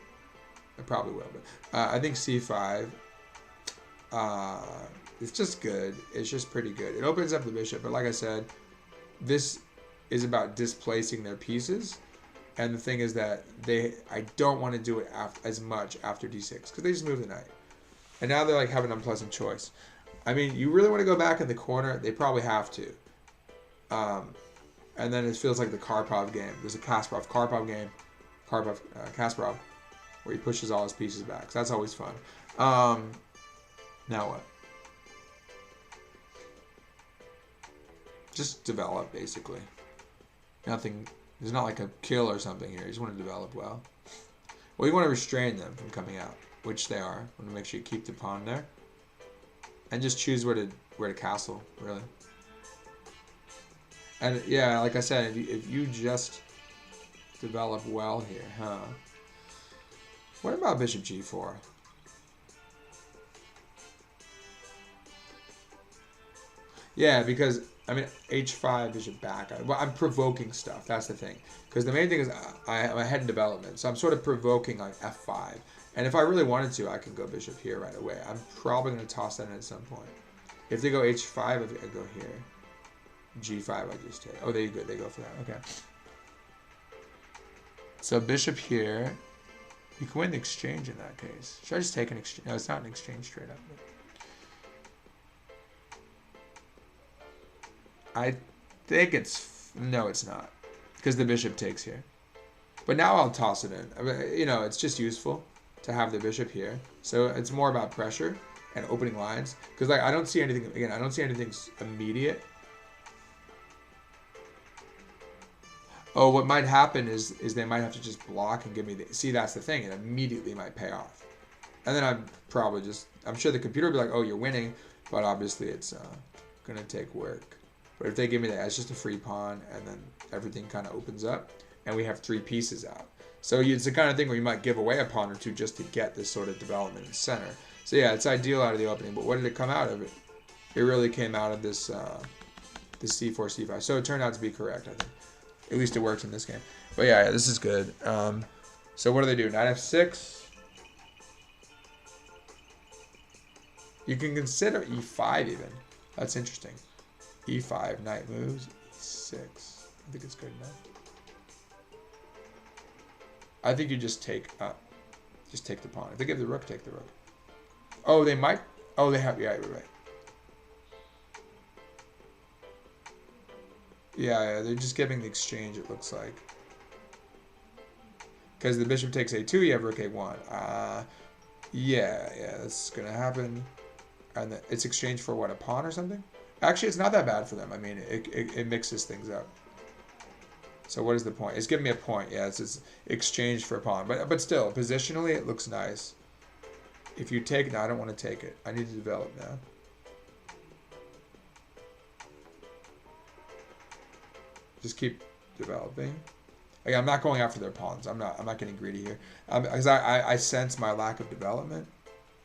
I probably will. But I think c5. It's just good. It's just pretty good. It opens up the bishop, but like I said, this is about displacing their pieces. And the thing is that I don't want to do it as much after d6 because they just move the knight. And now they're like have an unpleasant choice. I mean, you really want to go back in the corner? They probably have to. And then it feels like the Karpov game. There's a Karpov game, Kasparov, where he pushes all his pieces back. So that's always fun. Now what? Just develop, basically. Nothing. There's not like a kill or something here. You just want to develop well. Well, you want to restrain them from coming out, which they are. You want to make sure you keep the pawn there, and just choose where to castle, really. And yeah, like I said, if you just develop well here, huh? What about bishop g4? Yeah, because I mean h5 bishop back. I'm provoking stuff. That's the thing. Because the main thing is I'm ahead in development, so I'm sort of provoking like f5. And if I really wanted to, I can go bishop here right away. I'm probably going to toss that in at some point. If they go h5, I go here. g5, I just take. Oh, they go for that. Okay. So bishop here. You can win the exchange in that case. Should I just take an exchange? No, it's not an exchange straight up. But I think no, it's not, because the bishop takes here. But now I'll toss it in. I mean, you know, it's just useful to have the bishop here. So it's more about pressure and opening lines. Because like I don't see anything. Again, I don't see anything immediate. Oh, what might happen is they might have to just block and give me the. See, that's the thing. It immediately might pay off. And then I'm sure the computer will be like, oh, you're winning, but obviously it's gonna take work. But if they give me that, it's just a free pawn, and then everything kind of opens up, and we have 3 pieces out. So it's the kind of thing where you might give away a pawn or two just to get this sort of development in the center. So yeah, it's ideal out of the opening, but what did it come out of it? It really came out of this c4, c5. So it turned out to be correct, I think. At least it worked in this game. But yeah, this is good. So what do they do? Knight f6. You can consider e5 even. That's interesting. e5, knight moves, e6. I think it's good enough. I think you just take the pawn. If they give the rook, take the rook. Oh, they might. Oh, they have. Yeah, right. Yeah, they're just giving the exchange, it looks like. Because the bishop takes a2, you have rook a1. Yeah, that's going to happen. And it's exchanged for what, a pawn or something? Actually, it's not that bad for them. I mean, it mixes things up. So what is the point? It's giving me a point. Yeah, it's exchanged for a pawn. But still, positionally, it looks nice. If you take it, no, I don't want to take it. I need to develop now. Just keep developing. Again, I'm not going after their pawns. I'm not getting greedy here. Because I sense my lack of development,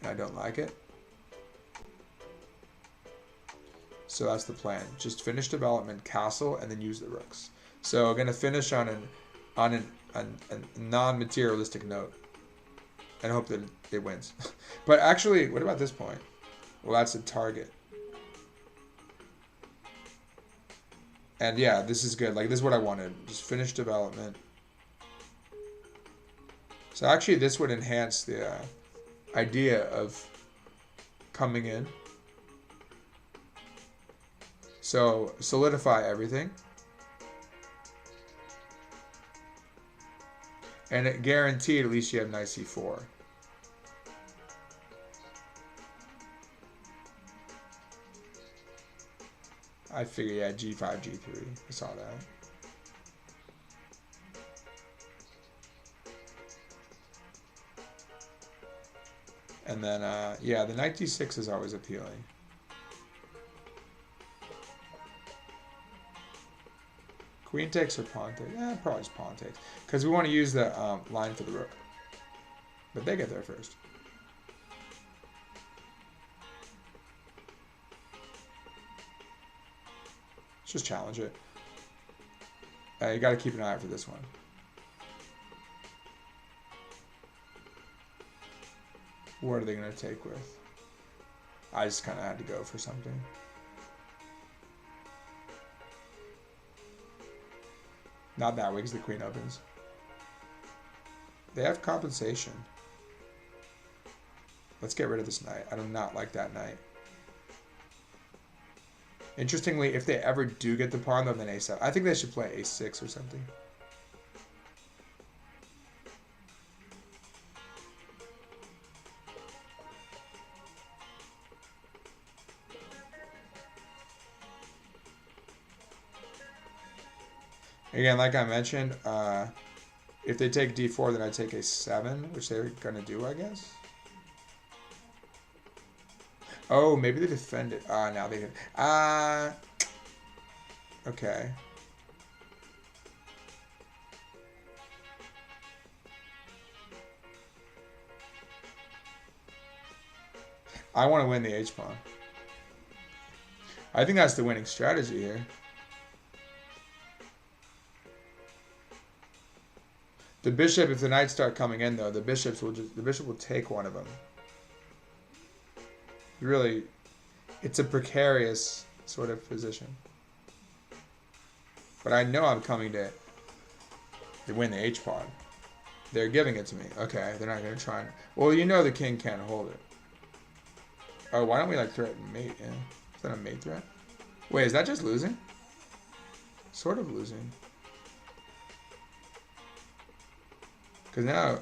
and I don't like it. So that's the plan. Just finish development, castle, and then use the rooks. So I'm gonna finish on a non-materialistic note, and hope that it wins. But actually, what about this point? Well, that's a target. And yeah, this is good. Like, this is what I wanted. Just finish development. So actually, this would enhance the idea of coming in. So solidify everything. And it guaranteed at least you have knight c4. I figure, yeah, g5, g3. I saw that. And then, yeah, the knight d6 is always appealing. Queen takes or pawn takes? Probably just pawn takes. Because we want to use the line for the rook. But they get there first. Let's just challenge it. You got to keep an eye out for this one. What are they going to take with? I just kind of had to go for something. Not that way because the queen opens. They have compensation. Let's get rid of this knight. I do not like that knight. Interestingly, if they ever do get the pawn, then a7. I think they should play a6 or something. Again, like I mentioned, if they take d4, then I take a7, which they're going to do, I guess. Oh, maybe they defend it. Now they... okay. I want to win the h-pawn. I think that's the winning strategy here. The bishop, if the knights start coming in though, the bishop will take one of them. Really, it's a precarious sort of position. But I know I'm coming to win the h-pawn. They're giving it to me. Okay, they're not going to try and... Well, you know the king can't hold it. Oh, why don't we like threaten mate? Yeah. Is that a mate threat? Wait, is that just losing? Sort of losing. Because now...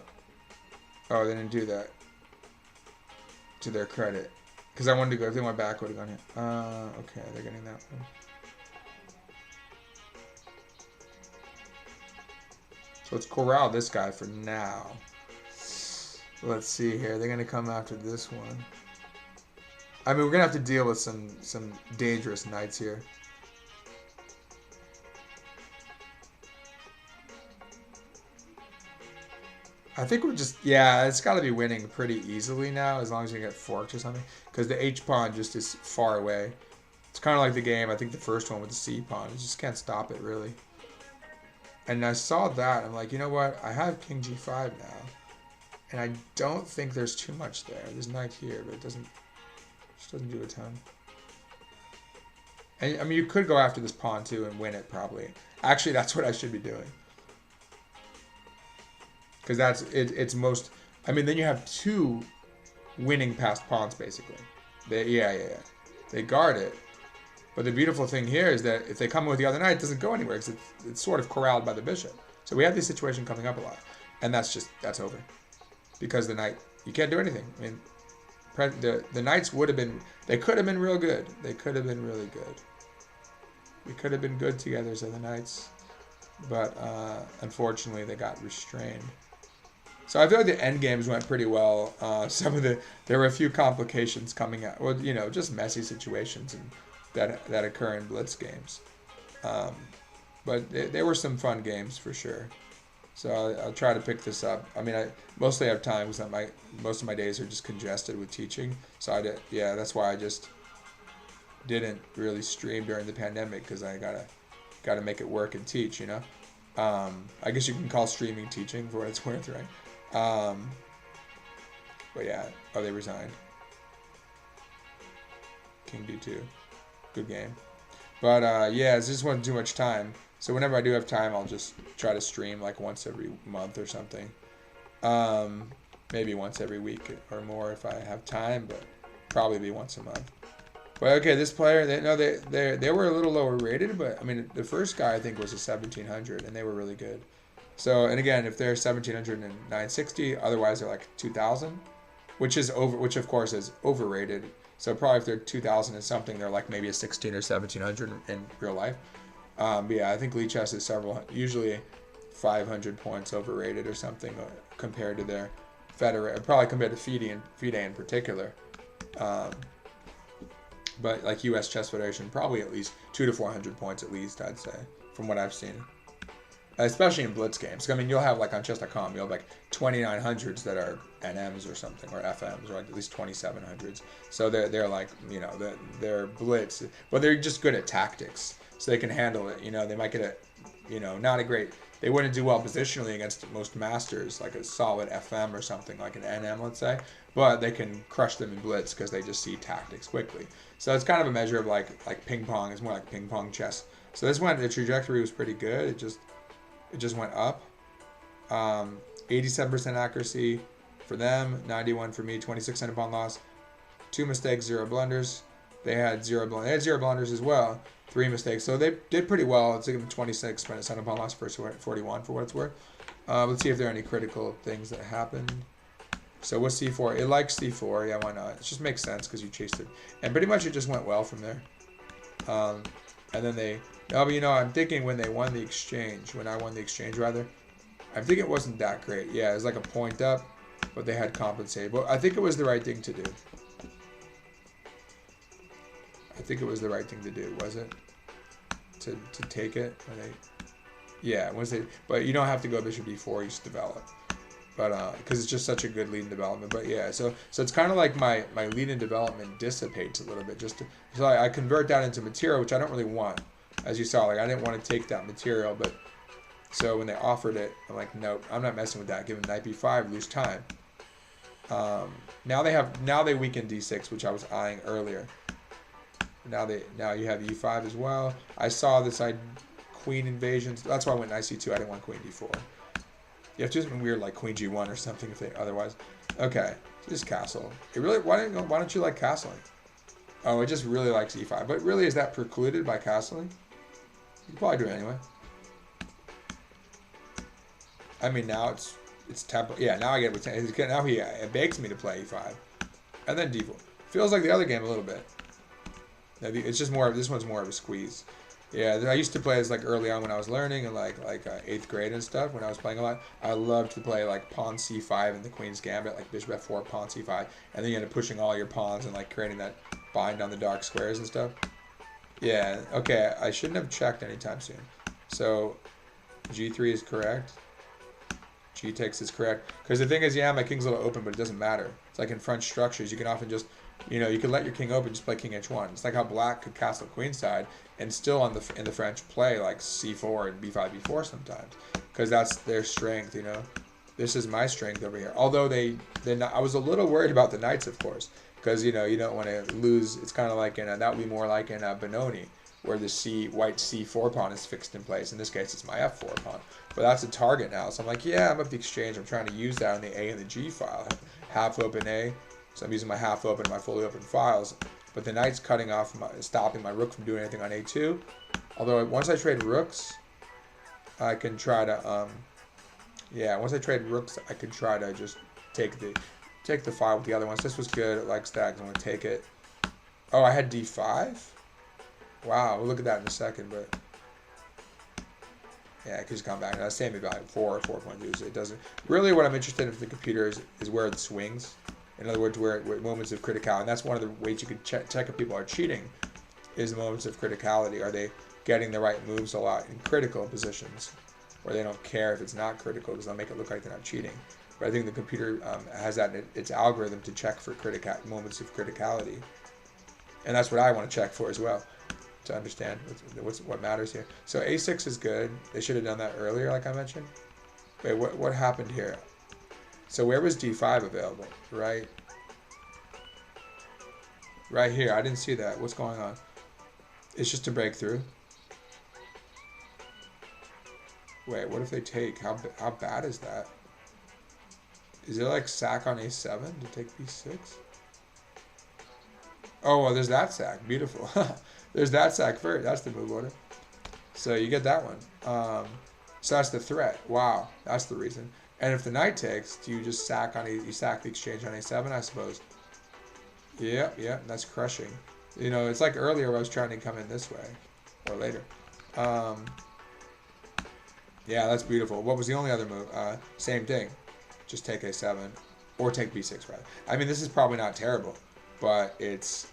Oh, they didn't do that. To their credit. Because I wanted to go... If they went back, I would have gone here. Okay, they're getting that one. So let's corral this guy for now. Let's see here. They're going to come after this one. I mean, we're going to have to deal with some dangerous knights here. I think we're just... Yeah, it's got to be winning pretty easily now, as long as you get forked or something. Because the h-pawn just is far away. It's kind of like the game, I think the first one with the c-pawn. You just can't stop it, really. And I saw that. I'm like, you know what? I have king g5 now. And I don't think there's too much there. There's knight here, but it doesn't... Just doesn't do a ton. And I mean, you could go after this pawn too and win it probably. Actually, that's what I should be doing. Because that's it's most... I mean, then you have two winning passed pawns, basically. Yeah. They guard it. But the beautiful thing here is that if they come with the other knight, it doesn't go anywhere because it's sort of corralled by the bishop. So we have this situation coming up a lot. And that's over. Because the knight... You can't do anything. I mean... The knights would have been... They could have been real good. They could have been really good. We could have been good together, so the knights... But, unfortunately, they got restrained. So I feel like the end games went pretty well. There were a few complications coming out. Well, you know, just messy situations and that occur in Blitz games. But they were some fun games, for sure. So I'll try to pick this up. I mean, I mostly have time because most of my days are just congested with teaching. So that's why I just didn't really stream during the pandemic because I gotta make it work and teach, you know. I guess you can call streaming teaching for what it's worth, right? But yeah, they resigned. King d2, good game. But yeah, it just wasn't too much time. So whenever I do have time, I'll just try to stream like once every month or something. Maybe once every week or more if I have time, but probably be once a month. But okay, this player, they were a little lower rated, but I mean the first guy I think was a 1700, and they were really good. So and again, if they're 1700 and 960, otherwise they're like 2000, which of course is overrated. So probably if they're 2000 and something, they're like maybe a 16 or 1700 in real life. But yeah, I think Lee Chess is usually 500 points overrated or something compared to their Federer, probably compared to FIDE in particular. But like U.S. Chess Federation, probably at least 200 to 400 points at least, I'd say, from what I've seen. Especially in Blitz games. I mean, you'll have like on chess.com, you'll have like 2900s that are NMs or something, or FMs, or like at least 2700s. So they're like, you know, they're Blitz, but they're just good at tactics, so they can handle it. You know, they might get a, you know, not a great. They wouldn't do well positionally against most masters, like a solid FM or something, like an NM, let's say. But they can crush them in Blitz because they just see tactics quickly. So it's kind of a measure of like ping pong. It's more like ping pong chess. So this one, the trajectory was pretty good. It just went up. 87% accuracy for them, 91 for me, 26% upon loss. 2 mistakes, 0 blunders. They had 0 blunders. They had 0 blunders as well. 3 mistakes. So they did pretty well. Let's give them 26% upon loss versus 41 for what it's worth. Let's see if there are any critical things that happened. So with C4, it likes C4. Yeah, why not? It just makes sense because you chased it. And pretty much it just went well from there. And then they... No, but you know, I'm thinking when they won the exchange, when I won the exchange rather, I think it wasn't that great. Yeah, it was like a point up, but they had compensated. But I think it was the right thing to do. I think it was the right thing to do, was it? To take it? Yeah, once they, but you don't have to go bishop d4, you just develop. But because it's just such a good lead in development. But yeah, so it's kind of like my lead in development dissipates a little bit. So I convert that into material, which I don't really want. As you saw, like I didn't want to take that material, but so when they offered it, I'm like, nope, I'm not messing with that. Give them knight b5, lose time. Now they weaken d6, which I was eyeing earlier. Now you have e5 as well. I saw this queen invasions. That's why I went knight c2. I didn't want queen d4. You have to do something weird like queen g1 or something if they otherwise. Okay, just castle. It really why don't you like castling? Oh, it just really likes e5. But really, is that precluded by castling? You can probably do it anyway. I mean, now it's tempo. Yeah, now I get it. Now it begs me to play e5, and then d4. Feels like the other game a little bit. It's just more. This one's more of a squeeze. Yeah, I used to play as like early on when I was learning in like 8th grade and stuff. When I was playing a lot, I loved to play like pawn c5 and the queen's gambit, like bishop f4, pawn c5, and then you end up pushing all your pawns and like creating that bind on the dark squares and stuff. Yeah, okay, I shouldn't have checked anytime soon. So, g3 is correct. G takes is correct. Because the thing is, yeah, my king's a little open, but it doesn't matter. It's like in French structures, you can often just, you know, you can let your king open, just play king h1. It's like how black could castle queenside and still in the French play like c4 and b5, b4 sometimes. Because that's their strength, you know. This is my strength over here. Although I was a little worried about the knights, of course. Because, you know, you don't want to lose. It's kind of like that would be more like in Benoni, where the white c4 pawn is fixed in place. In this case, it's my f4 pawn. But that's a target now. So I'm like, yeah, I'm at the exchange. I'm trying to use that on the A and the G file. Half open A. So I'm using my half open and my fully open files. But the knight's cutting off, stopping my rook from doing anything on A2. Although once I trade rooks, I can try to, once I trade rooks, I can try to just take the file with the other ones. This was good. It likes that. I'm going to take it. Oh, I had d5? Wow, we'll look at that in a second, but yeah, it could just come back. Now, same about 4 or 4.2. So it doesn't really. What I'm interested in with the computer is where it swings. In other words, where moments of criticality. And that's one of the ways you can check if people are cheating. Is the moments of criticality. Are they getting the right moves a lot in critical positions, or they don't care if it's not critical because they'll make it look like they're not cheating. But I think the computer has that in its algorithm to check for moments of criticality, and that's what I want to check for as well, to understand what matters here. So a6 is good. They should have done that earlier, like I mentioned. Wait, what happened here? So where was d5 available? Right here. I didn't see that. What's going on? It's just a breakthrough. Wait, what if they take? How bad is that? Is it like sack on a7 to take b6? Oh, well, there's that sack. Beautiful. There's that sack first. That's the move order. So you get that one. So that's the threat. Wow, that's the reason. And if the knight takes, do you just sack you sack the exchange on a7, I suppose? Yeah, that's crushing. You know, it's like earlier where I was trying to come in this way, or later. Yeah, that's beautiful. What was the only other move? Same thing. Just take a7, or take b6 rather. I mean, this is probably not terrible, but it's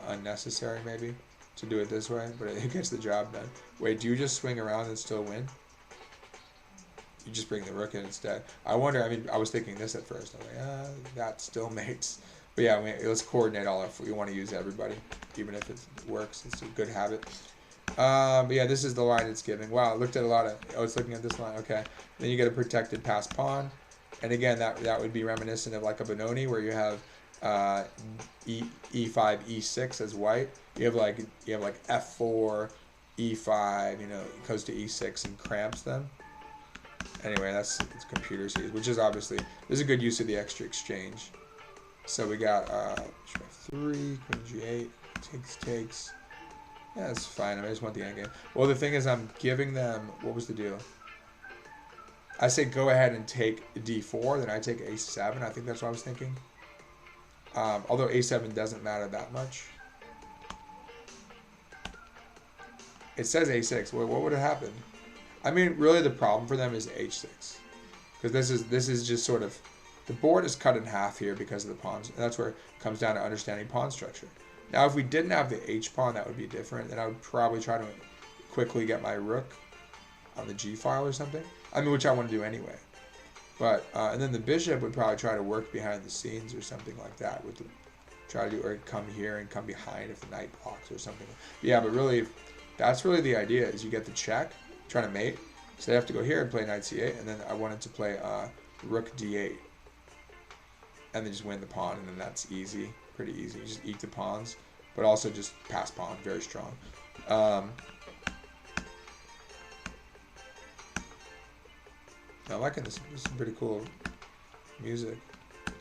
unnecessary maybe to do it this way, but it gets the job done. Wait, do you just swing around and still win? You just bring the rook in instead. I wonder, I mean, I was thinking this at first. I'm like, that still mates. But yeah, let's coordinate all if we want to use everybody, even if it works. It's a good habit. But yeah, this is the line it's giving. Wow, I looked at a lot of, I was looking at this line, okay. Then you get a protected passed pawn. And again, that would be reminiscent of like a Benoni where you have E5, E6 as white. You have like F4, E5, it goes to E6 and cramps them. Anyway, it's computer sees, which is obviously, there's a good use of the extra exchange. So we got 3, Queen G8, takes. Yeah, that's fine. I just want the endgame. Well, the thing is, I'm giving them, what was the deal? I say go ahead and take D4, then I take A7. I think that's what I was thinking. Although A7 doesn't matter that much. It says A6. Wait, what would have happened? I mean, really the problem for them is H6. Because this is just sort of, the board is cut in half here because of the pawns. And that's where it comes down to understanding pawn structure. Now, if we didn't have the H pawn, that would be different. Then I would probably try to quickly get my rook on the G file or something. I mean, which I want to do anyway. But, and then the bishop would probably try to work behind the scenes or something like that. Try to do, or come here and come behind if the knight blocks or something. Yeah, but really, that's really the idea, is you get the check, trying to mate. So they have to go here and play knight C8, and then I wanted to play rook D8. And then just win the pawn, and then that's easy, pretty easy. You just eat the pawns, but also just pass pawn, very strong. I'm liking this. This is pretty cool music.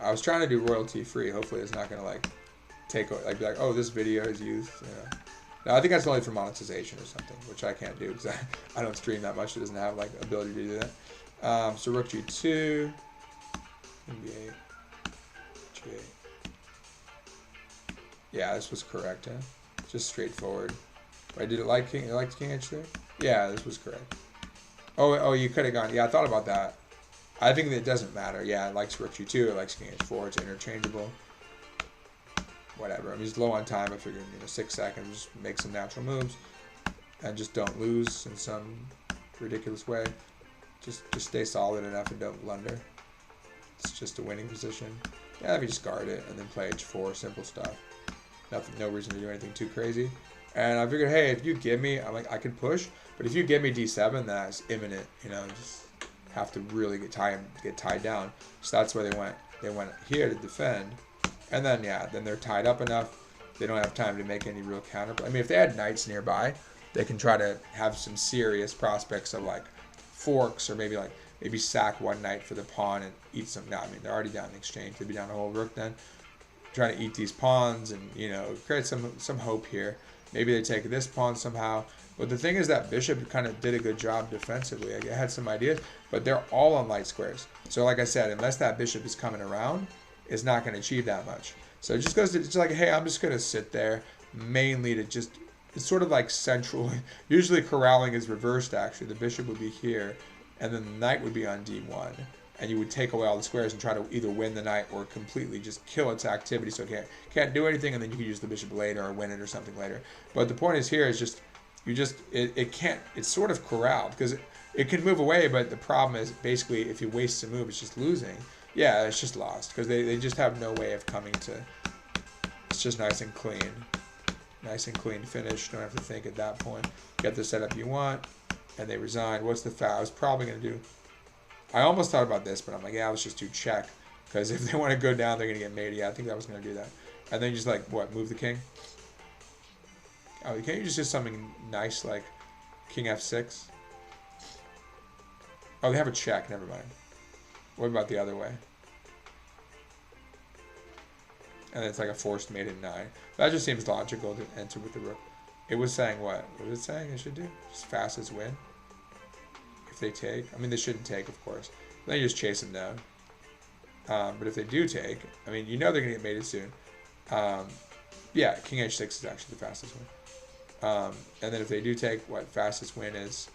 I was trying to do royalty free. Hopefully, it's not gonna like take be like, oh, this video is used. No, I think that's only for monetization or something, which I can't do because I don't stream that much. It doesn't have like ability to do that. So rook G2, B8, G8. Yeah, this was correct. Huh? Just straightforward. Wait, did it like King? It liked King H3? Yeah, this was correct. Oh, you could have gone. Yeah, I thought about that. I think that it doesn't matter. Yeah, it likes rook G2. It likes King H4. It's interchangeable. Whatever. I'm just low on time. I figured 6 seconds, just make some natural moves, and just don't lose in some ridiculous way. Just stay solid enough and don't blunder. It's just a winning position. Yeah, if you just guard it and then play H4, simple stuff. No reason to do anything too crazy. And I figured, hey, if you give me, I'm like, I can push, but if you give me D7, that's imminent. Just have to really get tied down. So that's where they went. They went here to defend, and then then they're tied up enough. They don't have time to make any real counter. I mean, if they had knights nearby, they can try to have some serious prospects of like forks, or maybe sack one knight for the pawn and eat some. No, I mean, they're already down in exchange. They'd be down a whole rook then. Trying to eat these pawns and create some hope here. Maybe they take this pawn somehow. But the thing is that bishop kind of did a good job defensively. I had some ideas, but they're all on light squares. So like I said, unless that bishop is coming around, it's not going to achieve that much. So it just goes to, it's like, hey, I'm just going to sit there mainly to just, it's sort of like central. Usually corralling is reversed, actually. The bishop would be here, and then the knight would be on D1. And you would take away all the squares and try to either win the knight or completely just kill its activity so it can't do anything, and then you can use the bishop later or win it or something later. But the point is here is just, it can't, it's sort of corralled because it can move away, but the problem is basically if you waste a move, it's just losing. Yeah, it's just lost because they just have no way of coming to, it's just nice and clean. Nice and clean finish, don't have to think at that point. Get the setup you want, and they resign. What's the foul? I was probably going to do, I almost thought about this, but I'm like, yeah, let's just do check. Because if they want to go down, they're going to get mated. Yeah, I think I was going to do that. And then just like, what, move the king? Oh, can't you just do something nice like king f6? Oh, they have a check. Never mind. What about the other way? And it's like a forced mate at 9. That just seems logical to enter with the rook. It was saying what? What was it saying it should do? Just fastest win. If they take, I mean, they shouldn't take, of course. Then you just chase them down. But if they do take, I mean, they're going to get mated soon. Yeah, king h6 is actually the fastest win. And then if they do take, what fastest win is?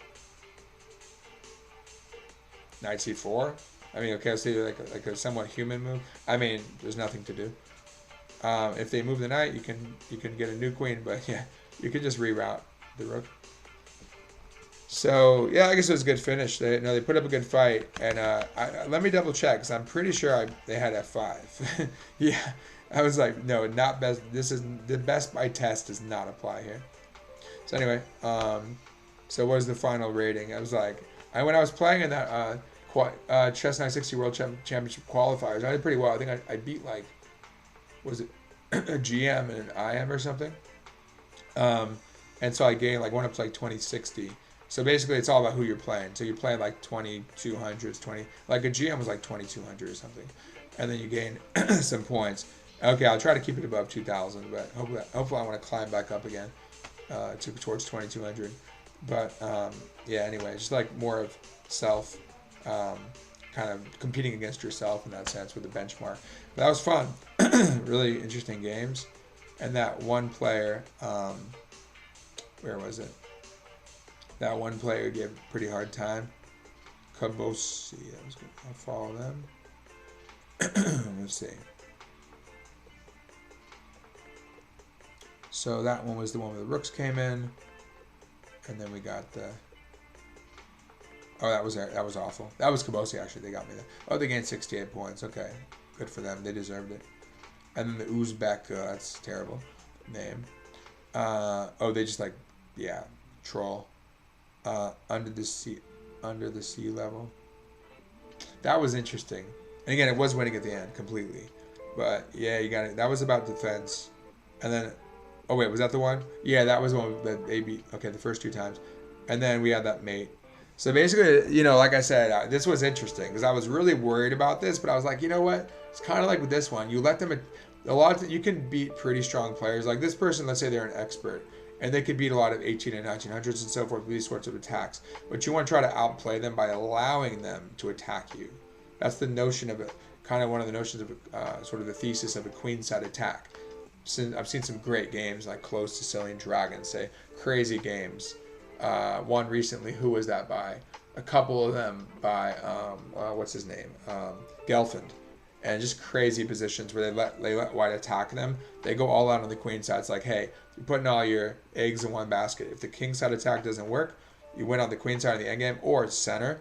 Knight c4. I mean, okay, so like a somewhat human move. I mean, there's nothing to do. If they move the knight, you can get a new queen, but yeah, You could just reroute the rook. So yeah, I guess it was a good finish. They put up a good fight, and let me double check because I'm pretty sure they had F5. Yeah, I was like, no, not best. This is the best by test does not apply here. So anyway, so what was the final rating? I was like, when I was playing in that Chess 960 World Championship qualifiers, I did pretty well. I think I beat like, was it a GM and an IM or something? And so I gained like went up to like 2060. So basically, it's all about who you're playing. So you're playing like 2200s, like a GM was like 2200 or something, and then you gain some points. Okay, I'll try to keep it above 2000, but hopefully I want to climb back up again towards 2200. But yeah, anyway, just like more of self, kind of competing against yourself in that sense with a benchmark. But that was fun, really interesting games, and that one player, where was it? That one player gave a pretty hard time. Kabosi, I was gonna follow them. Let's see. So that one was the one where the rooks came in, and then we got the. Oh, that was awful. That was Kabosi actually. They got me there. Oh, they gained 68 points. Okay, good for them. They deserved it. And then the Uzbek. That's a terrible name. Oh, they just like, yeah, troll. Under the sea level. That was interesting. And again, it was winning at the end completely. But yeah, you got it. That was about defense. And then, oh wait, was that the one? Yeah, that was the one that they beat. Okay, the first two times. And then we had that mate. So basically, like I said, this was interesting because I was really worried about this, but I was like, you know what? It's kind of like with this one. You let them, you can beat pretty strong players. Like this person, let's say they're an expert. And they could beat a lot of 18 and 1900s and so forth with these sorts of attacks. But you want to try to outplay them by allowing them to attack you. That's the notion of it. Kind of one of the notions of sort of the thesis of a queenside attack. I've seen some great games like Close Sicilian Dragons, say crazy games. One recently, who was that by? A couple of them by, what's his name? Gelfand. And just crazy positions where they let white attack them. They go all out on the queen side. It's like, hey, you're putting all your eggs in one basket. If the king side attack doesn't work, you win on the queen side of the endgame or center,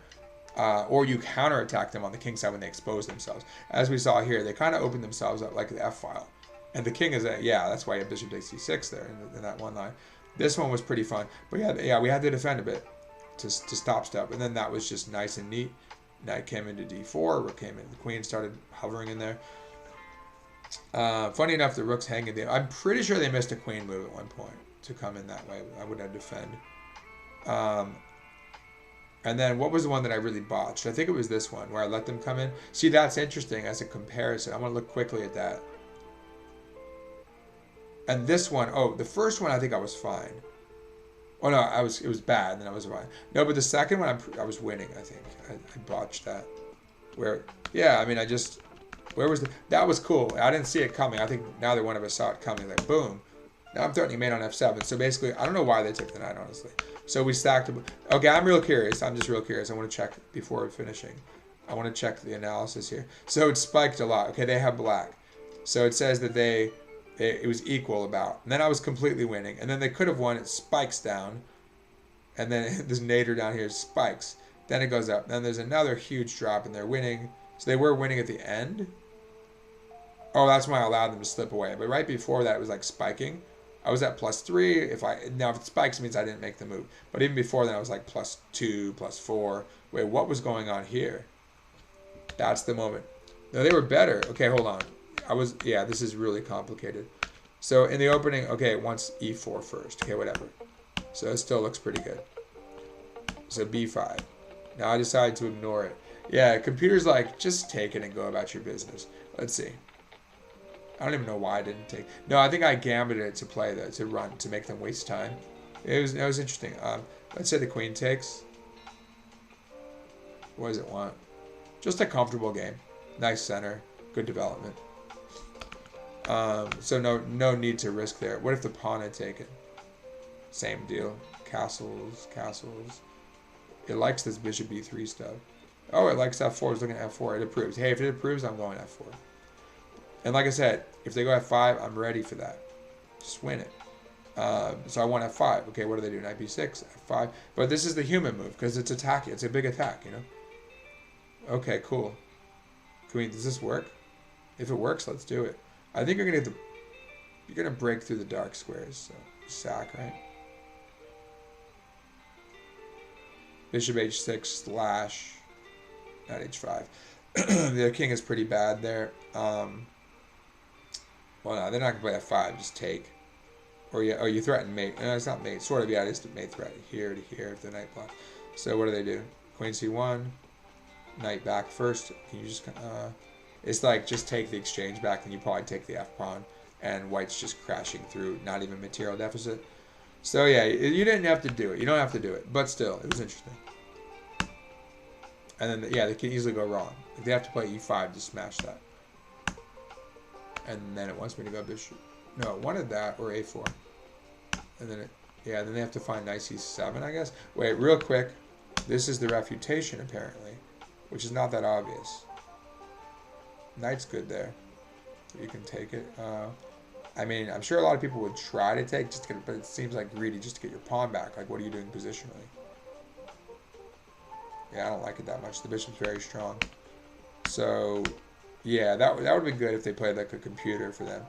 or you counter attack them on the king side when they expose themselves. As we saw here, they kind of open themselves up like the F file. And the king is that's why you have bishop takes c6 there in that one line. This one was pretty fun, but yeah, we had to defend a bit to stop stuff, and then that was just nice and neat. Knight came into d4, rook came in, the queen started hovering in there. Funny enough, the rook's hanging there. I'm pretty sure they missed a queen move at one point to come in that way. I would have defend. And then what was the one that I really botched? I think it was this one where I let them come in. See, that's interesting as a comparison. I want to look quickly at that. And this one, the first one I think I was fine. Oh no, it was bad, and then I was fine. No, but the second one I was winning. I think I botched that. Where that was cool. I didn't see it coming. I think neither one of us saw it coming. Like boom, now I'm threatening mate on f7. So basically, I don't know why they took the knight, honestly. So we stacked them. Okay, I'm real curious. I'm just real curious. I want to check before finishing. I want to check the analysis here. So it spiked a lot. Okay, they have black. So it says that it was equal about. And then I was completely winning. And then they could have won. It spikes down. And then this nadir down here spikes. Then it goes up. Then there's another huge drop and they're winning. So they were winning at the end. Oh, that's why I allowed them to slip away. But right before that, it was like spiking. I was at +3. Now if it spikes, it means I didn't make the move. But even before that, I was like +2, +4. Wait, what was going on here? That's the moment. No, they were better. Okay, hold on. This is really complicated. So in the opening, okay, it wants e4 first. Okay, whatever. So it still looks pretty good. So b5. Now I decided to ignore it. Yeah, computer's like, just take it and go about your business. Let's see. I don't even know why I didn't take. No, I think I gambited it to play that, to run, to make them waste time. It was interesting. Let's say the queen takes. What does it want? Just a comfortable game. Nice center. Good development. So no need to risk there. What if the pawn had taken? Same deal. Castles. It likes this bishop b3 stuff. Oh, it likes f4. It's looking at f4. It approves. Hey, if it approves, I'm going f4. And like I said, if they go f5, I'm ready for that. Just win it. So I want f5. Okay, what do they do? Knight b6, f5. But this is the human move because it's attacking. It's a big attack, you know. Okay, cool. Does this work? If it works, let's do it. I think you're gonna break through the dark squares. So sack, right? Bishop h6 slash knight h5. The king is pretty bad there. Well, no, they're not gonna play f5. Just take. Or you threaten mate. No, it's not mate. Sort of, yeah, it is mate threat. Here to here if the knight blocks. So what do? Queen c1. Knight back first. Can you just it's like just take the exchange back, and you probably take the f pawn, and white's just crashing through, not even material deficit. So yeah, you didn't have to do it. You don't have to do it, but still, it was interesting. And then yeah, they can easily go wrong. They have to play e5 to smash that. And then it wants me to go bishop. No, it wanted that or a4. And then then they have to find knight c7, I guess. Wait, real quick. This is the refutation apparently, which is not that obvious. Knight's good there. You can take it. I mean, I'm sure a lot of people would try to take just to get, but it seems like greedy just to get your pawn back. Like, what are you doing positionally? Yeah, I don't like it that much. The bishop's very strong. So, yeah, that would be good if they played like a computer for them.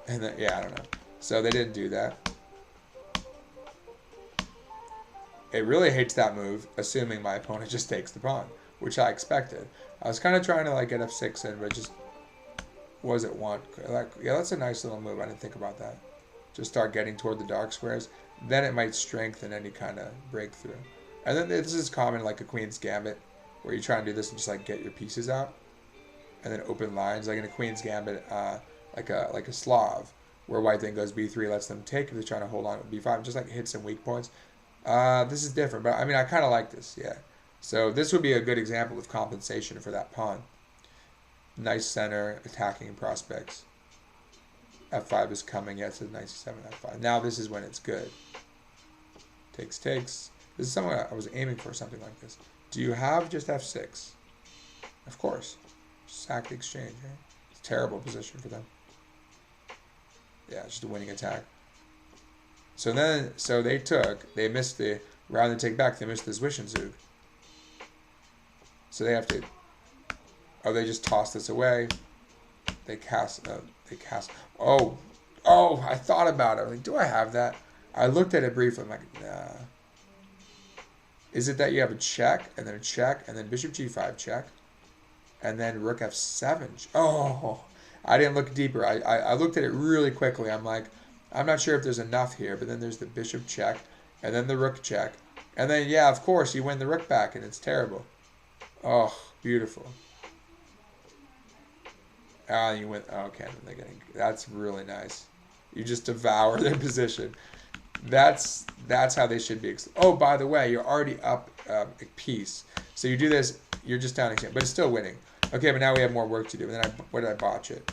And then, yeah, I don't know. So they didn't do that. It really hates that move, assuming my opponent just takes the pawn, which I expected. I was kind of trying to like get f6 in, but just wasn't want. Like, yeah, that's a nice little move. I didn't think about that. Just start getting toward the dark squares. Then it might strengthen any kind of breakthrough. And then this is common, like a queen's gambit, where you try and do this and just like get your pieces out, and then open lines. Like in a queen's gambit, like a Slav, where white then goes b3, lets them take if they're trying to hold on with b5, just like hit some weak points. This is different, but I mean, I kind of like this, yeah. So this would be a good example of compensation for that pawn. Nice center, attacking prospects. f5 is coming, yeah, it says knight c7, f5. Now this is when it's good. Takes. This is something I was aiming for, something like this. Do you have just f6? Of course. Sack the exchange, right? It's a terrible position for them. Yeah, it's just a winning attack. So they missed the, rather than take back, they missed the Zwischenzug. So they have to, they just toss this away. They cast, oh, I thought about it. I'm like, do I have that? I looked at it briefly. I'm like, nah. Is it that you have a check, and then a check, and then bishop g5 check, and then rook f7? Oh, I didn't look deeper. I looked at it really quickly. I'm like, I'm not sure if there's enough here, but then there's the bishop check, and then the rook check, and then, yeah, of course, you win the rook back, and it's terrible. Oh, beautiful. Ah, you win. Okay, that's really nice. You just devour their position. That's how they should be. Oh, by the way, you're already up a piece. So you do this, you're just down again, but it's still winning. Okay, but now we have more work to do. And then where did I botch it?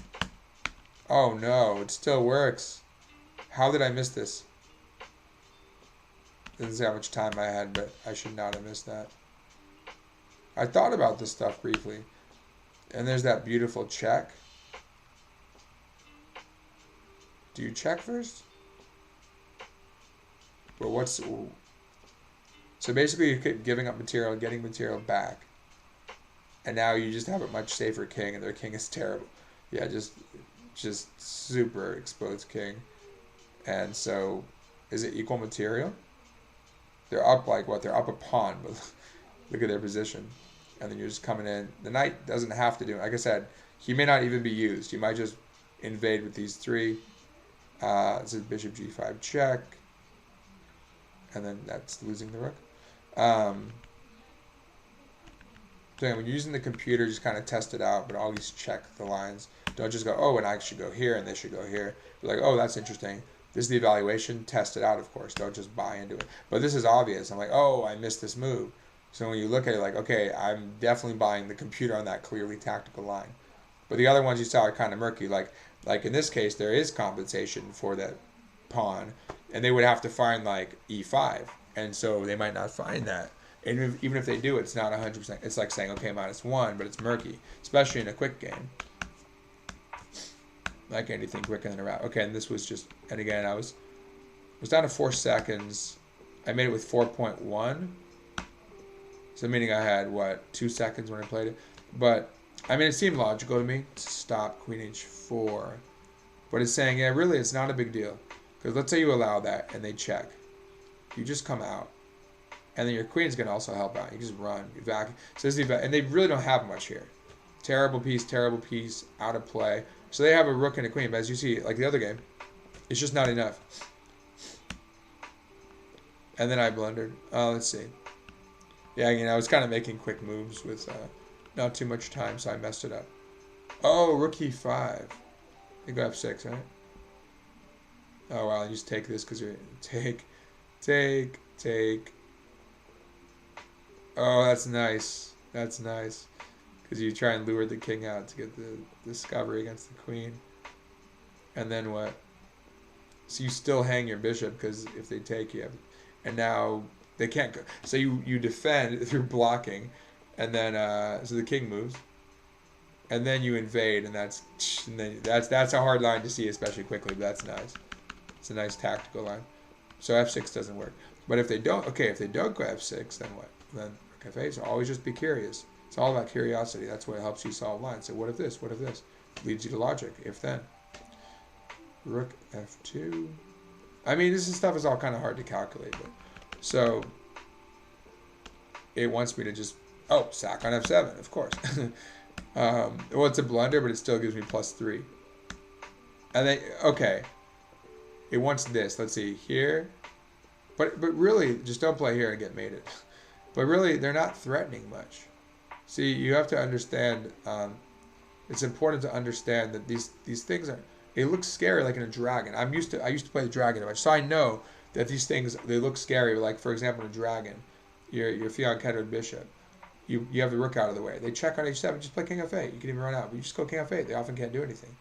Oh no, it still works. How did I miss this? Didn't say how much time I had, but I should not have missed that. I thought about this stuff briefly. And there's that beautiful check. Do you check first? But what's... So basically you're giving up material, getting material back. And now you just have a much safer king, and their king is terrible. Yeah, just super exposed king. And so, is it equal material? They're up like what? They're up a pawn, but look at their position. And then you're just coming in. The knight doesn't have to do it. Like I said, he may not even be used. You might just invade with these three. This is bishop g5 check. And then that's losing the rook. So when you're using the computer, just kind of test it out, but always check the lines. Don't just go, oh, and I should go here, and they should go here. Be like, oh, that's interesting. This is the evaluation. Test it out, of course. Don't just buy into it. But this is obvious. I'm like, oh, I missed this move. So when you look at it, like, okay, I'm definitely buying the computer on that clearly tactical line. But the other ones you saw are kind of murky. Like in this case, there is compensation for that pawn, and they would have to find like e5, and so they might not find that. And even if they do, it's not 100%. It's like saying, okay, -1, but it's murky, especially in a quick game. Like anything quicker than a route. Okay, and this was just, and again, I was was down to 4 seconds. I made it with 4.1. So meaning I had, what, 2 seconds when I played it. But, I mean, it seemed logical to me to stop queen h4. But it's saying, yeah, really, it's not a big deal. Because let's say you allow that and they check. You just come out. And then your queen's going to also help out. You just run. You vacuum. So this is and they really don't have much here. Terrible piece, out of play. So they have a rook and a queen. But as you see, like the other game, it's just not enough. And then I blundered. Let's see. Yeah, you know, I was kind of making quick moves with not too much time, so I messed it up. Oh, rook e5. You go f6, right? Oh, well, you just take this because you're... Take. Oh, that's nice. That's nice. Because you try and lure the king out to get the discovery against the queen. And then what? So you still hang your bishop because if they take you... And now they can't go. So you defend through blocking. And then, so the king moves. And then you invade, and that's a hard line to see, especially quickly, but that's nice. It's a nice tactical line. So f6 doesn't work. But if they don't, okay, if they don't go f6, then what? Then rook f8. So always just be curious. It's all about curiosity. That's what helps you solve lines. So what if this? What if this? Leads you to logic. If then. Rook f2. I mean, this stuff is all kind of hard to calculate. But so it wants me to just, sack on f7, of course. Well, it's a blunder, but it still gives me +3. And then, okay. It wants this. Let's see, here. But really, just don't play here and get mated. But really, they're not threatening much. See, you have to understand, it's important to understand that these things are, it looks scary like in a dragon. I used to play the dragon a bunch, so I know that these things, they look scary. Like, for example, in a dragon, your fianchettoed bishop. You have the rook out of the way. They check on h7, just play king f8. You can even run out, but you just go king f8. They often can't do anything.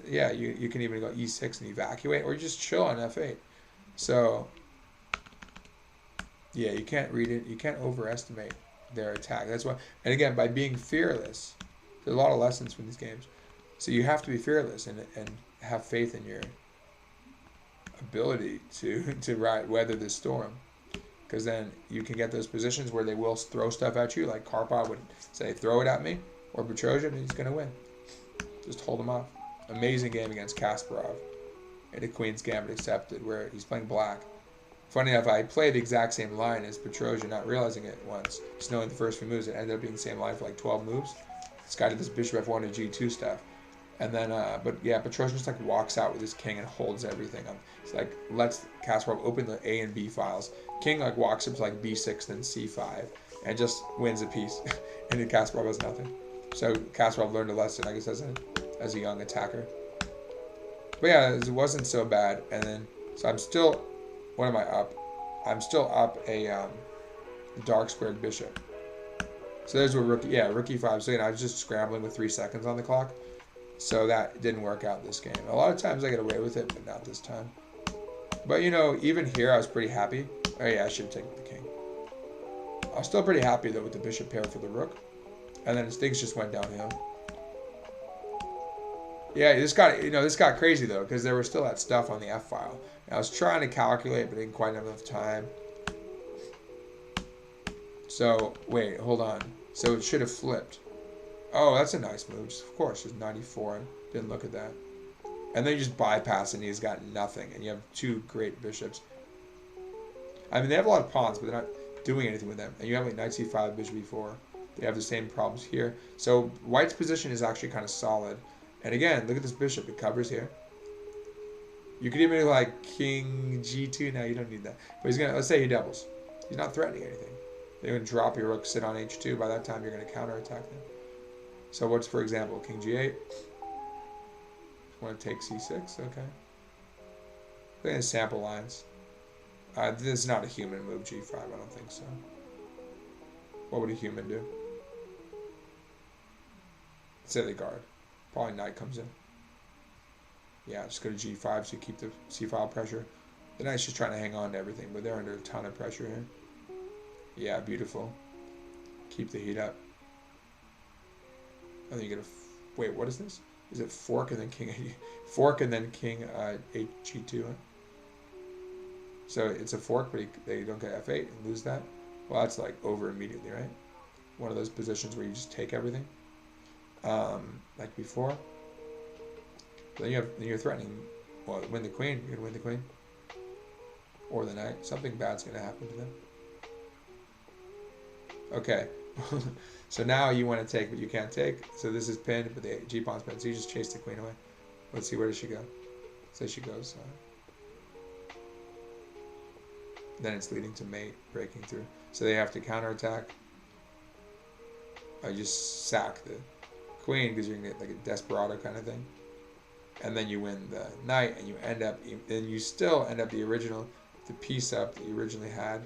Yeah, you can even go e6 and evacuate, or you just chill on f8. So, yeah, you can't read it. You can't overestimate their attack. That's why, and again, by being fearless, there's a lot of lessons from these games. So you have to be fearless and have faith in your ability to weather this storm. Because then you can get those positions where they will throw stuff at you, like Karpov would say, throw it at me, or Petrosian, and he's going to win. Just hold him off. Amazing game against Kasparov in a Queen's Gambit accepted, where he's playing black. Funny enough, I played the exact same line as Petrosian, not realizing it once. Just knowing the first few moves, it ended up being the same line for like 12 moves. This guy did this bishop f1 to g2 stuff. And then, but yeah, Petrosian just like walks out with his king and holds everything. It's like, lets Kasparov open the A and B files. King like walks up to like b6, then c5, and just wins a piece. And then Kasparov has nothing. So Kasparov learned a lesson, I guess, as a young attacker. But yeah, it wasn't so bad. And then, so I'm still, what am I up? I'm still up a dark squared bishop. So there's what rook e5. So I was just scrambling with 3 seconds on the clock. So that didn't work out this game. A lot of times I get away with it, but not this time. But you know, even here I was pretty happy. Oh yeah, I should have taken the king. I was still pretty happy though with the bishop pair for the rook. And then things just went downhill. Yeah, this got crazy though, because there was still that stuff on the F file. And I was trying to calculate, but didn't quite have enough time. So wait, hold on. So it should have flipped. Oh, that's a nice move. Of course, just 94. Didn't look at that. And then you just bypass and he's got nothing. And you have two great bishops. I mean, they have a lot of pawns, but they're not doing anything with them. And you have like knight c5, bishop e4. They have the same problems here. So white's position is actually kind of solid. And again, look at this bishop. It covers here. You could even do like king g2. No, you don't need that. But he's going to, let's say he doubles. He's not threatening anything. They're going to drop your rook, sit on h2. By that time, you're going to counterattack them. So what's, for example, king g8? Want to take c6? Okay. Look at the sample lines. This is not a human move, g5. I don't think so. What would a human do? Say they guard. Probably knight comes in. Yeah, just go to g5 so you keep the c-file pressure. The knight's just trying to hang on to everything, but they're under a ton of pressure here. Yeah, beautiful. Keep the heat up. And then you get a... Wait, what is this? Is it fork and then king... Fork and then king g2? Huh? So it's a fork, but they don't get f8 and lose that. Well, that's like over immediately, right? One of those positions where you just take everything, like before. But then you're threatening. Well, win the queen. You're gonna win the queen, or the knight. Something bad's gonna happen to them. Okay. So now you want to take, but you can't take. So this is pinned, but the G pawn's pinned. So you just chase the queen away. Let's see, where does she go? So she goes. Then it's leading to mate breaking through. So they have to counterattack. I just sack the queen because you're gonna get like a desperado kind of thing, and then you win the knight, and you end up, and you still end up the piece up that you originally had,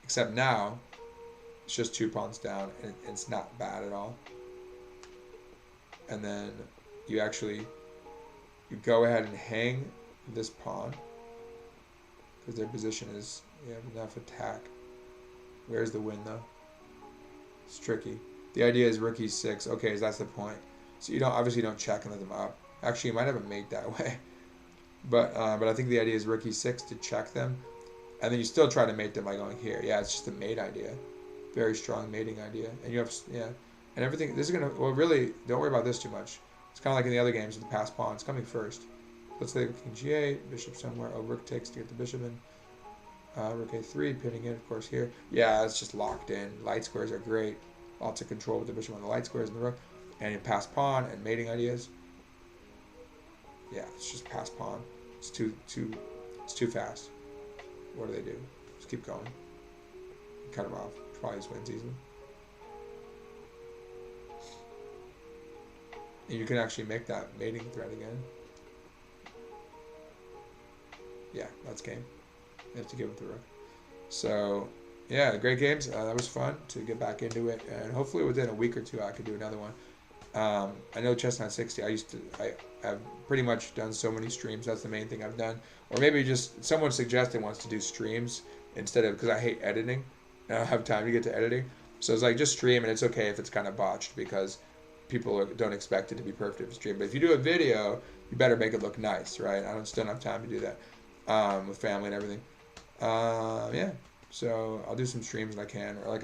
except now it's just 2 pawns down, and it's not bad at all. And then you go ahead and hang this pawn because their position is, you have enough attack. Where's the win though? It's tricky. The idea is rook e6. Okay, so that's the point. So you obviously don't check and let them up. Actually, you might have a mate that way, but I think the idea is rook e6 to check them, and then you still try to mate them by going here. Yeah, it's just a mate idea, very strong mating idea, and you have and everything. This is gonna, well, really don't worry about this too much. It's kind of like in the other games with the passed pawn. It's coming first. Let's say king g8, bishop somewhere. Oh, rook takes to get the bishop in. Rook a3, pinning it, of course, here. Yeah, it's just locked in. Light squares are great. Lots of control with the bishop on the light squares and the rook. And you pass pawn and mating ideas. Yeah, it's just pass pawn. It's too fast. What do? Just keep going. Cut him off. Probably just wins easily. And you can actually make that mating threat again. Yeah, that's game. You have to give it the rook. So, yeah, great games. That was fun to get back into it, and hopefully within a week or two I could do another one. I know Chestnut 60. I've pretty much done so many streams. That's the main thing I've done. Or maybe just someone suggested wants to do streams instead of, because I hate editing. I don't have time to get to editing. So it's like, just stream, and it's okay if it's kind of botched because people don't expect it to be perfect if stream. But if you do a video, you better make it look nice, right? I still don't have time to do that with family and everything. Yeah. So I'll do some streams when I can, or like